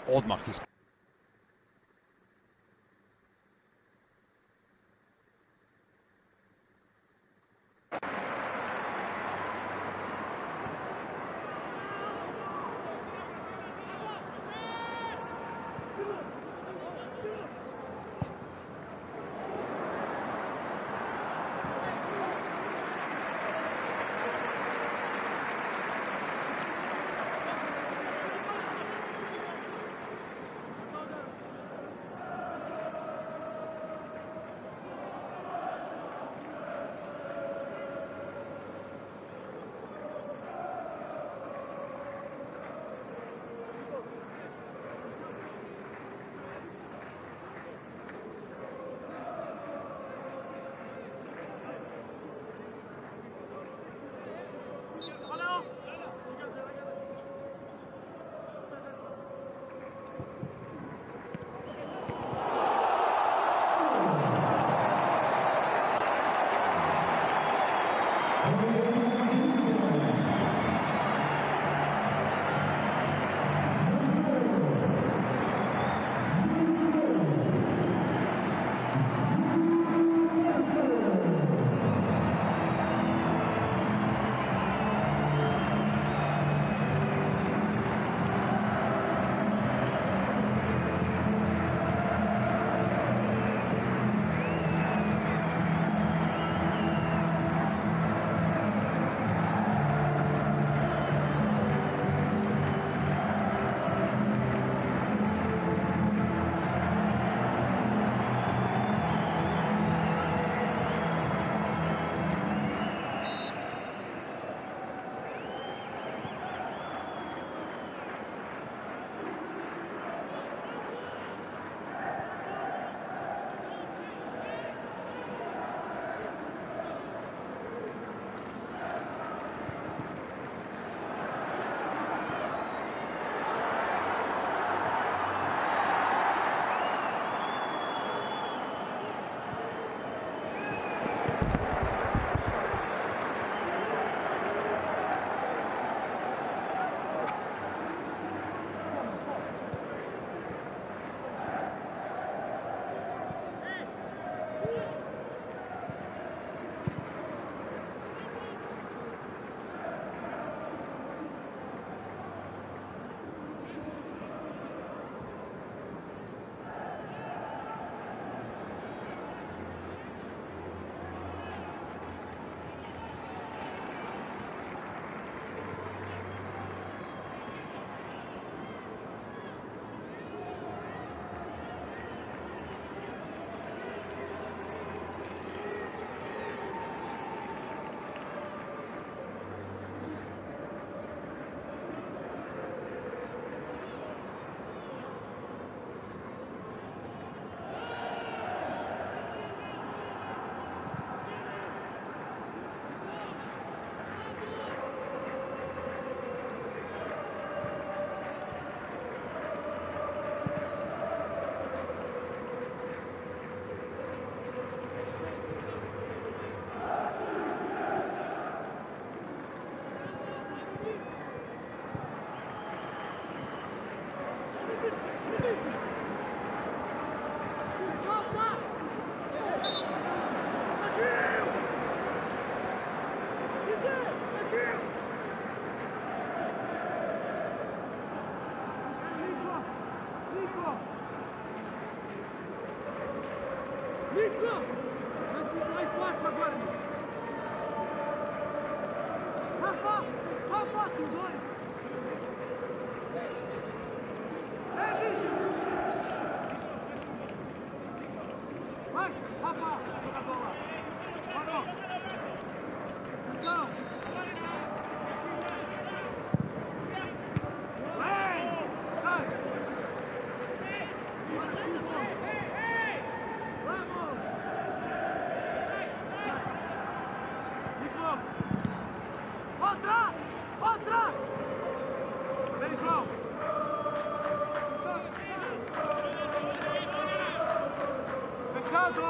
Odmah iz...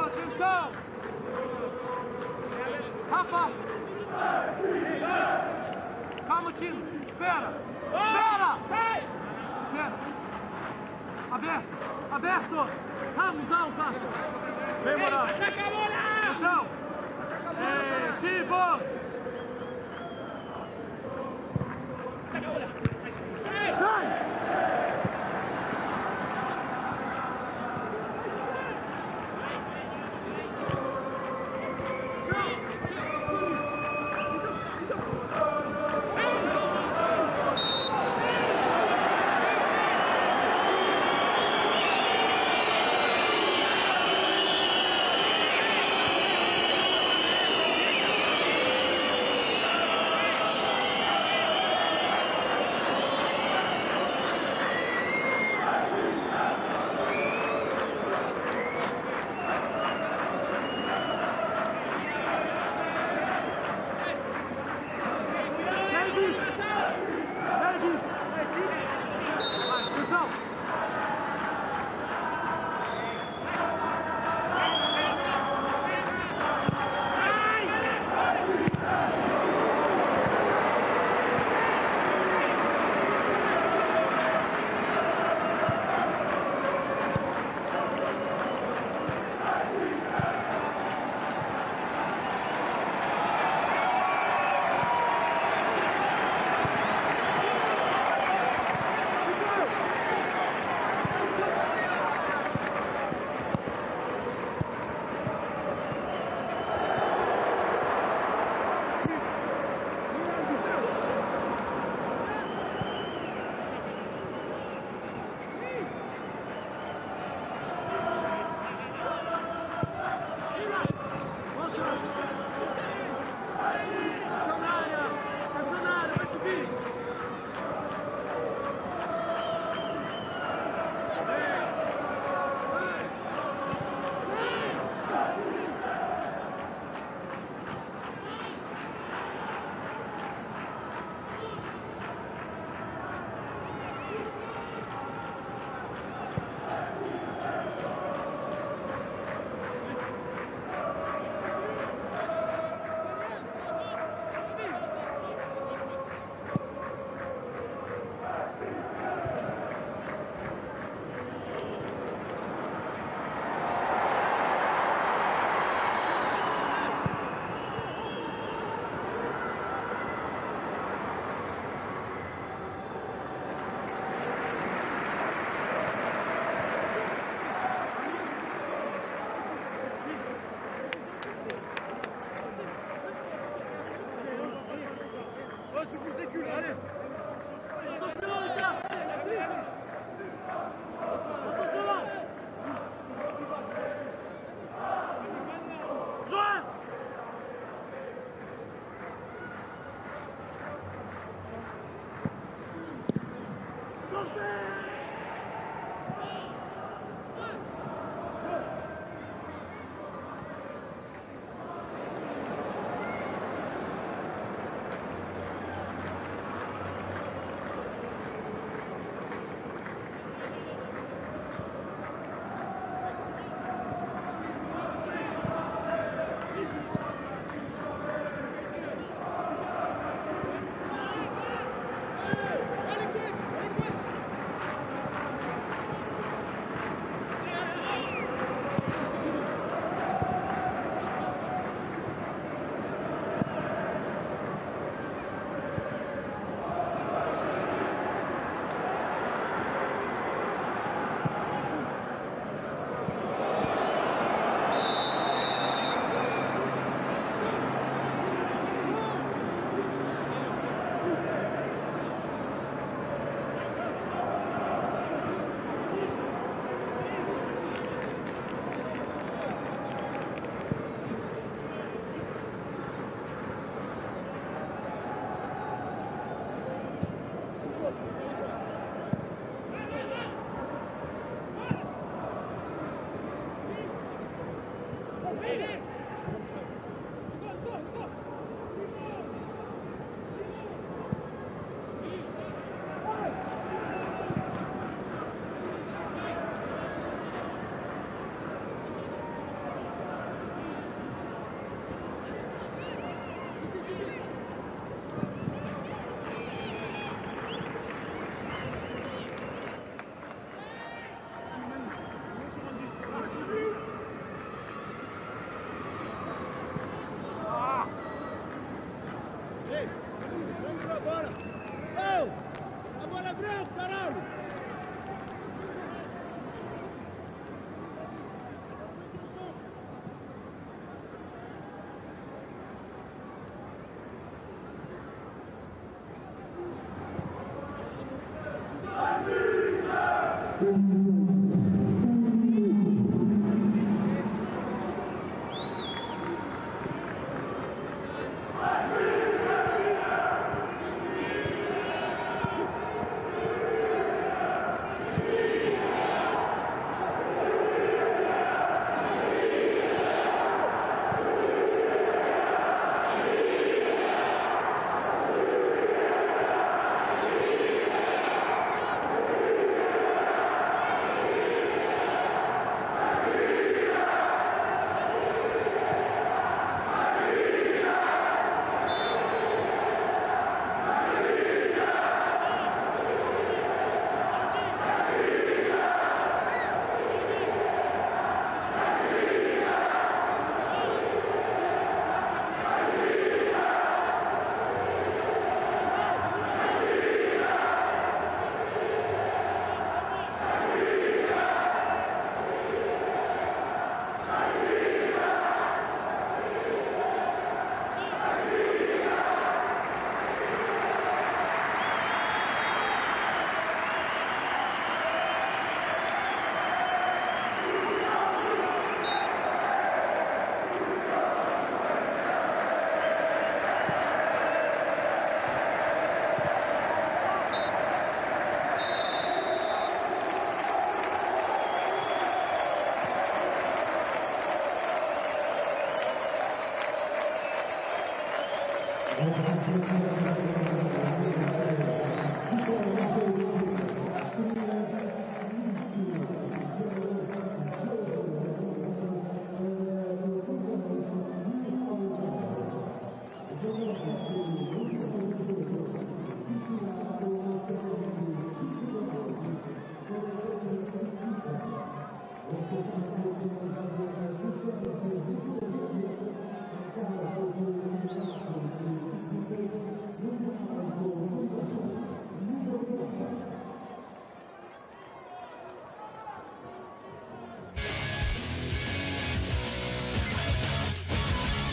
Atenção! Rafa! Calma, time! Espera! Espera! Espera! Aberto! Aberto! Ramosão, passa! Vem, Moraes! Atenção! Tivo!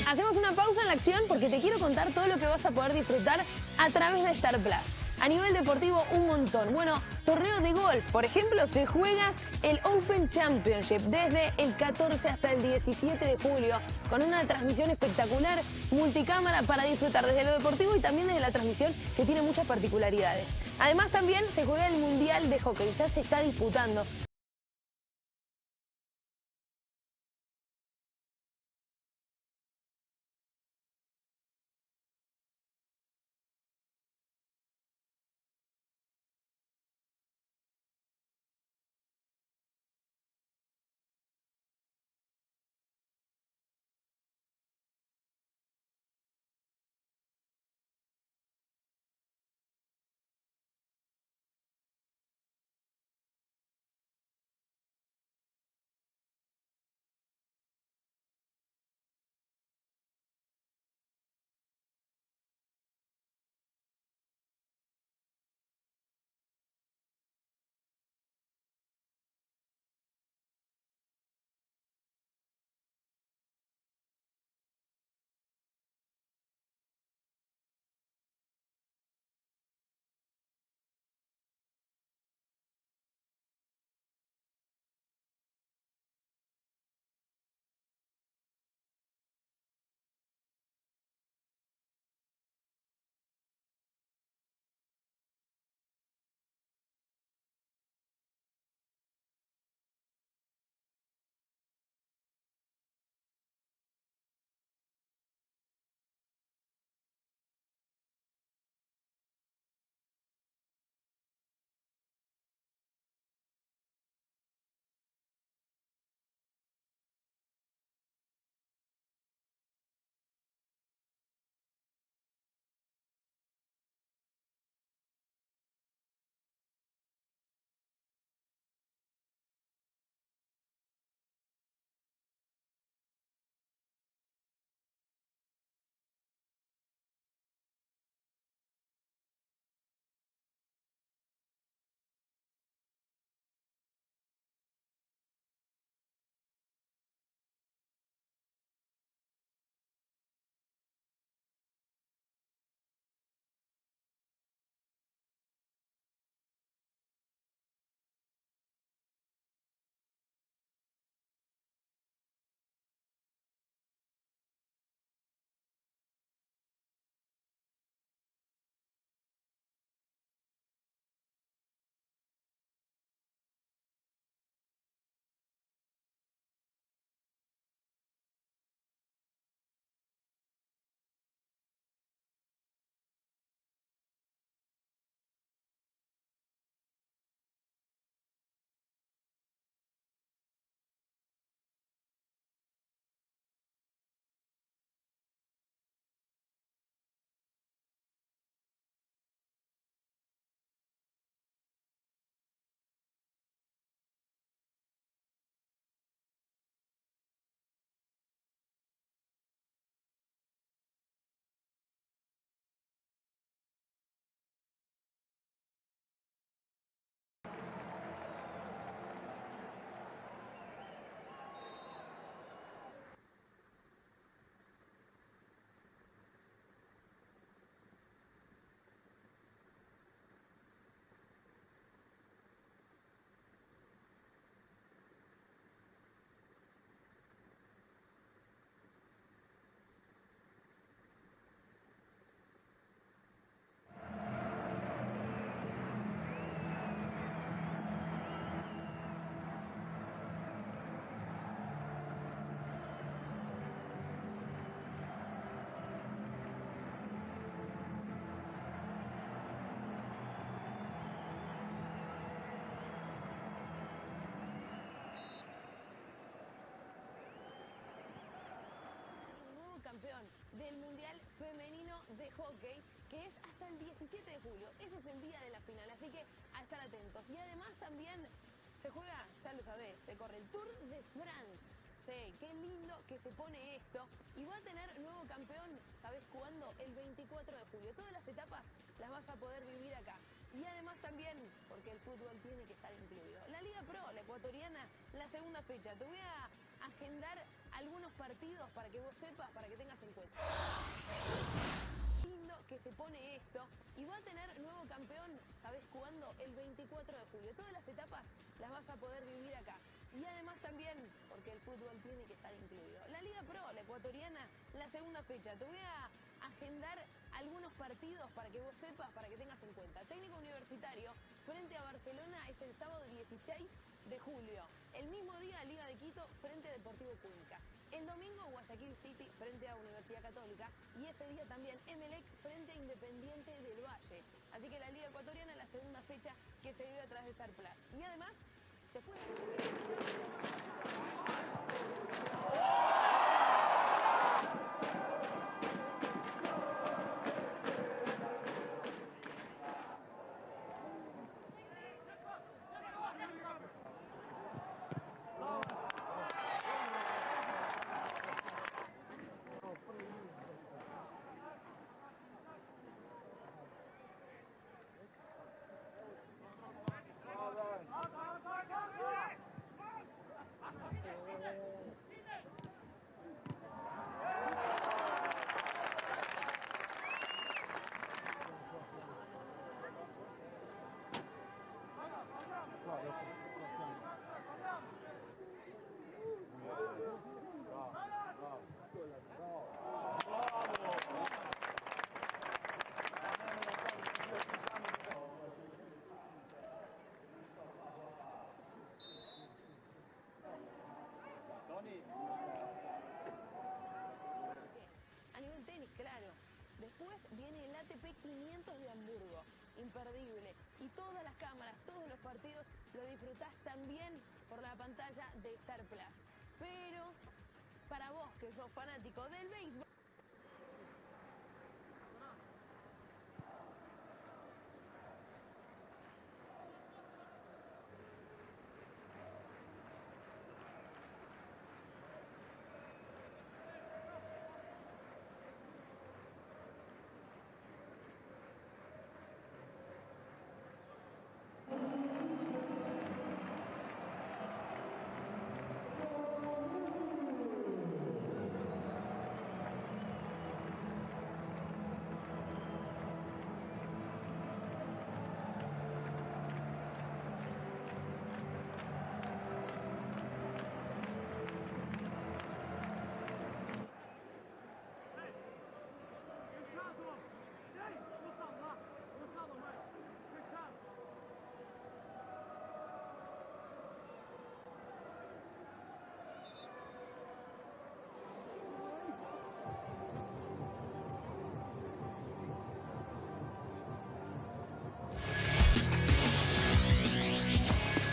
Hacemos una pausa en la acción porque te quiero contar todo lo que vas a poder disfrutar a través de Star Plus. A nivel deportivo, un montón. Bueno, torneo de golf, por ejemplo, se juega el Open Championship desde el 14 hasta el 17 de julio, con una transmisión espectacular, multicámara para disfrutar desde lo deportivo y también desde la transmisión, que tiene muchas particularidades. Además, también se juega el Mundial de Hockey, ya se está disputando. del Mundial Femenino de Hockey, que es hasta el 17 de julio. Ese es el día de la final, así que a estar atentos. Y además también se juega, ya lo sabés, se corre el Tour de France. Sí, qué lindo que se pone esto. Y va a tener nuevo campeón, ¿sabés cuándo? El 24 de julio. Todas las etapas las vas a poder vivir acá. Y además también, porque el fútbol tiene que estar incluido. La Liga Pro, la ecuatoriana, la segunda fecha. Te voy a agendar algunos partidos para que vos sepas, para que tengas en cuenta. Lindo que se pone esto. Y va a tener nuevo campeón, ¿sabés cuándo? El 24 de julio. Todas las etapas las vas a poder vivir acá. Y además también, porque el fútbol tiene que estar incluido. La Liga Pro, la ecuatoriana, la segunda fecha. Te voy a agendar algunos partidos para que vos sepas, para que tengas en cuenta. Técnico Universitario frente a Barcelona es el sábado 16 de julio. El mismo día, Liga de Quito frente a Deportivo Cuenca. El domingo, Guayaquil City frente a Universidad Católica. Y ese día también, Emelec frente a Independiente del Valle. Así que la Liga Ecuatoriana es la segunda fecha que se vive a través de Star Plus. Y además, después... A nivel tenis, claro. Después viene el ATP 500 de Hamburgo, imperdible. Y todas las cámaras, todos los partidos lo disfrutás también por la pantalla de Star Plus. Pero para vos que sos fanático del béisbol...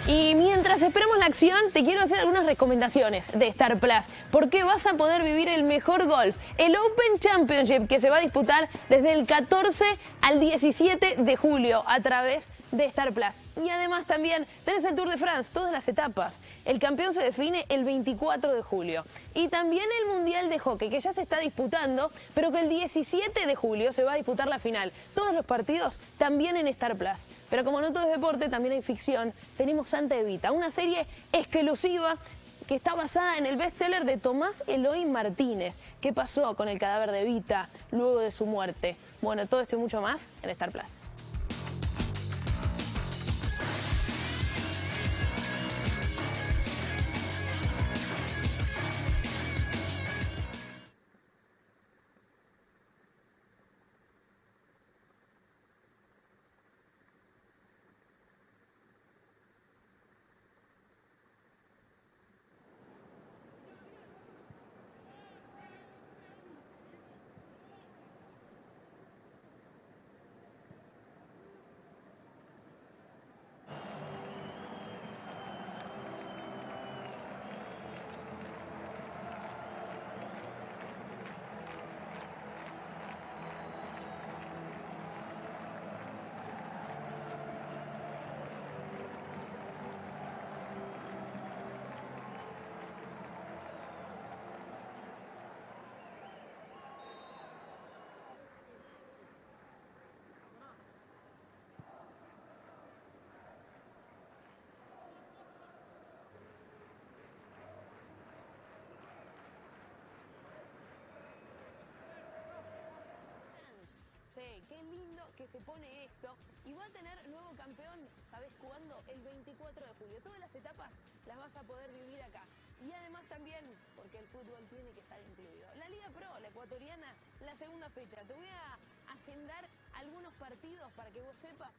Y mientras esperamos la acción, te quiero hacer algunas recomendaciones de Star Plus, porque vas a poder vivir el mejor golf, el Open Championship, que se va a disputar desde el 14 al 17 de julio a través de Star Plus. Y además también tenés el Tour de France, todas las etapas. El campeón se define el 24 de julio. Y también el Mundial de Hockey, que ya se está disputando, pero que el 17 de julio se va a disputar la final. Todos los partidos también en Star Plus. Pero como no todo es deporte, también hay ficción. Tenemos Santa Evita, una serie exclusiva que está basada en el bestseller de Tomás Eloy Martínez. ¿Qué pasó con el cadáver de Evita luego de su muerte? Bueno, todo esto y mucho más en Star Plus. qué lindo que se pone esto. Y va a tener nuevo campeón, ¿sabes cuándo? El 24 de julio. Todas las etapas las vas a poder vivir acá. Y además también, porque el fútbol tiene que estar incluido. La Liga Pro, la ecuatoriana, la segunda fecha. Te voy a agendar algunos partidos para que vos sepas.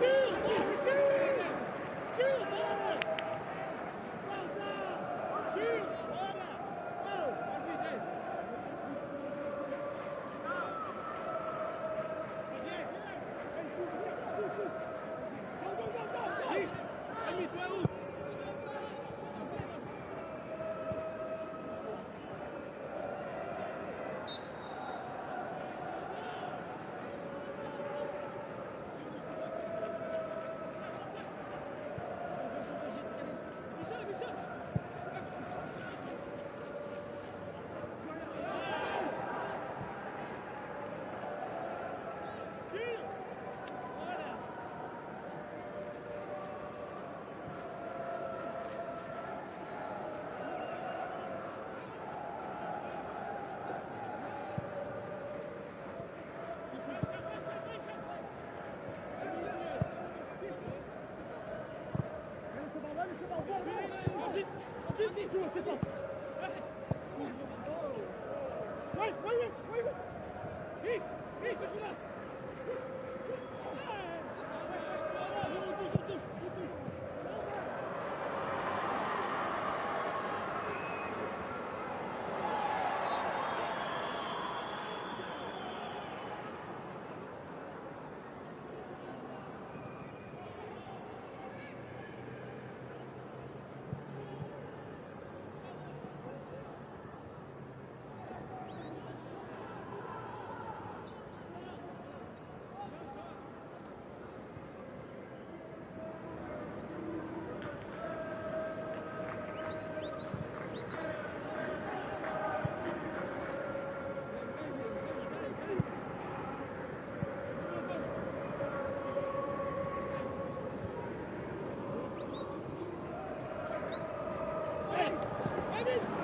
Hey!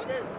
Shoot.